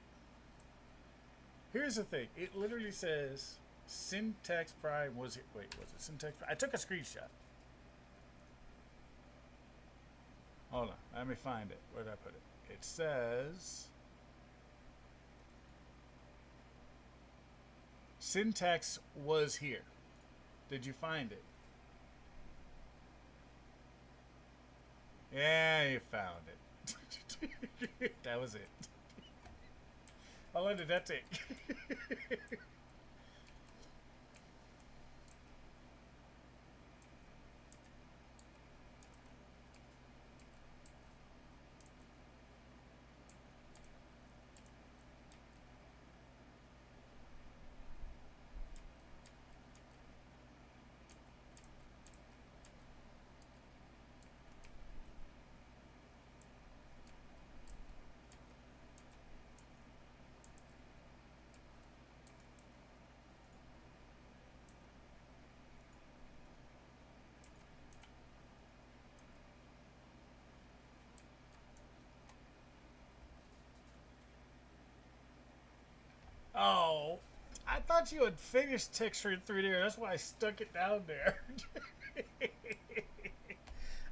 Here's the thing. It literally says Syntax Prime was it. Wait, was it Syntax Prime? I took a screenshot. Hold on. Let me find it. Where did I put it? It says Syntax was here. Did you find it? Yeah, you found it. That was it. How long did that take? Oh, I thought you had finished texturing through there. That's why I stuck it down there.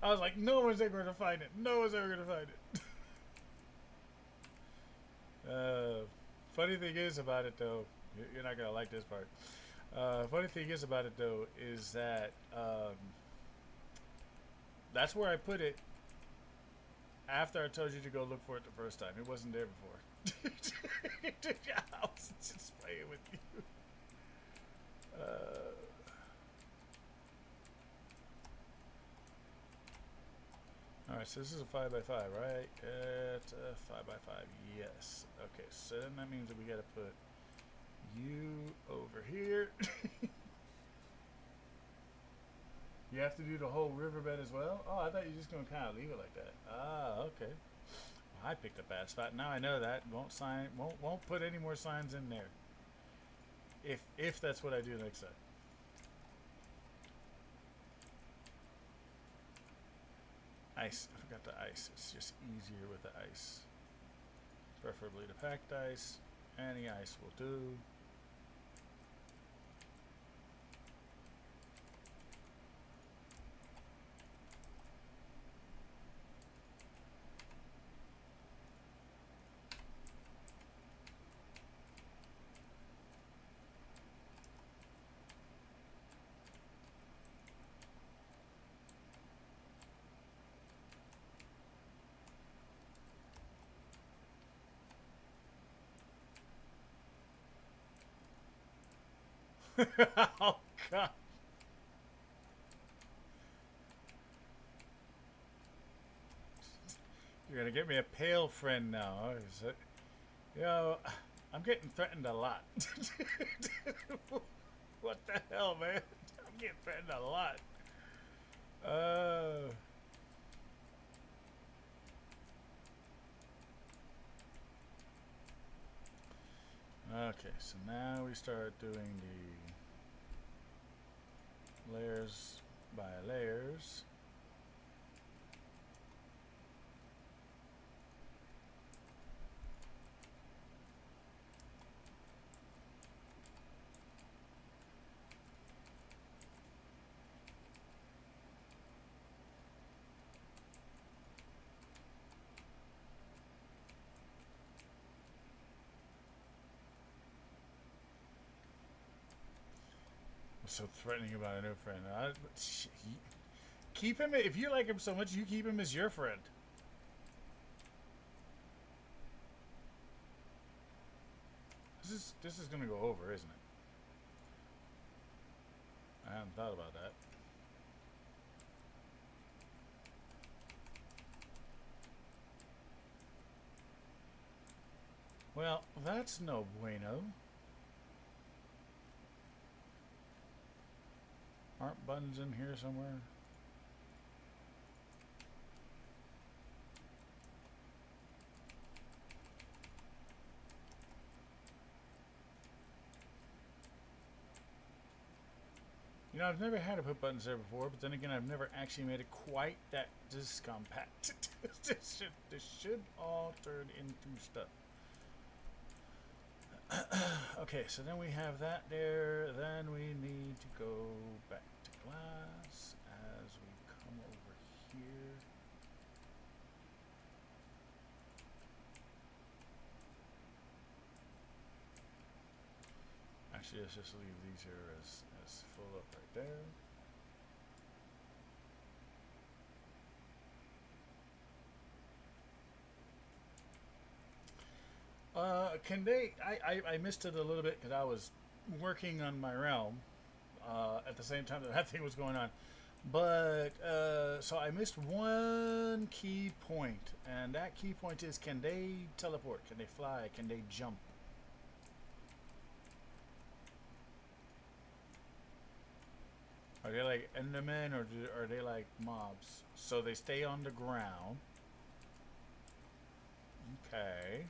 I was like, no one's ever going to find it. No one's ever going to find it. Funny thing is about it, though, you're not going to like this part. Funny thing is about it, though, is that that's where I put it after I told you to go look for it the first time. It wasn't there before. I was just playing with you. Alright, so this is a 5x5, right? It's a 5x5, yes. Okay, so then that means that we gotta put you over here. You have to do the whole riverbed as well? Oh, I thought you were just gonna kind of leave it like that. Ah, okay. I picked a bad spot. Now I know that. Won't put any more signs in there. If that's what I do next time. Ice. I forgot the ice. It's just easier with the ice. Preferably the packed ice. Any ice will do. Oh God! You're gonna get me a pale friend now. Is it? Yo, I'm getting threatened a lot. What the hell, man? I'm getting threatened a lot. Okay, so now we start doing the layers by layers. So threatening about a new friend. Keep him. If you like him so much, you keep him as your friend. This is gonna go over, isn't it? I hadn't thought about that. Well, that's no bueno. Aren't buttons in here somewhere? You know, I've never had to put buttons there before, but then again, I've never actually made it quite that this compact. this should all turn into stuff. Okay, so then we have that there. Then we need to go back to glass as we come over here. Actually, let's just leave these here as full up right there. Can they? I missed it a little bit because I was working on my realm at the same time that thing was going on. But so I missed one key point, and that key point is: can they teleport? Can they fly? Can they jump? Are they like Endermen or are they like mobs? So they stay on the ground. Okay.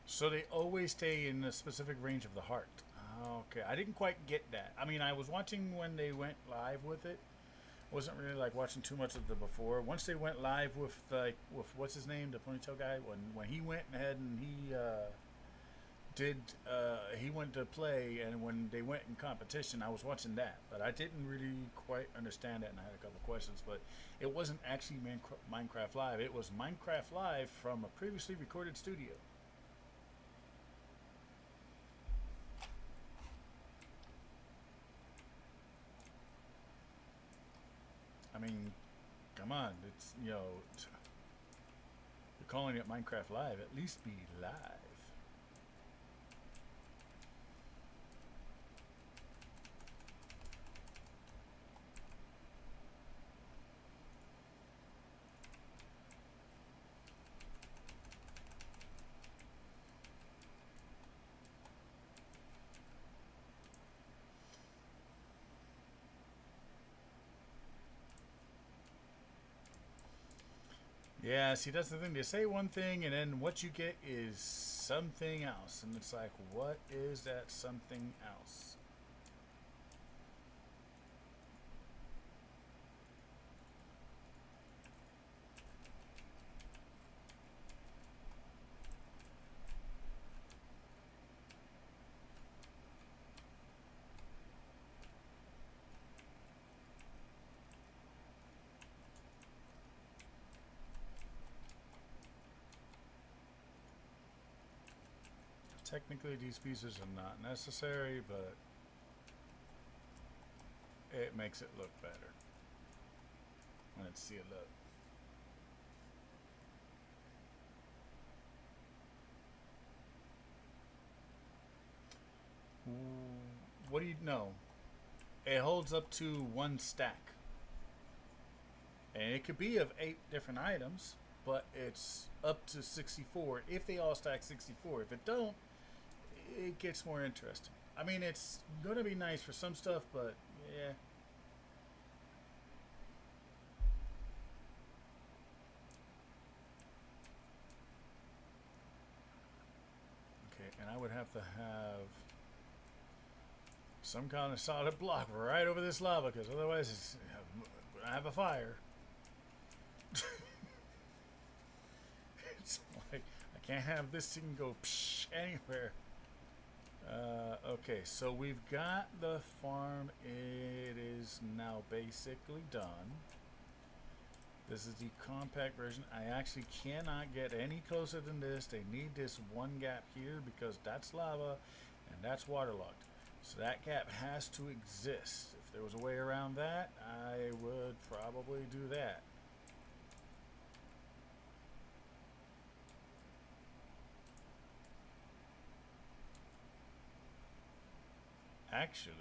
So they always stay in a specific range of the heart. Okay, I didn't quite get that. I mean, I was watching when they went live with it. Wasn't really like watching too much of the before. Once they went live with like with what's his name, the ponytail guy, when he went ahead and he did he went to play, and when they went in competition, I was watching that, but I didn't really quite understand it, and I had a couple of questions. But it wasn't actually Minecraft Live. It was Minecraft Live from a previously recorded studio. I mean, come on, it's you're calling it Minecraft Live. At least be live. Yeah, see, that's the thing. They say one thing, and then what you get is something else. And it's like, what is that something else? Technically, these pieces are not necessary, but it makes it look better when it's sealed up. What do you know? It holds up to one stack. And it could be of 8 different items, but it's up to 64 if they all stack 64. If it don't, it gets more interesting. I mean, it's going to be nice for some stuff, but yeah. Okay, and I would have to have some kind of solid block right over this lava, because otherwise it's, I have a fire. It's like I can't have this thing go psh anywhere. Okay, so we've got the farm. It is now basically done. This is the compact version. I actually cannot get any closer than this. They need this one gap here because that's lava and that's waterlogged. So that gap has to exist. If there was a way around that, I would probably do that. Actually,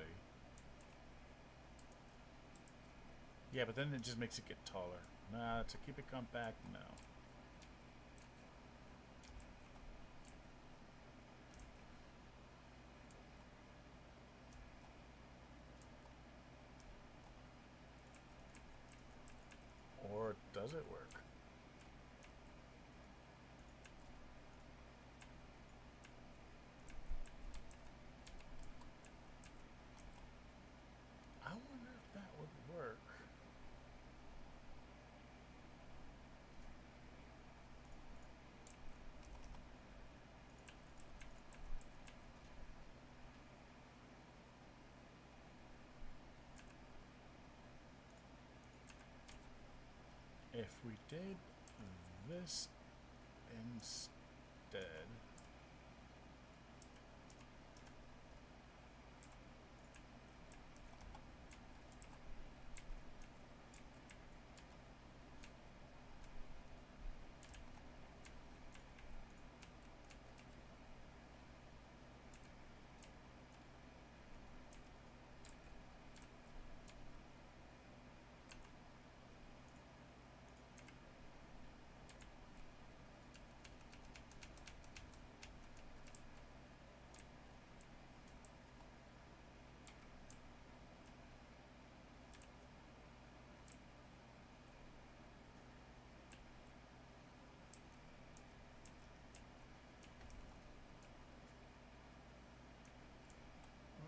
yeah, but then it just makes it get taller. Nah, to keep it compact, no. Or does it work? I wonder if that would work. If we did this instead.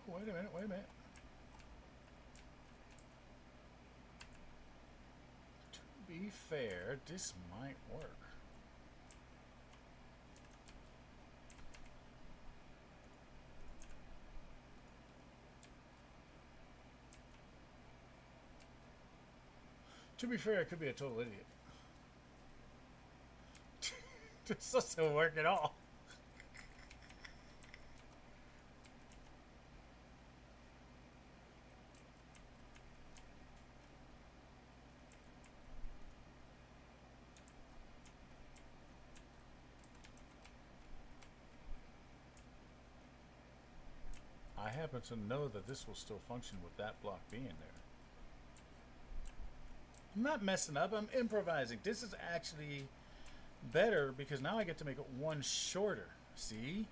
Wait a minute, wait a minute. To be fair, this might work. To be fair, I could be a total idiot. This doesn't work at all. I happen to know that this will still function with that block being there. I'm not messing up, I'm improvising. This is actually better because now I get to make it one shorter. See?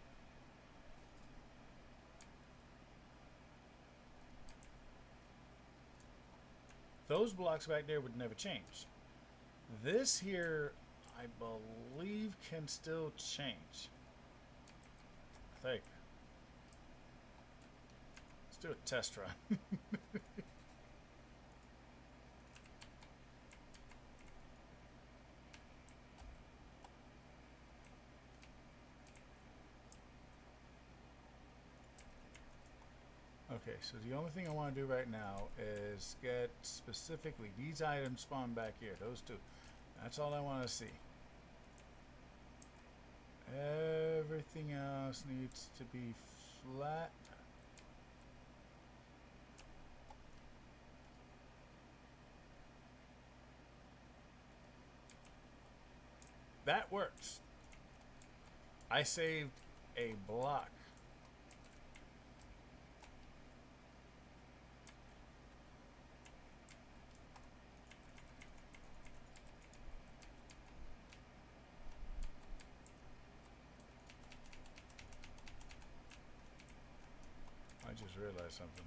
Those blocks back there would never change. This here, I believe, can still change. I think. Let's do a test run. Okay, so the only thing I want to do right now is get specifically these items spawned back here. Those two. That's all I want to see. Everything else needs to be flat. That works. I saved a block. I just realized something.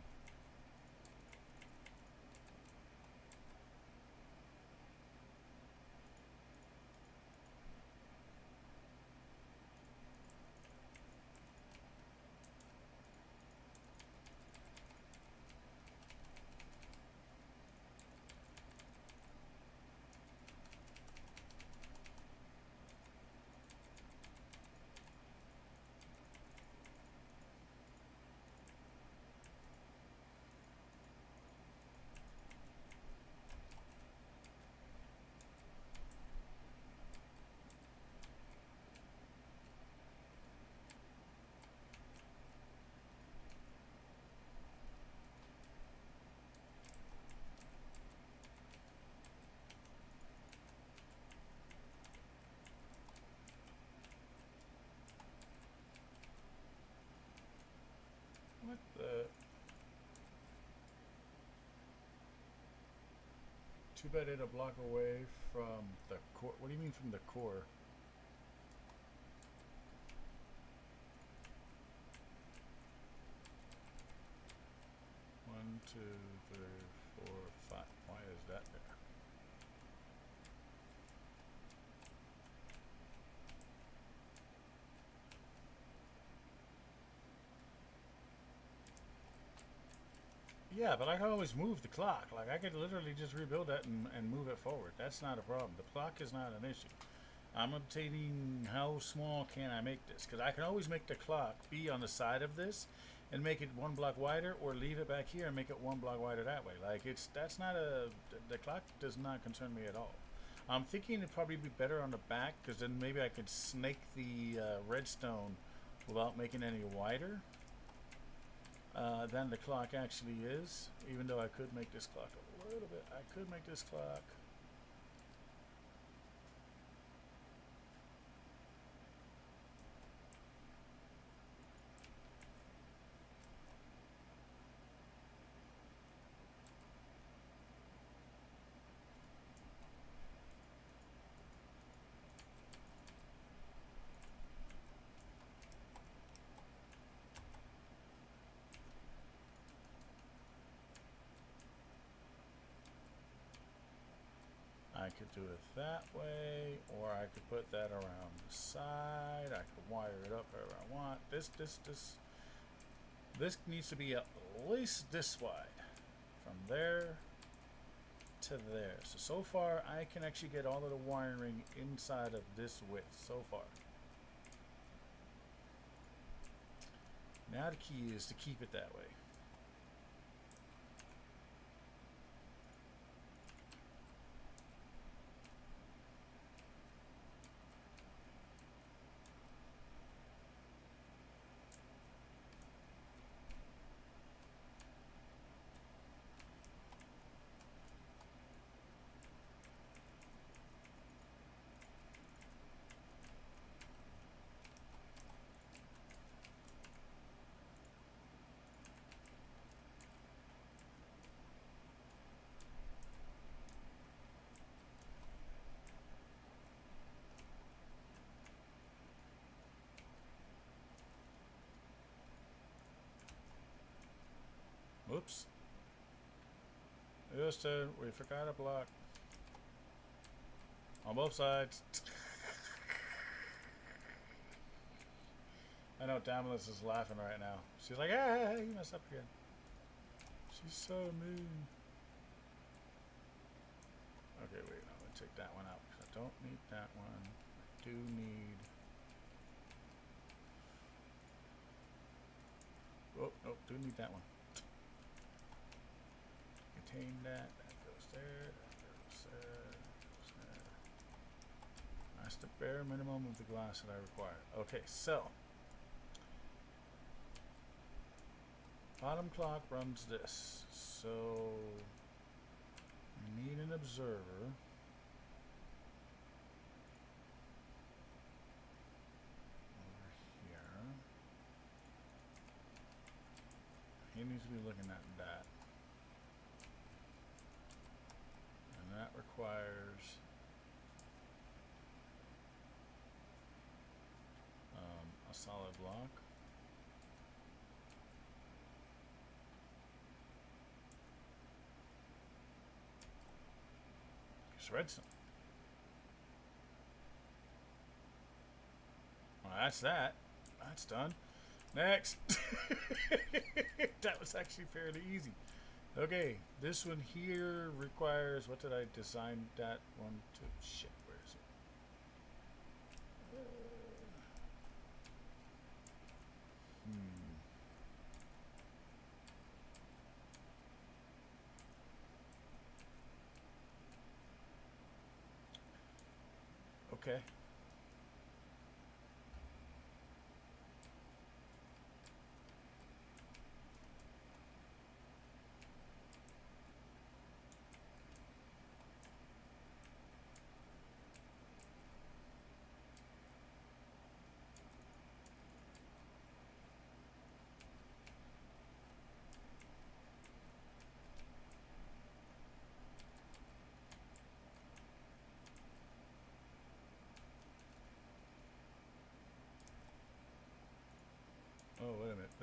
Too bad it's a block away from the core. What do you mean from the core? One, two, three, four, five. Why is that there? Yeah, but I can always move the clock. Like, I could literally just rebuild that and move it forward. That's not a problem. The clock is not an issue. I'm obtaining how small can I make this? Because I can always make the clock be on the side of this and make it one block wider, or leave it back here and make it one block wider that way. Like, that's not a... The clock does not concern me at all. I'm thinking it'd probably be better on the back, because then maybe I could snake the redstone without making any wider than the clock actually is. Even though I could make this clock a little bit. I could make this clock... I could do it that way, or I could put that around the side. I could wire it up wherever I want. This needs to be at least this wide, from there to there. So far, I can actually get all of the wiring inside of this width so far. Now the key is to keep it that way. Oops. Houston, we forgot a block. On both sides. I know Damalus is laughing right now. She's like, ah, you messed up again. She's so mean. Okay, wait, I'm gonna take that one out because I don't need that one. I do need... Oh, nope, do need that one. Contain that goes there, that goes there, that goes there. That's the bare minimum of the glass that I require. Okay, so bottom clock runs this. So we need an observer. Over here. He needs to be looking at that. And that requires a solid block. It's redstone. Well, that's that. That's done. Next. That was actually fairly easy. Okay, this one here requires, what did I design that one to? Shit, where is it? Okay.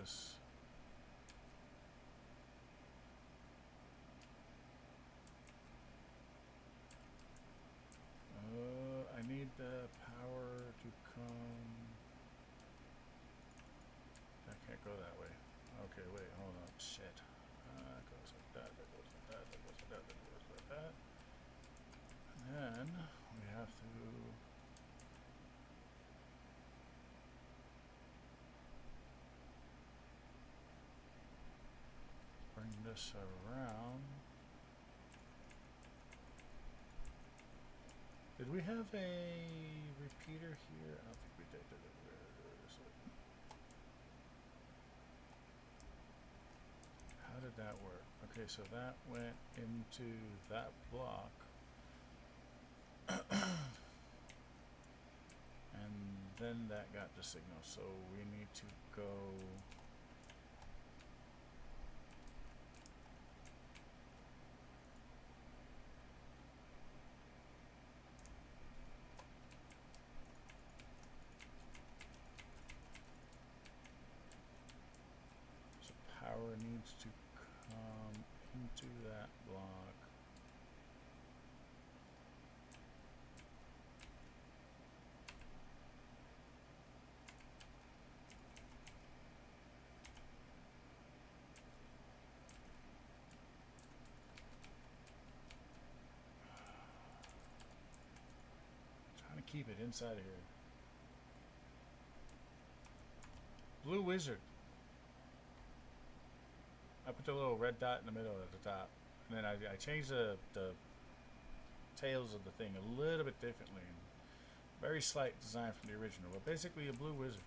this. I need the power to come. I can't go that way. Okay, wait, hold on. Shit. That goes like that, that goes like that, that goes like that, that goes like that. And then we have to bring this around. Did we have a repeater here? I don't think we did. Where is it? How did that work? Okay, so that went into that block. And then that got the signal. So we need to go. So power needs to come into that block. Keep it inside of here. Blue Wizard. I put the little red dot in the middle at the top. And then I changed the tails of the thing a little bit differently. Very slight design from the original, but basically a Blue Wizard.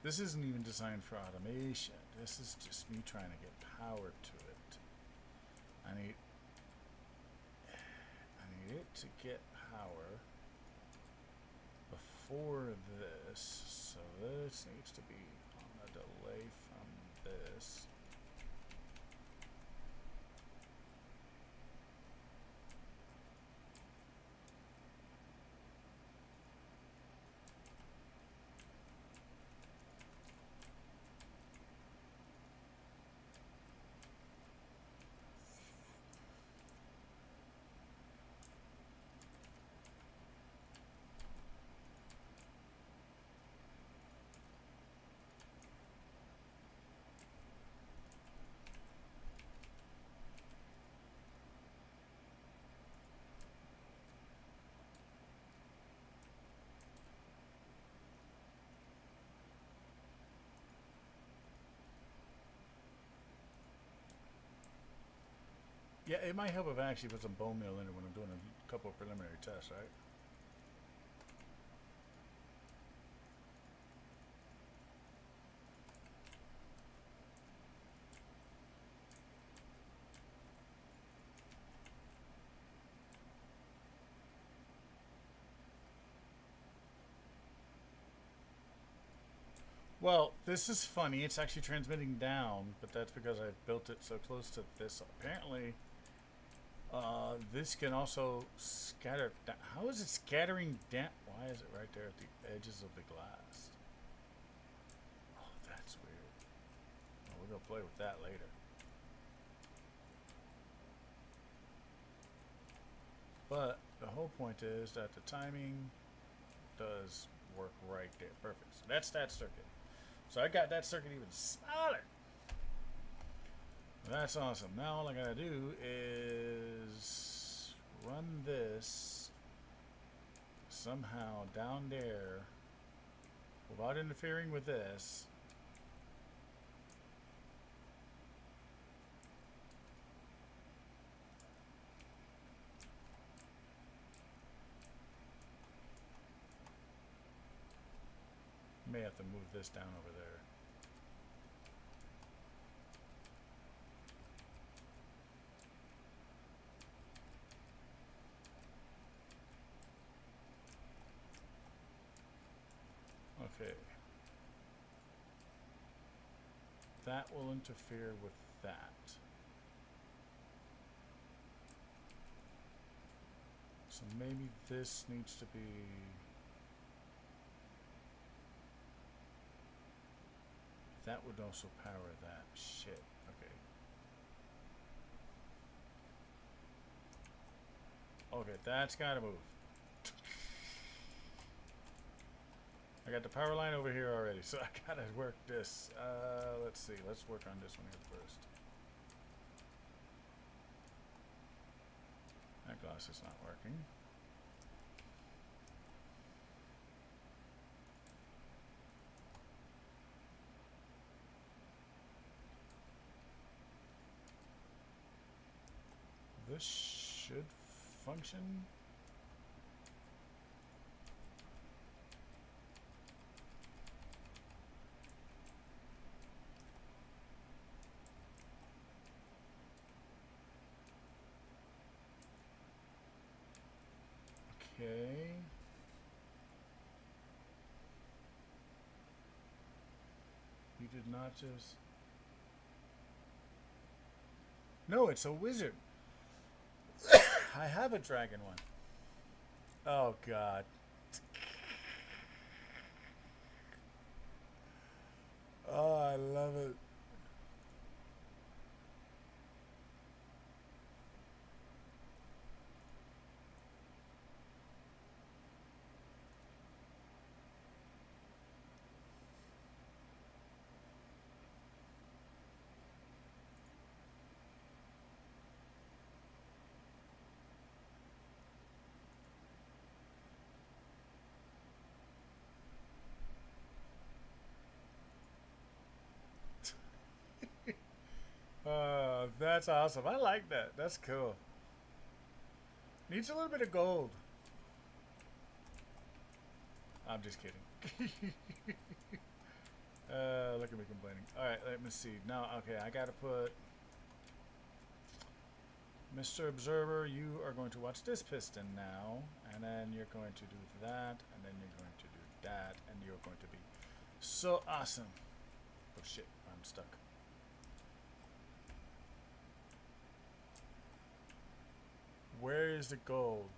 This isn't even designed for automation. This is just me trying to get power to it. I need it to get power before this, so this needs to be on a delay from this. Yeah, it might help if I actually put some bone meal in it when I'm doing a couple of preliminary tests, right? Well, this is funny. It's actually transmitting down, but that's because I've built it so close to this. Apparently, this can also scatter. How is it scattering down? Why is it right there at the edges of the glass? Oh, that's weird. Well, we're going to play with that later. But the whole point is that the timing does work right there. Perfect. So that's that circuit. So I got that circuit even smaller. That's awesome. Now all I gotta do is run this somehow down there without interfering with this. May have to move this down over there. Okay. That will interfere with that. So So maybe this needs to be... That would also power that. Shit. Okay. Okay, that's gotta move. I got the power line over here already, so I gotta work this. Let's see. Let's work on this one here first. That glass is not working. This should function. Okay. You did not just... No, it's a wizard. I have a dragon one. Oh, God. Oh, I love it. That's awesome. I like that. That's cool. Needs a little bit of gold. I'm just kidding. Look at me complaining. Alright, let me see. Now, okay, I gotta put... Mr. Observer, you are going to watch this piston now. And then you're going to do that. And then you're going to do that. And you're going to be so awesome. Oh shit, I'm stuck. Where is the gold?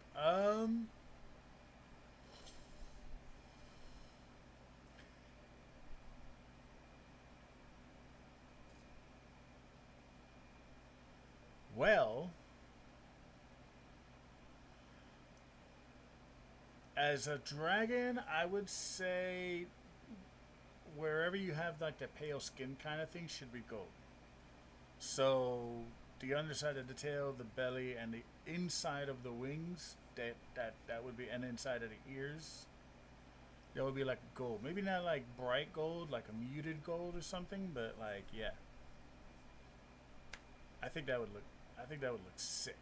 Well, as a dragon, I would say wherever you have like the pale skin kind of thing should be gold. So the underside of the tail, the belly, and the inside of the wings, that would be, and inside of the ears, that would be like gold. Maybe not like bright gold, like a muted gold or something, but like, yeah. I think that would look sick.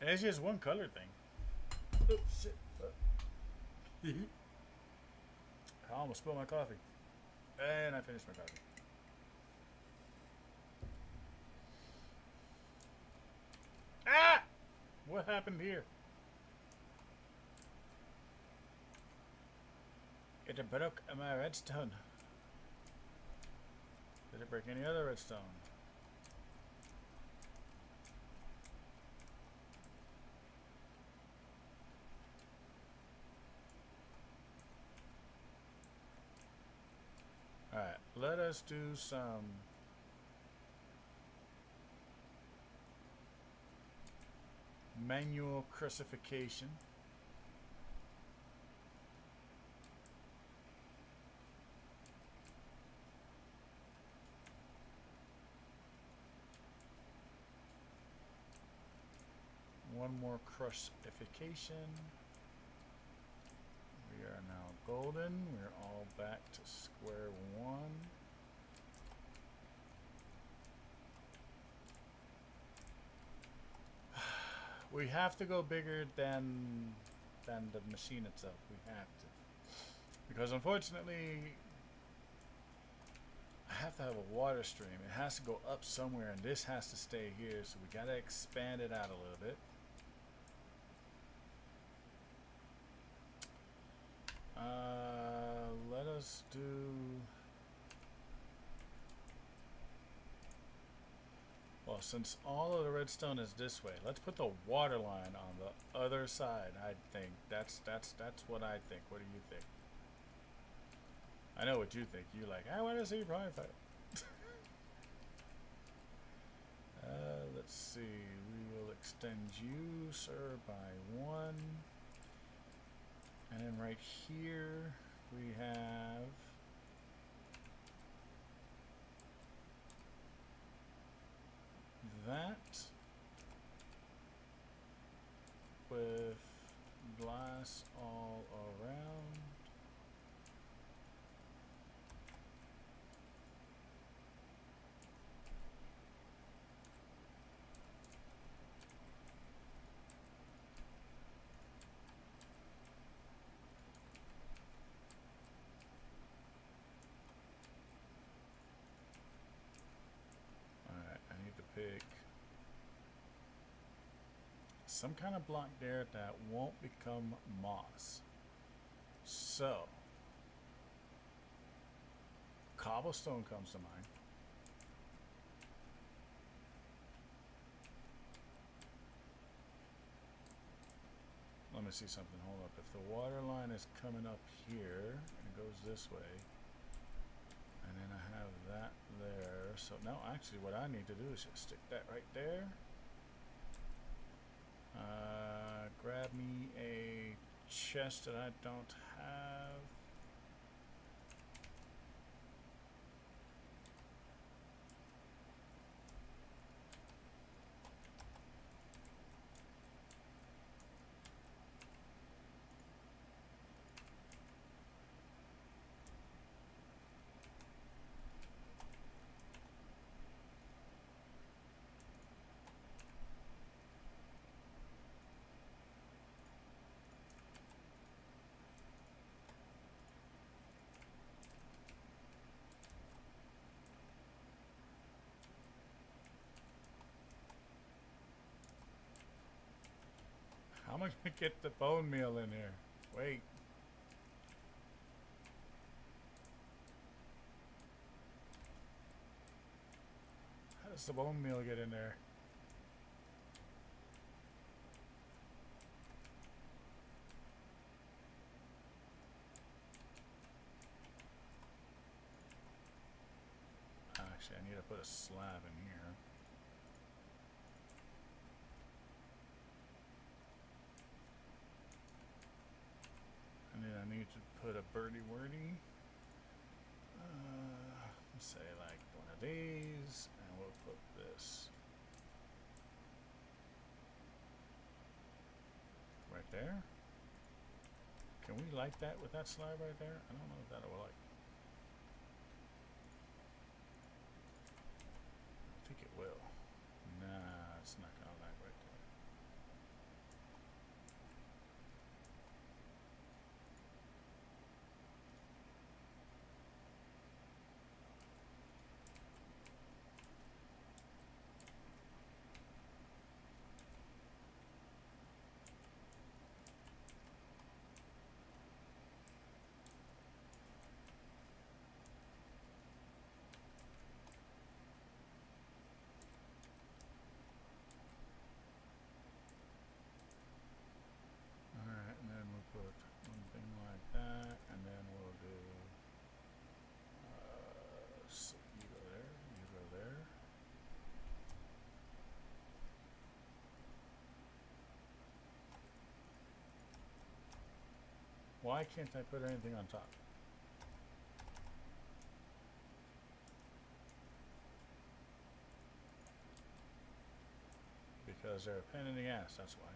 And it's just one color thing. Oops, shit. I almost spilled my coffee. And I finished my coffee. Ah! What happened here? It broke my redstone. Did it break any other redstone? Alright, let us do some manual crucifixion. One more crucifixion. We are now golden. We're all back to square one. We have to go bigger than the machine itself. We have to. Because unfortunately, I have to have a water stream. It has to go up somewhere, and this has to stay here. So we gotta expand it out a little bit. Let us do... Well, Well, since all of the redstone is this way, let's put the water line on the other side. I think that's what I think. What do you think? I know what you think. You like, I want to see Prime Fight. Let's see. We will extend you, sir, by 1. And then right here we have that with glass all around. Alright, I need to pick some kind of block there that won't become moss. So, cobblestone comes to mind. Let me see something. Hold up. If the water line is coming up here and it goes this way, and then I have that there. So now, actually, what I need to do is just stick that right there. Grab me a chest that I don't have. How am I gonna get the bone meal in here? Wait. How does the bone meal get in there? Actually, I need to put a slab in here. And then I need to put a birdie wordy. Let's say like one of these, and we'll put this right there. Can we light that with that slab right there? I don't know if that'll light. I think it will. Nah, it's not gonna light right there. Alright, and then we'll put one thing like that, and then we'll do so you go there, you go there. Why can't I put anything on top? Because they're a pain in the ass, that's why.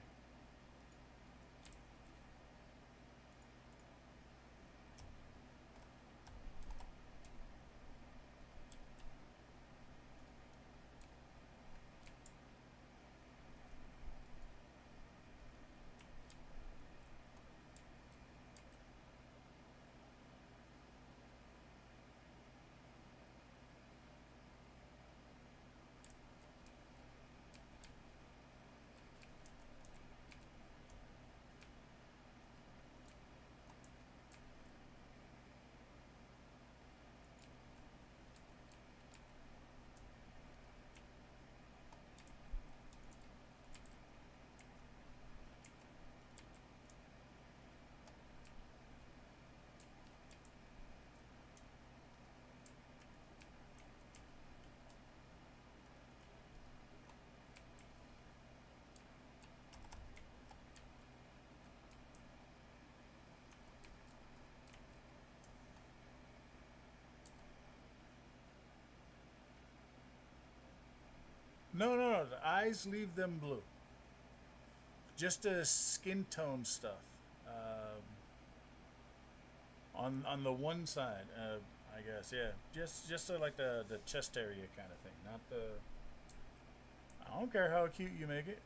No, no, no. The eyes, leave them blue. Just the skin tone stuff. On the one side, I guess, yeah. Just so like the chest area kind of thing, not the. I don't care how cute you make it.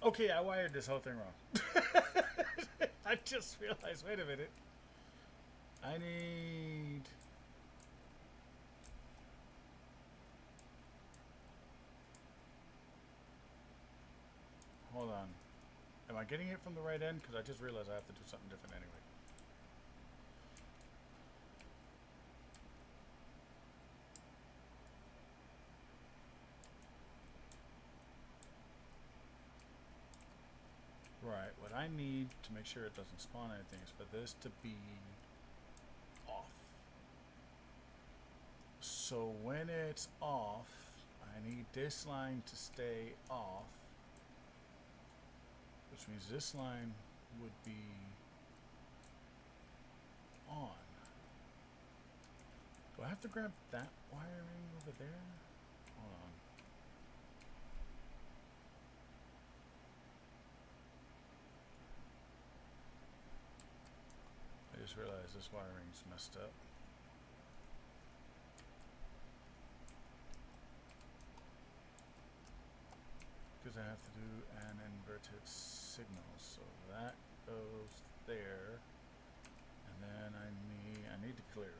Okay, I wired this whole thing wrong. I just realized. Wait a minute. I need. Hold on. Am I getting it from the right end? Because I just realized I have to do something different anyway. Right, what I need to make sure it doesn't spawn anything is for this to be off. So when it's off, I need this line to stay off, which means this line would be on. Do I have to grab that wiring over there? Hold on. I just realized this wiring's messed up. Because I have to do an inverted signal, so that goes there, and then I need to clear.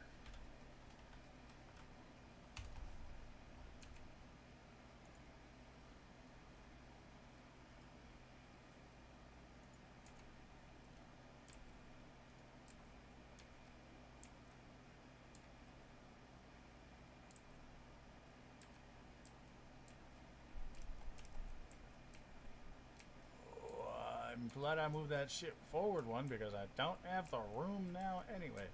I'm glad I moved that shit forward one because I don't have the room now anyway.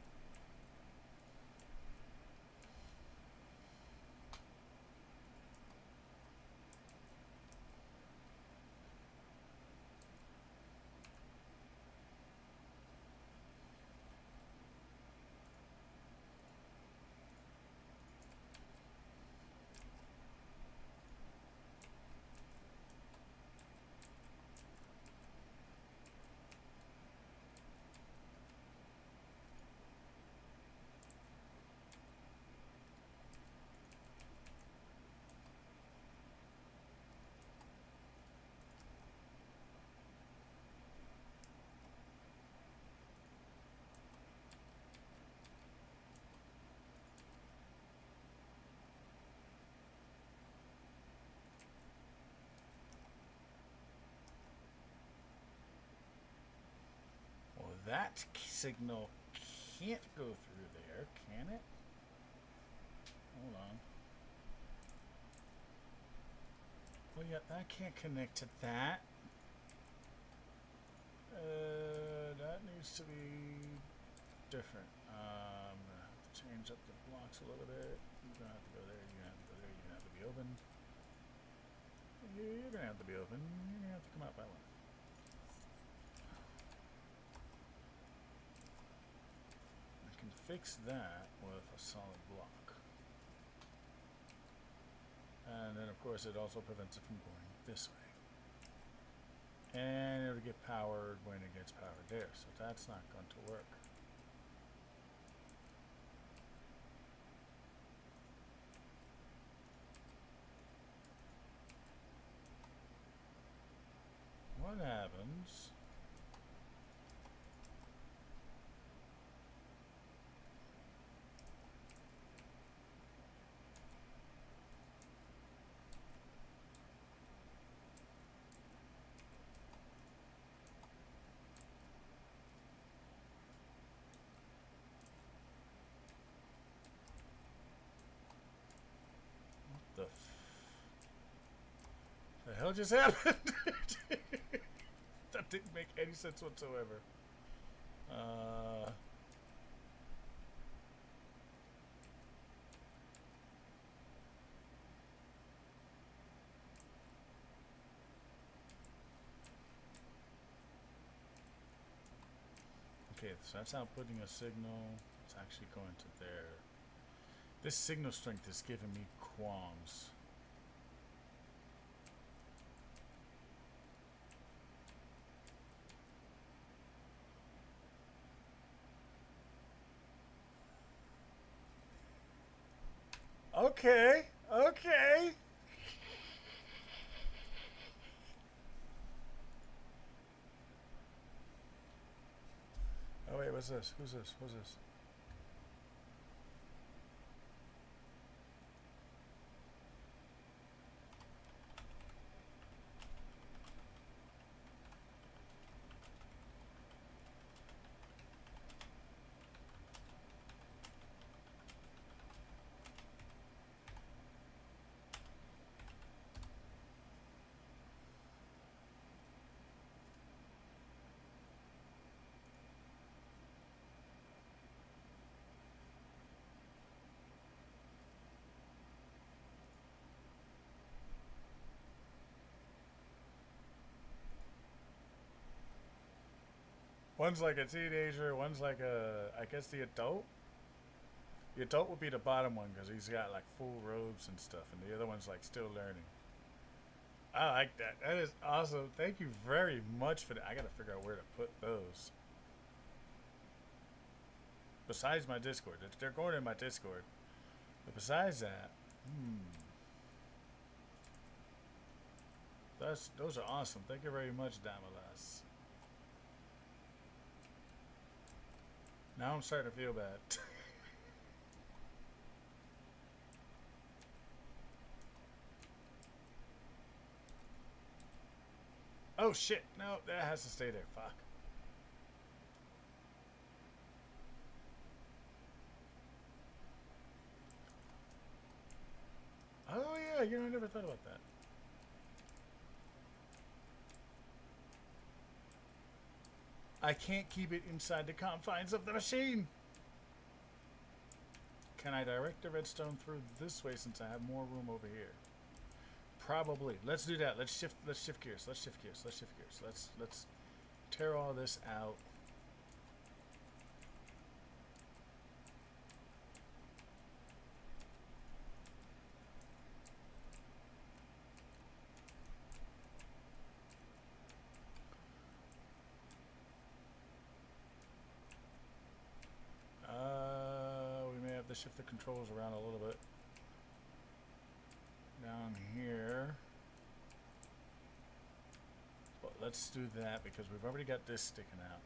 That signal can't go through there, can it? Hold on. Well, yeah, that can't connect to that. That needs to be different. I'm gonna have to change up the blocks a little bit. You're gonna have to go there. You're gonna have to go there. You're gonna be open. You're gonna have to be open. You're gonna have to come out by one. I can fix that with a solid block. And then of course it also prevents it from going this way. And it'll get powered when it gets powered there, so that's not going to work. What happens? The hell just happened? That didn't make any sense whatsoever. Okay, so that's outputting a signal. It's actually going to there. This signal strength is giving me qualms. Okay, okay. Oh wait, what's this? Who's this? Who's this? One's like a teenager, one's like a, I guess the adult. The adult would be the bottom one because he's got like full robes and stuff, and the other one's like still learning. I like that. That is awesome. Thank you very much for that. I gotta figure out where to put those. Besides my Discord, they're going in my Discord. But besides that, those are awesome. Thank you very much, Damalas. Now I'm starting to feel bad. Oh shit! No, that has to stay there. Fuck. Oh yeah, I never thought about that. I can't keep it inside the confines of the machine. Can I direct the redstone through this way since I have more room over here? Probably. Let's do that. Let's shift gears. Let's shift gears. Let's tear all this out. To shift the controls around a little bit down here, but let's do that because we've already got this sticking out.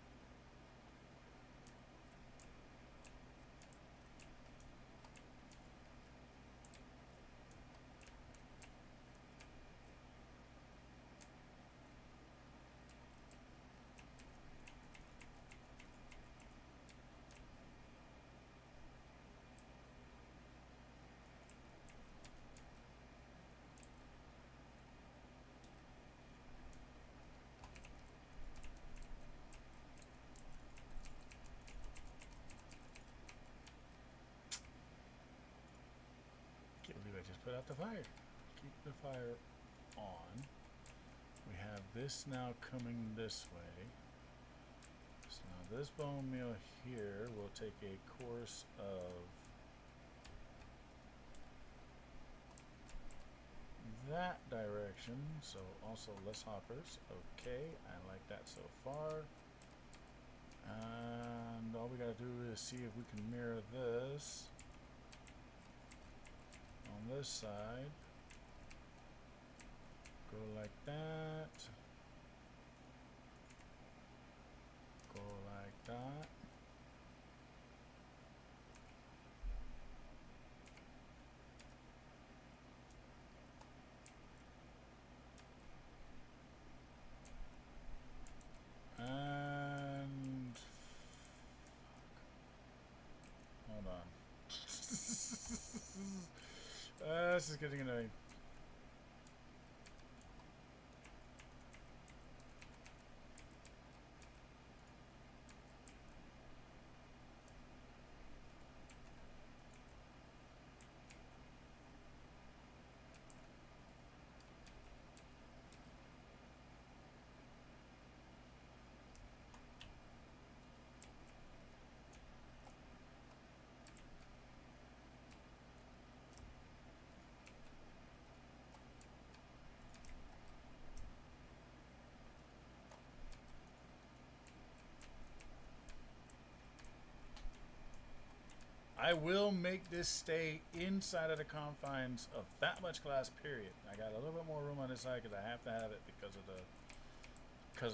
Can't believe I just put out the fire. keep the fire on. We have this now coming this way. So now this bone meal here will take a course of that direction, so also less hoppers. Okay, I like that so far. And all we gotta do is see if we can mirror this on this side. Go like that. Go like that. And hold on. This is getting annoying. I will make this stay inside of the confines of that much glass, period. I got a little bit more room on this side because I have to have it because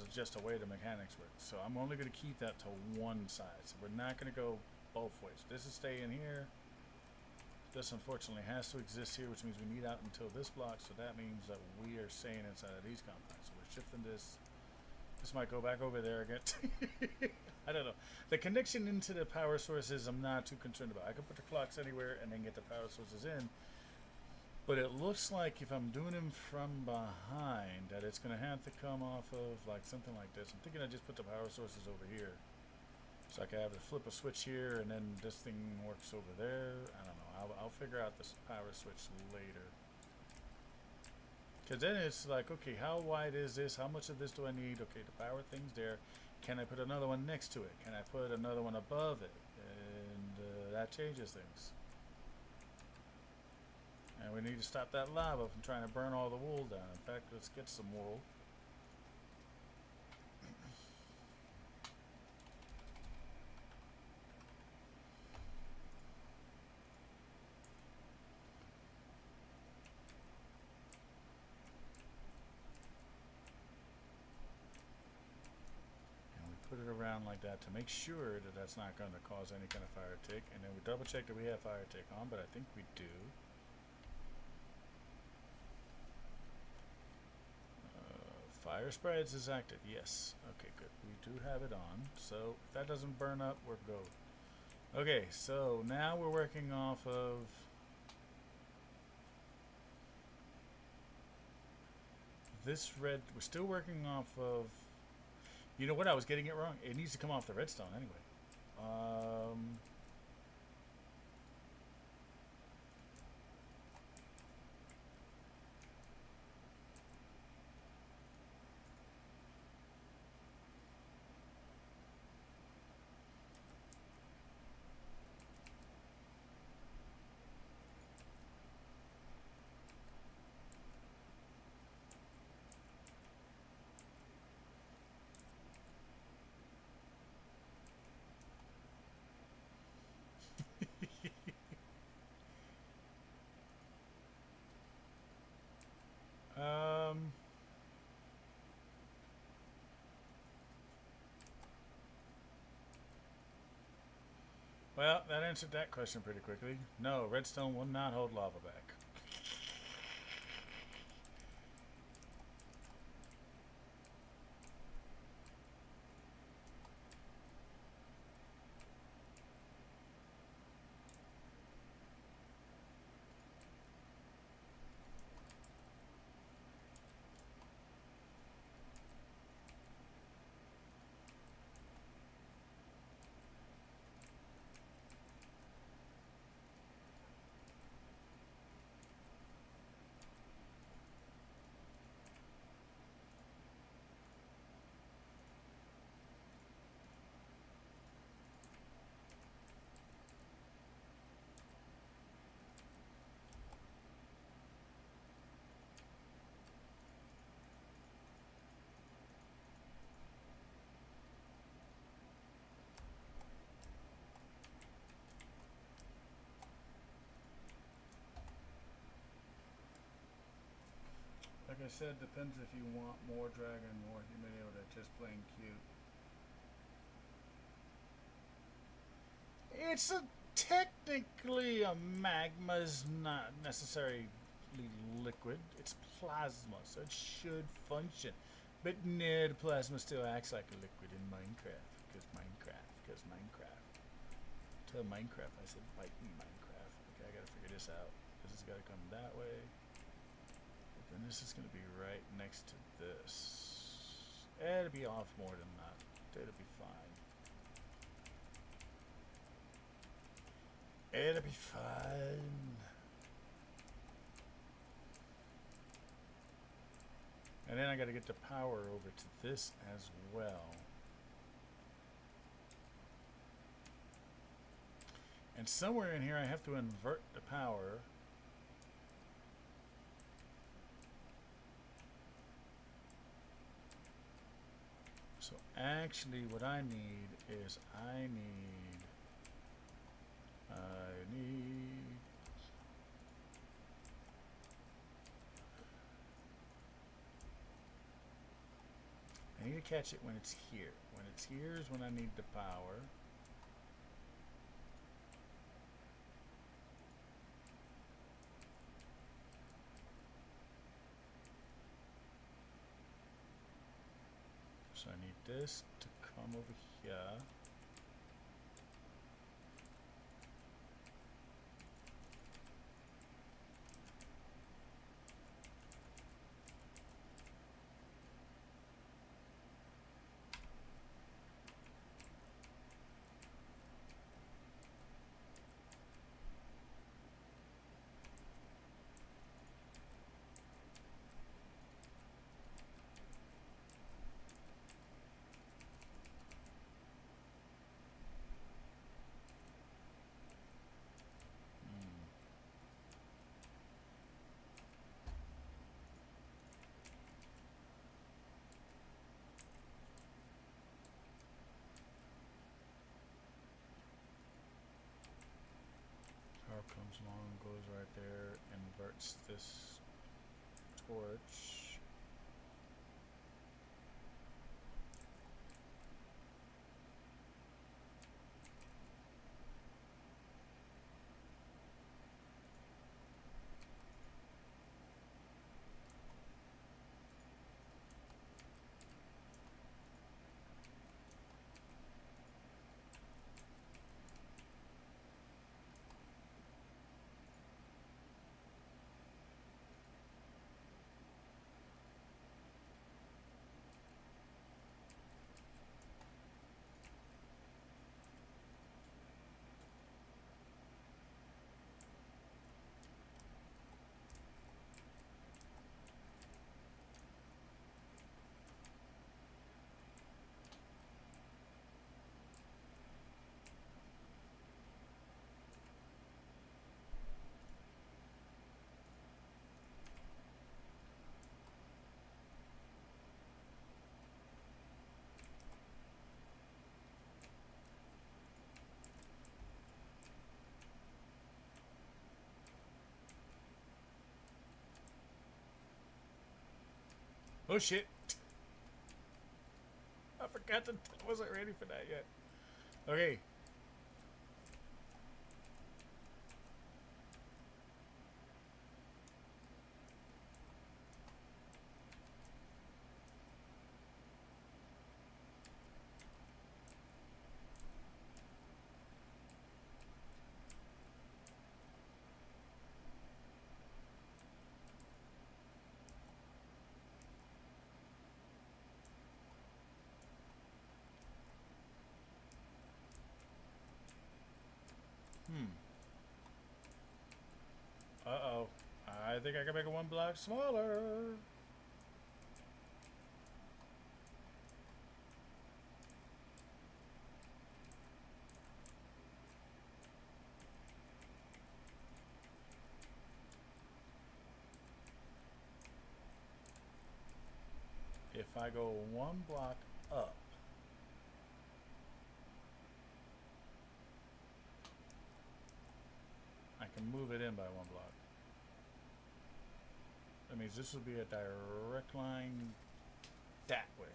it's just the way the mechanics work. So I'm only going to keep that to one side. So we're not going to go both ways. This is staying here. This unfortunately has to exist here, which means we need out until this block. So that means that we are staying inside of these confines. So we're shifting this. This might go back over there again. I don't know. The connection into the power sources I'm not too concerned about. I can put the clocks anywhere and then get the power sources in. But it looks like if I'm doing them from behind that it's going to have to come off of like something like this. I'm thinking I just put the power sources over here. So I can have to flip a switch here and then this thing works over there. I don't know. I'll figure out this power switch later. Because then it's like, okay, how wide is this? How much of this do I need? Okay, the power thing's there. Can I put another one next to it? Can I put another one above it? And that changes things. And we need to stop that lava from trying to burn all the wool down. In fact, let's get some wool. Put it around like that to make sure that that's not going to cause any kind of fire tick. And then we double check that we have fire tick on, but I think we do. Fire spreads is active. Yes. Okay, good. We do have it on. So if that doesn't burn up, we're go. Okay, so now we're working off of this red. We're still working off of. You know what? I was getting it wrong. It needs to come off the redstone anyway. Well, that answered that question pretty quickly. No, redstone will not hold lava back. said, depends if you want more dragon, more humidity, or just plain cute. It's a technically a magma's not necessarily liquid. It's plasma, so it should function. But no, the plasma still acts like a liquid in Minecraft. Because Minecraft. Tell Minecraft I said bite me, Minecraft. Okay, I gotta figure this out. This has gotta come that way. But then this is gonna be right next to this. It'll be off more than that. It'll be fine. It'll be fine. And then I gotta get the power over to this as well. And somewhere in here I have to invert the power. So actually what I need is I need to catch it when it's here. When it's here is when I need the power. So I need this to come over here. Power comes along, goes right there, inverts this torch. Oh shit! I forgot that I wasn't ready for that yet. Okay. Uh-oh. I think I can make it one block smaller. If I go one block up, I can move it in by one block. That means this will be a direct line that way.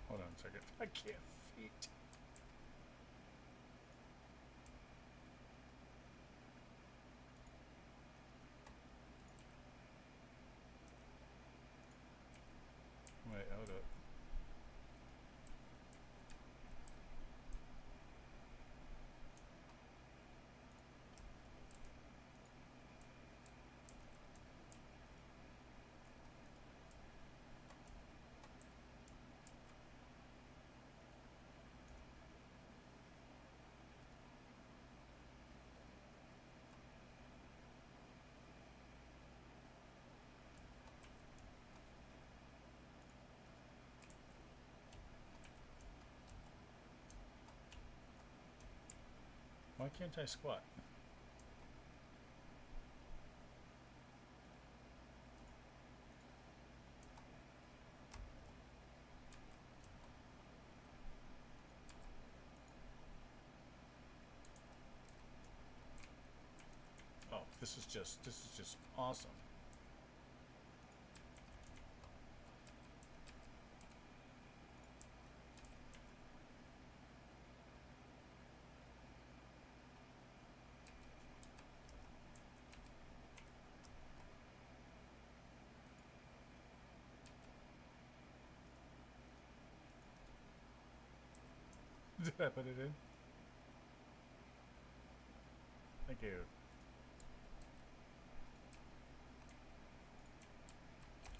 Hold on a second. I can't feet. Wait, hold up. Why can't I squat? Oh, this is just awesome. Did I put it in? Thank you.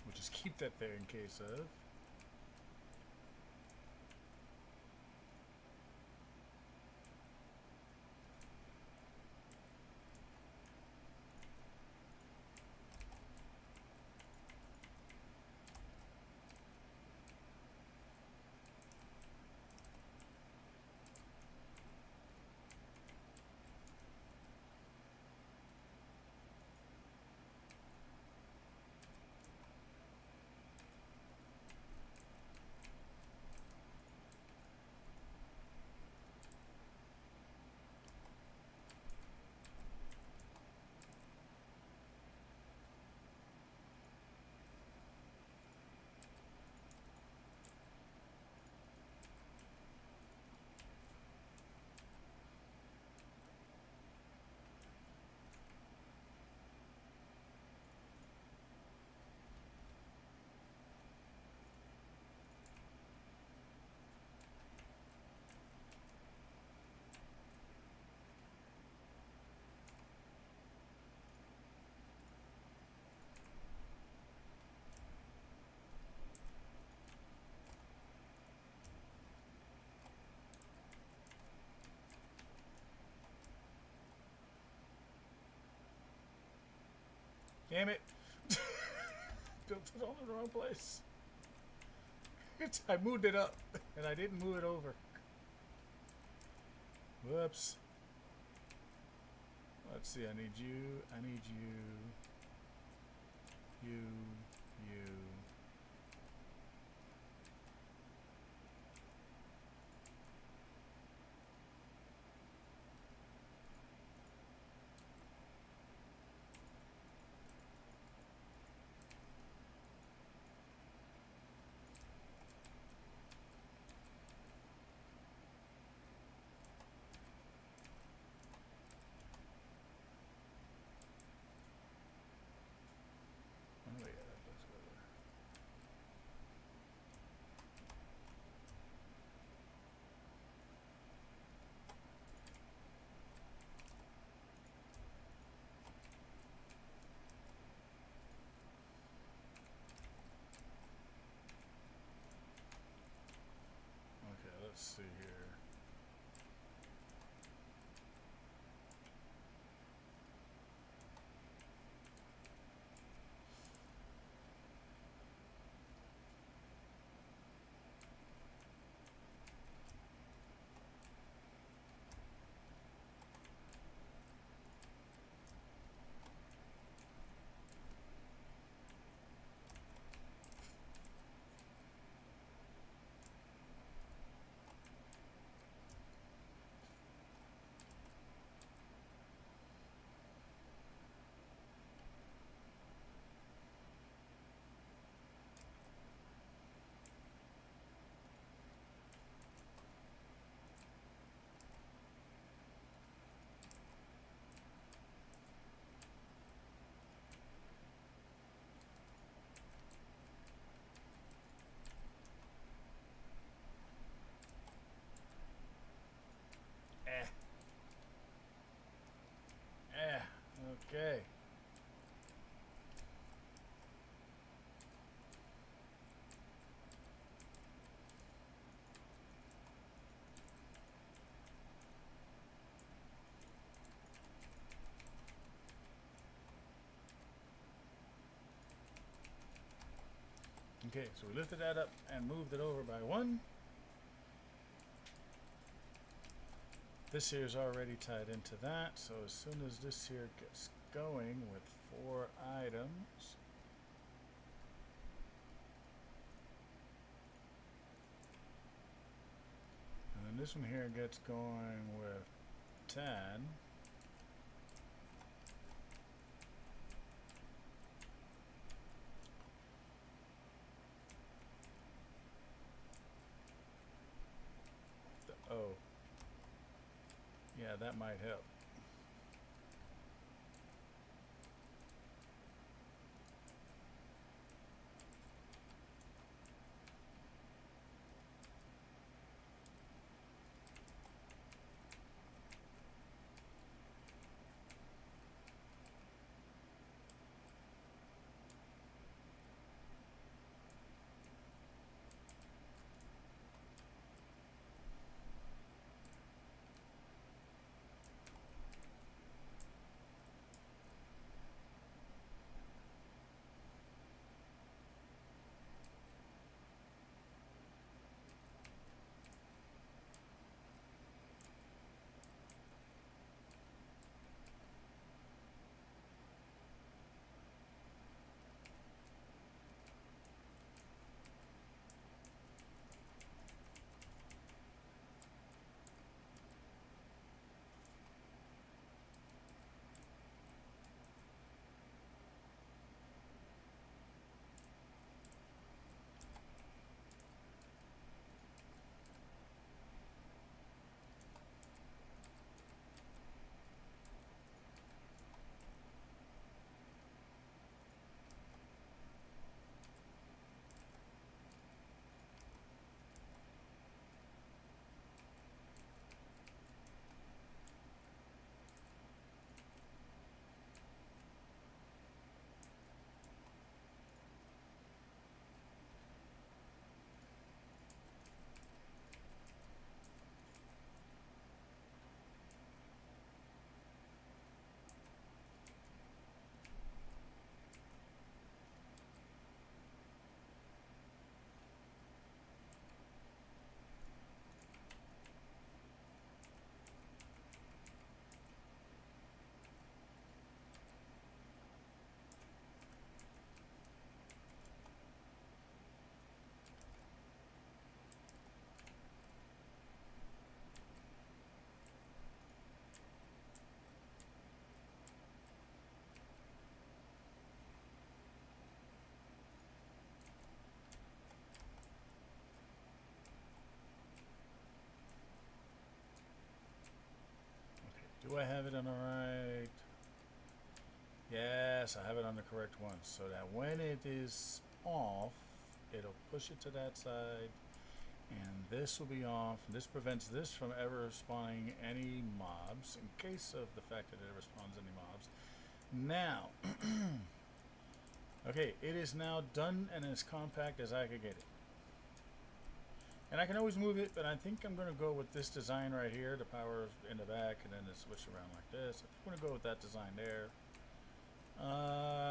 We'll just keep that there in case of. Damn it! Built it on the wrong place. I moved it up, and I didn't move it over. Whoops. Let's see, I need you, you. Oh yeah, let's go there. Okay. Okay, so we lifted that up and moved it over by 1. This here is already tied into that, so as soon as this here gets going with 4 items, and then this one here gets going with 10. Oh. Yeah, that might help. Do I have it on the right? Yes, I have it on the correct one. So that when it is off, it'll push it to that side, and this will be off. This prevents this from ever spawning any mobs, in case of the fact that it ever spawns any mobs. Now, okay, it is now done and as compact as I could get it. And I can always move it, but I think I'm going to go with this design right here, the power in the back, and then it switch around like this. I'm going to go with that design there,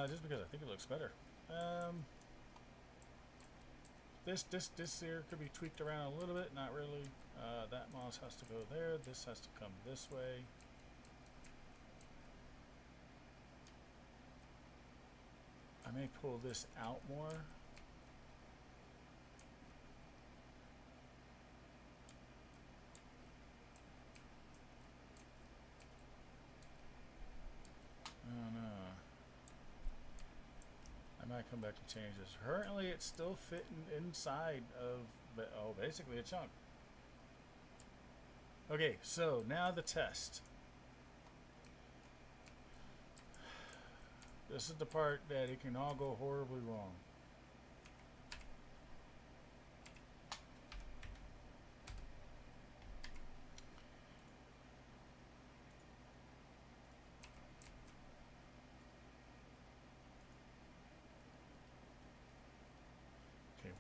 just because I think it looks better. This here could be tweaked around a little bit, not really. That mouse has to go there. This has to come this way. I may pull this out more. I might come back and change this. Currently, it's still fitting inside of, basically a chunk. Okay, so now the test. This is the part that it can all go horribly wrong.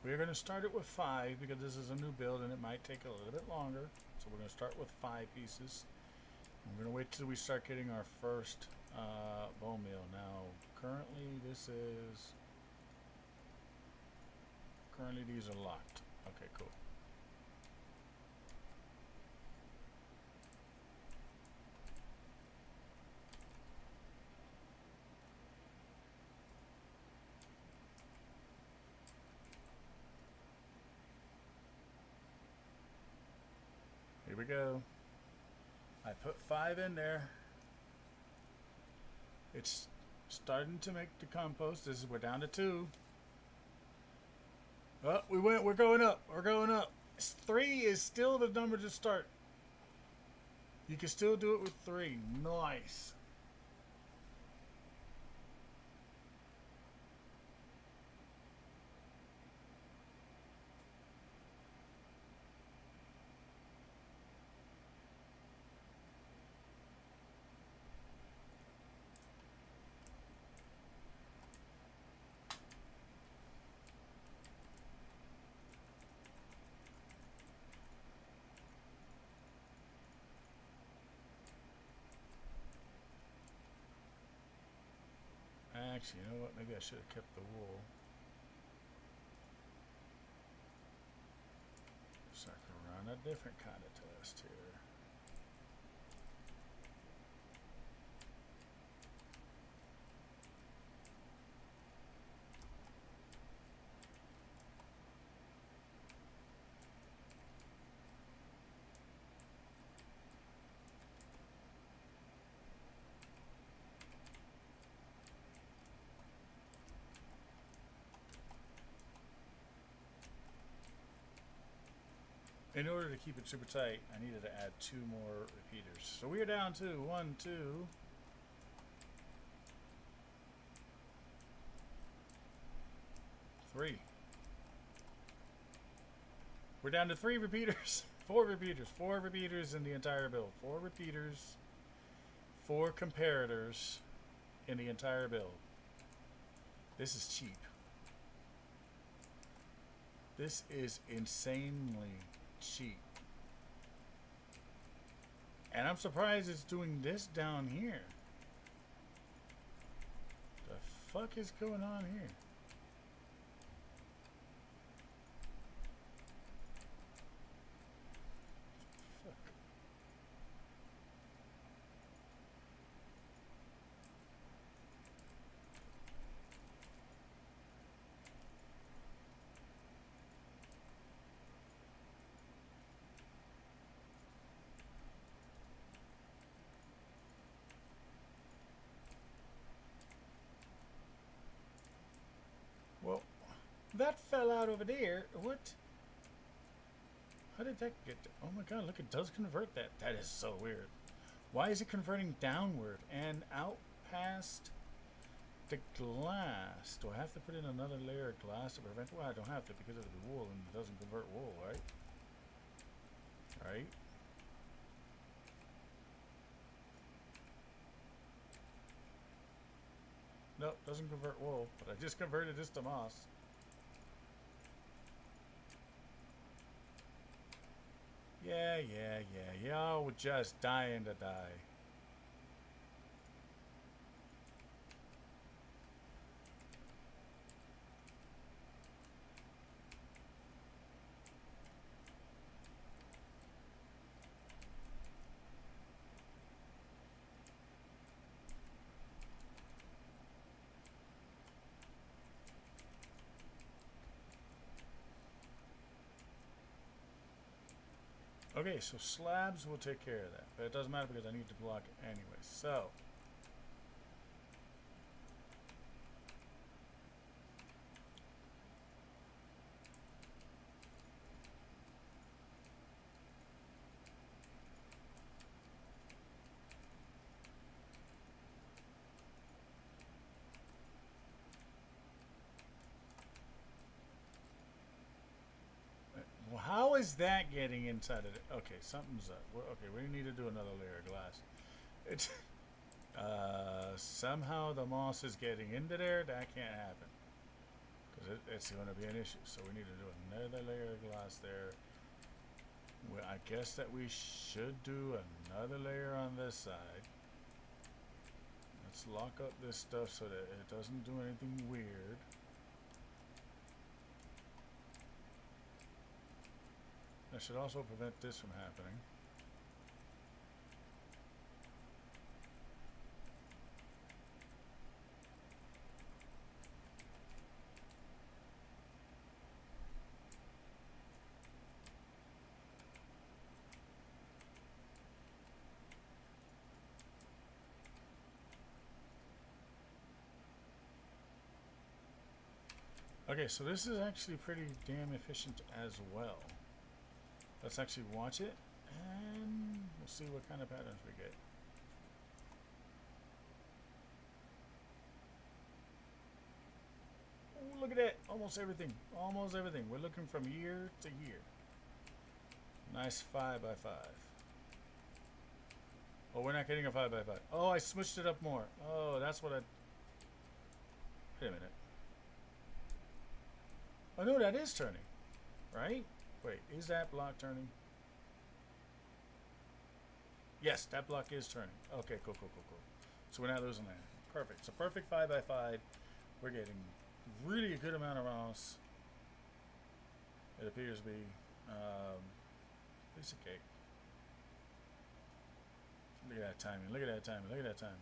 We're going to start it with 5 because this is a new build and it might take a little bit longer. So we're going to start with 5 pieces. And we're going to wait till we start getting our first bone meal. Now, currently these are locked. Okay, cool. Here we go. I put 5 in there. It's starting to make the compost. We're down to 2. Oh, we're going up. We're going up. 3 is still the number to start. You can still do it with 3. Nice. Actually, you know what? Maybe I should have kept the wool. So I can run a different kind of test here. In order to keep it super tight, I needed to add 2 more repeaters. So we are down to 1, 2, 3. We're down to 3 repeaters. 4 repeaters. 4 repeaters in the entire build. 4 repeaters. 4 comparators in the entire build. This is cheap. This is insanely cheap. And I'm surprised it's doing this down here. The fuck is going on here? Fuck. Well, that fell out over there. What? How did that get? Oh my god, look, it does convert that. That is so weird. Why is it converting downward and out past the glass? Do I have to put in another layer of glass to prevent? Well, I don't have to because of the wool, and it doesn't convert wool, right? Right? Nope, doesn't convert wool, but I just converted this to moss. Yeah, y'all were just dying to die. Okay, so slabs will take care of that, but it doesn't matter because I need to block it anyway. So well, how is that getting inside of it? Okay, something's up. Okay, we need to do another layer of glass. It's somehow the moss is getting into there. That can't happen because it's going to be an issue. So we need to do another layer of glass there. Well, I guess that we should do another layer on this side. Let's lock up this stuff so that it doesn't do anything weird. That should also prevent this from happening. Okay, so this is actually pretty damn efficient as well. Let's actually watch it, and we'll see what kind of patterns we get. Ooh, look at that! Almost everything. Almost everything. We're looking from year to year. Nice 5 by 5. Oh, we're not getting a 5 by 5. Oh, I smushed it up more. Oh, that's what I... Wait a minute. Oh no, that is turning, right? Wait, is that block turning? Yes, that block is turning. Okay, cool. So we're not losing that. Perfect. So perfect 5 by 5. We're getting really a good amount of rounds. It appears to be piece of cake. Look at that timing. Look at that timing. Look at that timing.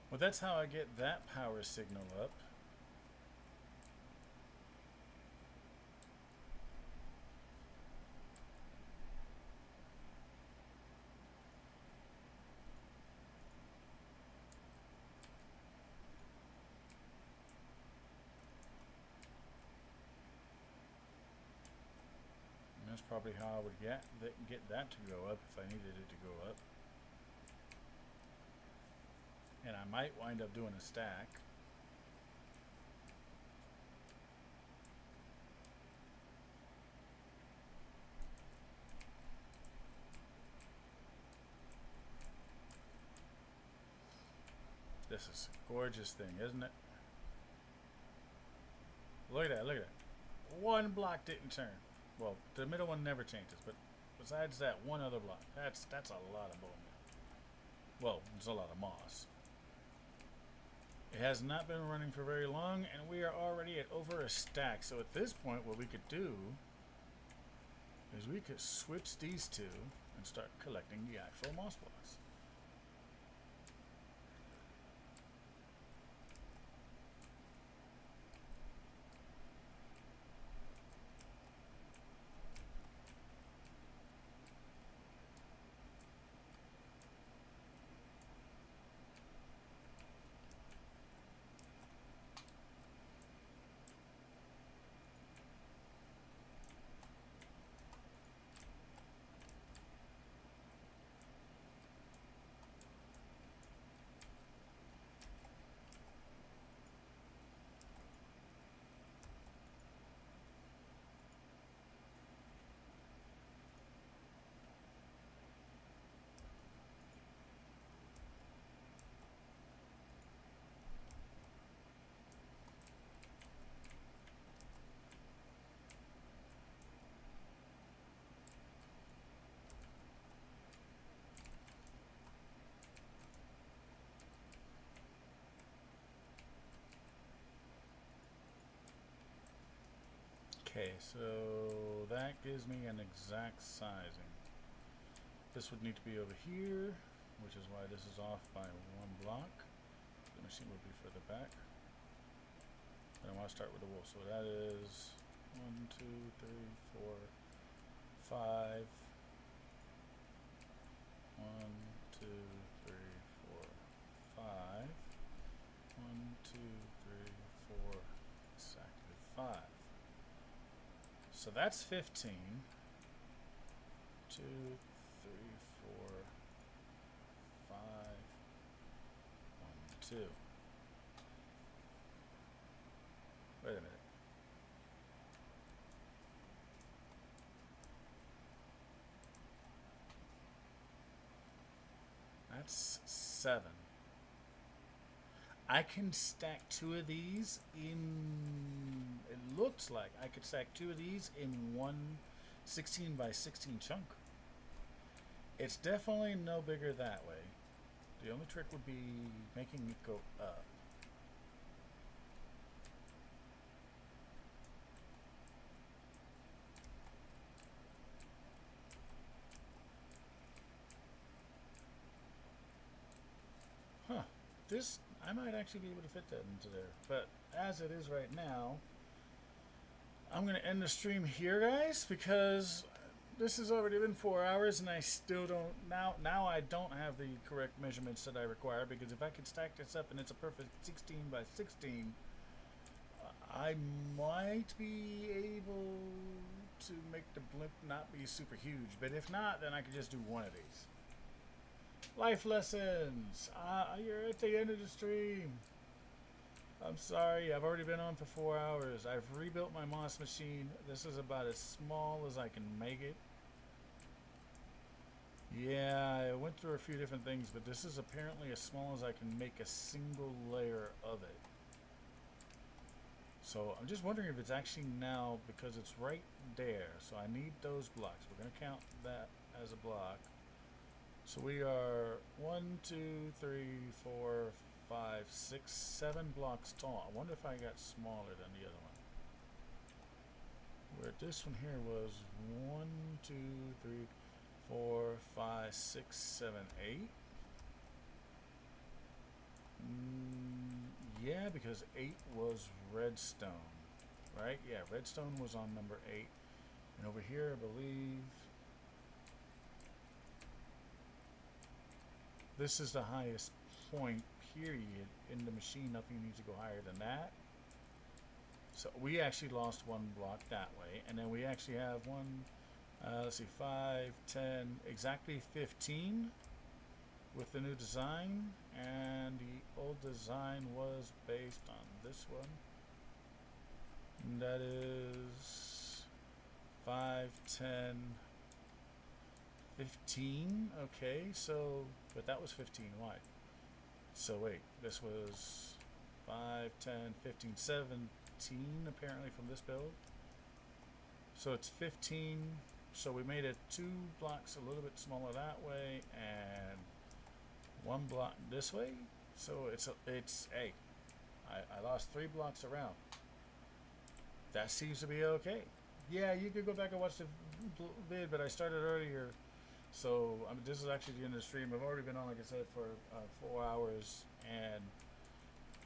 Well, that's how I get that power signal up. And that's probably how I would get that to go up if I needed it to go up. And I might wind up doing a stack. This is a gorgeous thing, isn't it? Look at that, look at that. One block didn't turn. Well, the middle one never changes, but besides that one other block, that's a lot of bone meal. Well, it's a lot of moss. It has not been running for very long, and we are already at over a stack. So at this point, what we could do is we could switch these two and start collecting the actual moss blocks. Okay, so that gives me an exact sizing. This would need to be over here. which is why this is off by 1 block. The machine would be further back. And I want to start with the wool. So that is 1, 2, 3, 4, 5. 1, 2, 3, 4, 5. 1, 2, 3, 4, exactly 5. So that's 15. 2, 3, 4, 5, 1, 2. Wait a minute. That's 7. I can stack 2 of these in. It looks like I could stack 2 of these in one 16 by 16 chunk. It's definitely no bigger that way. The only trick would be making it go up. Huh. This, I might actually be able to fit that into there. But as it is right now, I'm going to end the stream here, guys, because this has already been 4 hours and I still don't, now I don't have the correct measurements that I require, because if I could stack this up and it's a perfect 16 by 16, I might be able to make the blimp not be super huge. But if not, then I could just do one of these. Life lessons. You're at the end of the stream. I'm sorry, I've already been on for 4 hours. I've rebuilt my moss machine. This is about as small as I can make it. Yeah, I went through a few different things, but this is apparently as small as I can make a single layer of it. So I'm just wondering if it's actually now, because it's right there. So I need those blocks. We're going to count that as a block. So we are 1, 2, 3, 4, 5, 6, 7 blocks tall. I wonder if I got smaller than the other one. Where this one here was 1, 2, 3, 4, 5, 6, 7, 8. Yeah, because 8 was redstone, right? Yeah, redstone was on number 8. And over here, I believe this is the highest point, period, in the machine. Nothing needs to go higher than that. So we actually lost 1 block that way. And then we actually have let's see, 5, 10, exactly 15 with the new design. And the old design was based on this one. And that is 5, 10, 15. Okay, so, but that was 15 wide. So wait, this was 5, 10, 15, 17 apparently from this build. So it's 15. So we made it 2 blocks a little bit smaller that way and 1 block this way. So hey, I lost 3 blocks around. That seems to be okay. Yeah, you could go back and watch the vid, but I started earlier. So this is actually the end of the stream. I've already been on, like I said, for 4 hours, and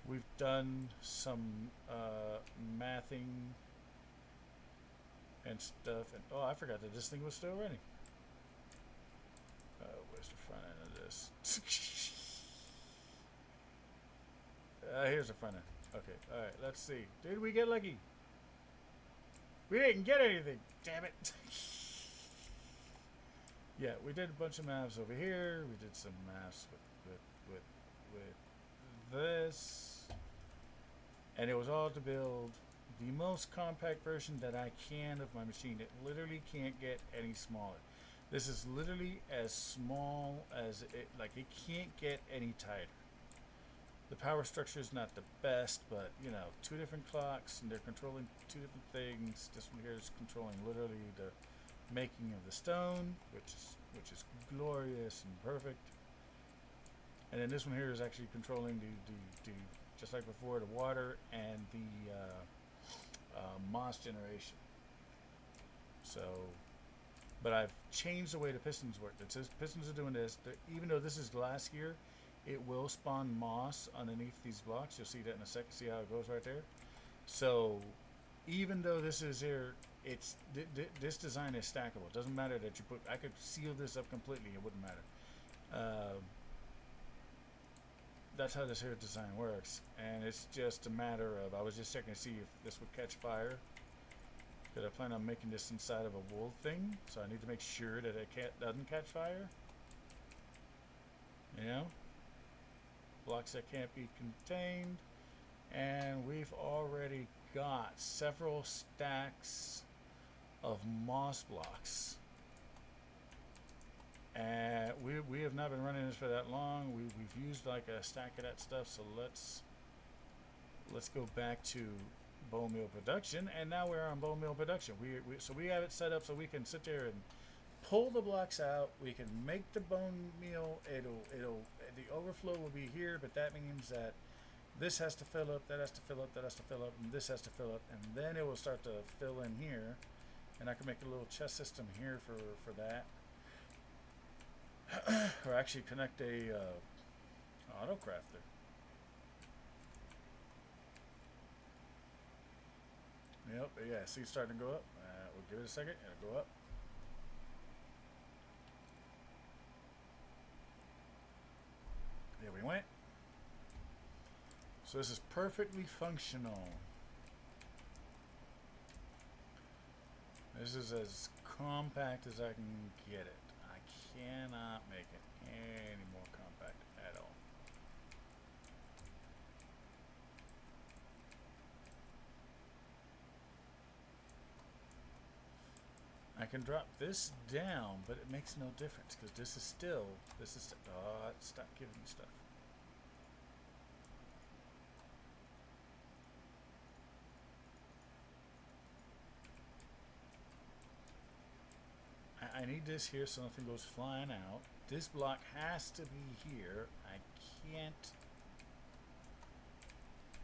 we've done some mathing and stuff. And oh, I forgot that this thing was still running. Where's the front end of this? Here's the front end. Okay, all right. Let's see. Did we get lucky? We didn't get anything. Damn it. Yeah, we did a bunch of maths over here. We did some maths with this, and it was all to build the most compact version that I can of my machine. It literally can't get any smaller. This is literally as small as it, like it can't get any tighter. The power structure is not the best, but you know, 2 different clocks and they're controlling 2 different things. This one here is controlling literally the making of the stone, which is glorious and perfect. And then this one here is actually controlling the just like before, the water and the moss generation. So but I've changed the way the pistons work. It says pistons are doing this. Even though this is glass here, it will spawn moss underneath these blocks. You'll see that in a second. See how it goes right there? So even though this is here, it's this design is stackable. It doesn't matter that you put. I could seal this up completely. It wouldn't matter. That's how this here design works, and it's just a matter of, I was just checking to see if this would catch fire, because I plan on making this inside of a wool thing, so I need to make sure that it doesn't catch fire. You know, blocks that can't be contained. And we've already got several stacks of moss blocks, and we have not been running this for that long. We've used like a stack of that stuff, so let's go back to bone meal production, and now we're on bone meal production. So we have it set up so we can sit there and pull the blocks out. We can make the bone meal. The overflow will be here, but that means that this has to fill up, that has to fill up, that has to fill up, and this has to fill up, and then it will start to fill in here, and I can make a little chest system here for that. Or actually connect a auto crafter. Yep, yeah, see it's starting to go up. We'll give it a second, it'll go up. There we went. So this is perfectly functional. This is as compact as I can get it. I cannot make it any more compact at all. I can drop this down, but it makes no difference because this is still, stop giving me stuff. I need this here so nothing goes flying out. This block has to be here. I can't.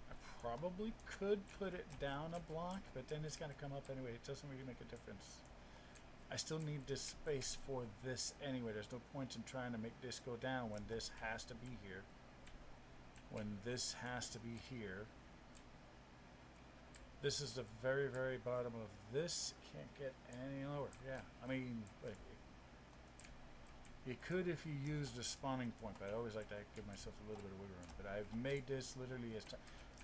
I probably could put it down a block, but then it's going to come up anyway. It doesn't really make a difference. I still need this space for this anyway. There's no point in trying to make this go down when this has to be here. When this has to be here. This is the very, very bottom of this. Can't get any lower. Yeah, I mean, you could if you used a spawning point, but I always like to give myself a little bit of wiggle room. But I've made this literally as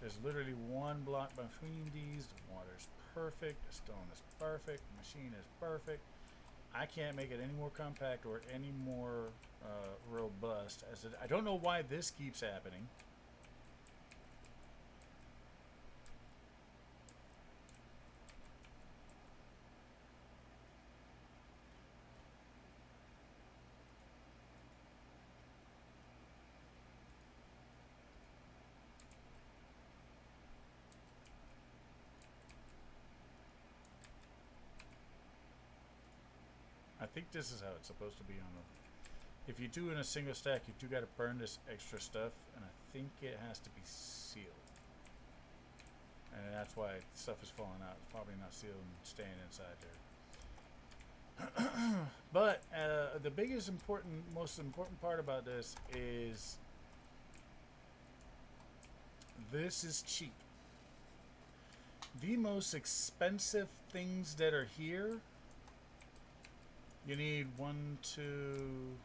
there's literally one block between these. The water's perfect. The stone is perfect. The machine is perfect. I can't make it any more compact or any more robust. I don't know why this keeps happening. I think this is how it's supposed to be on them. If you do in a single stack, you do got to burn this extra stuff, and I think it has to be sealed. And that's why stuff is falling out. It's probably not sealed and staying inside there. But the biggest most important part about this is cheap. The most expensive things that are here, you need 1, 2,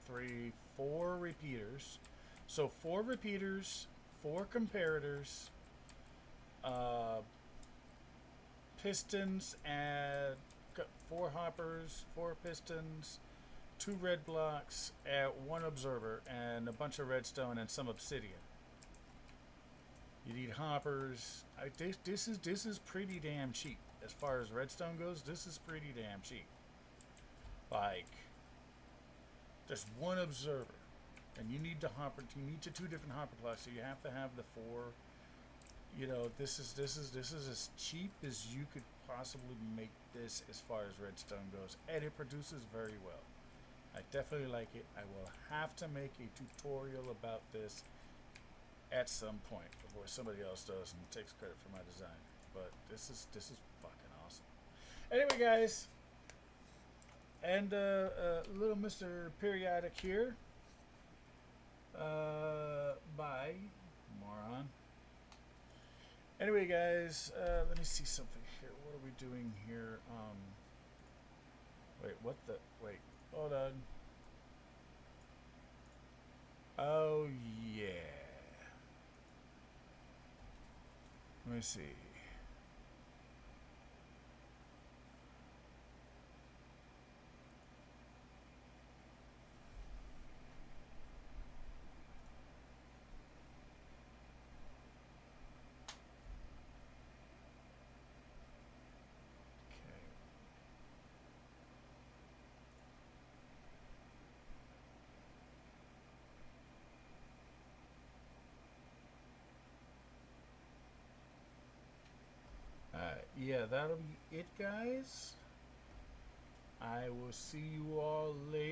3, 4 repeaters. So 4 repeaters, 4 comparators, pistons, and 4 hoppers, 4 pistons, 2 red blocks, and 1 observer, and a bunch of redstone and some obsidian. You need hoppers. This is pretty damn cheap as far as redstone goes. This is pretty damn cheap. Like, just 1 observer, and you need the hopper. You need the 2 different hopper blocks, so you have to have the 4. You know, this is as cheap as you could possibly make this as far as redstone goes, and it produces very well. I definitely like it. I will have to make a tutorial about this at some point before somebody else does and takes credit for my design. but this is fucking awesome. Anyway, guys, and little Mr. Periodic here. Bye, moron. Anyway, guys, let me see something here. What are we doing here? Wait, what the? Wait, hold on. Oh, yeah. Let me see. Yeah, that'll be it, guys. I will see you all later.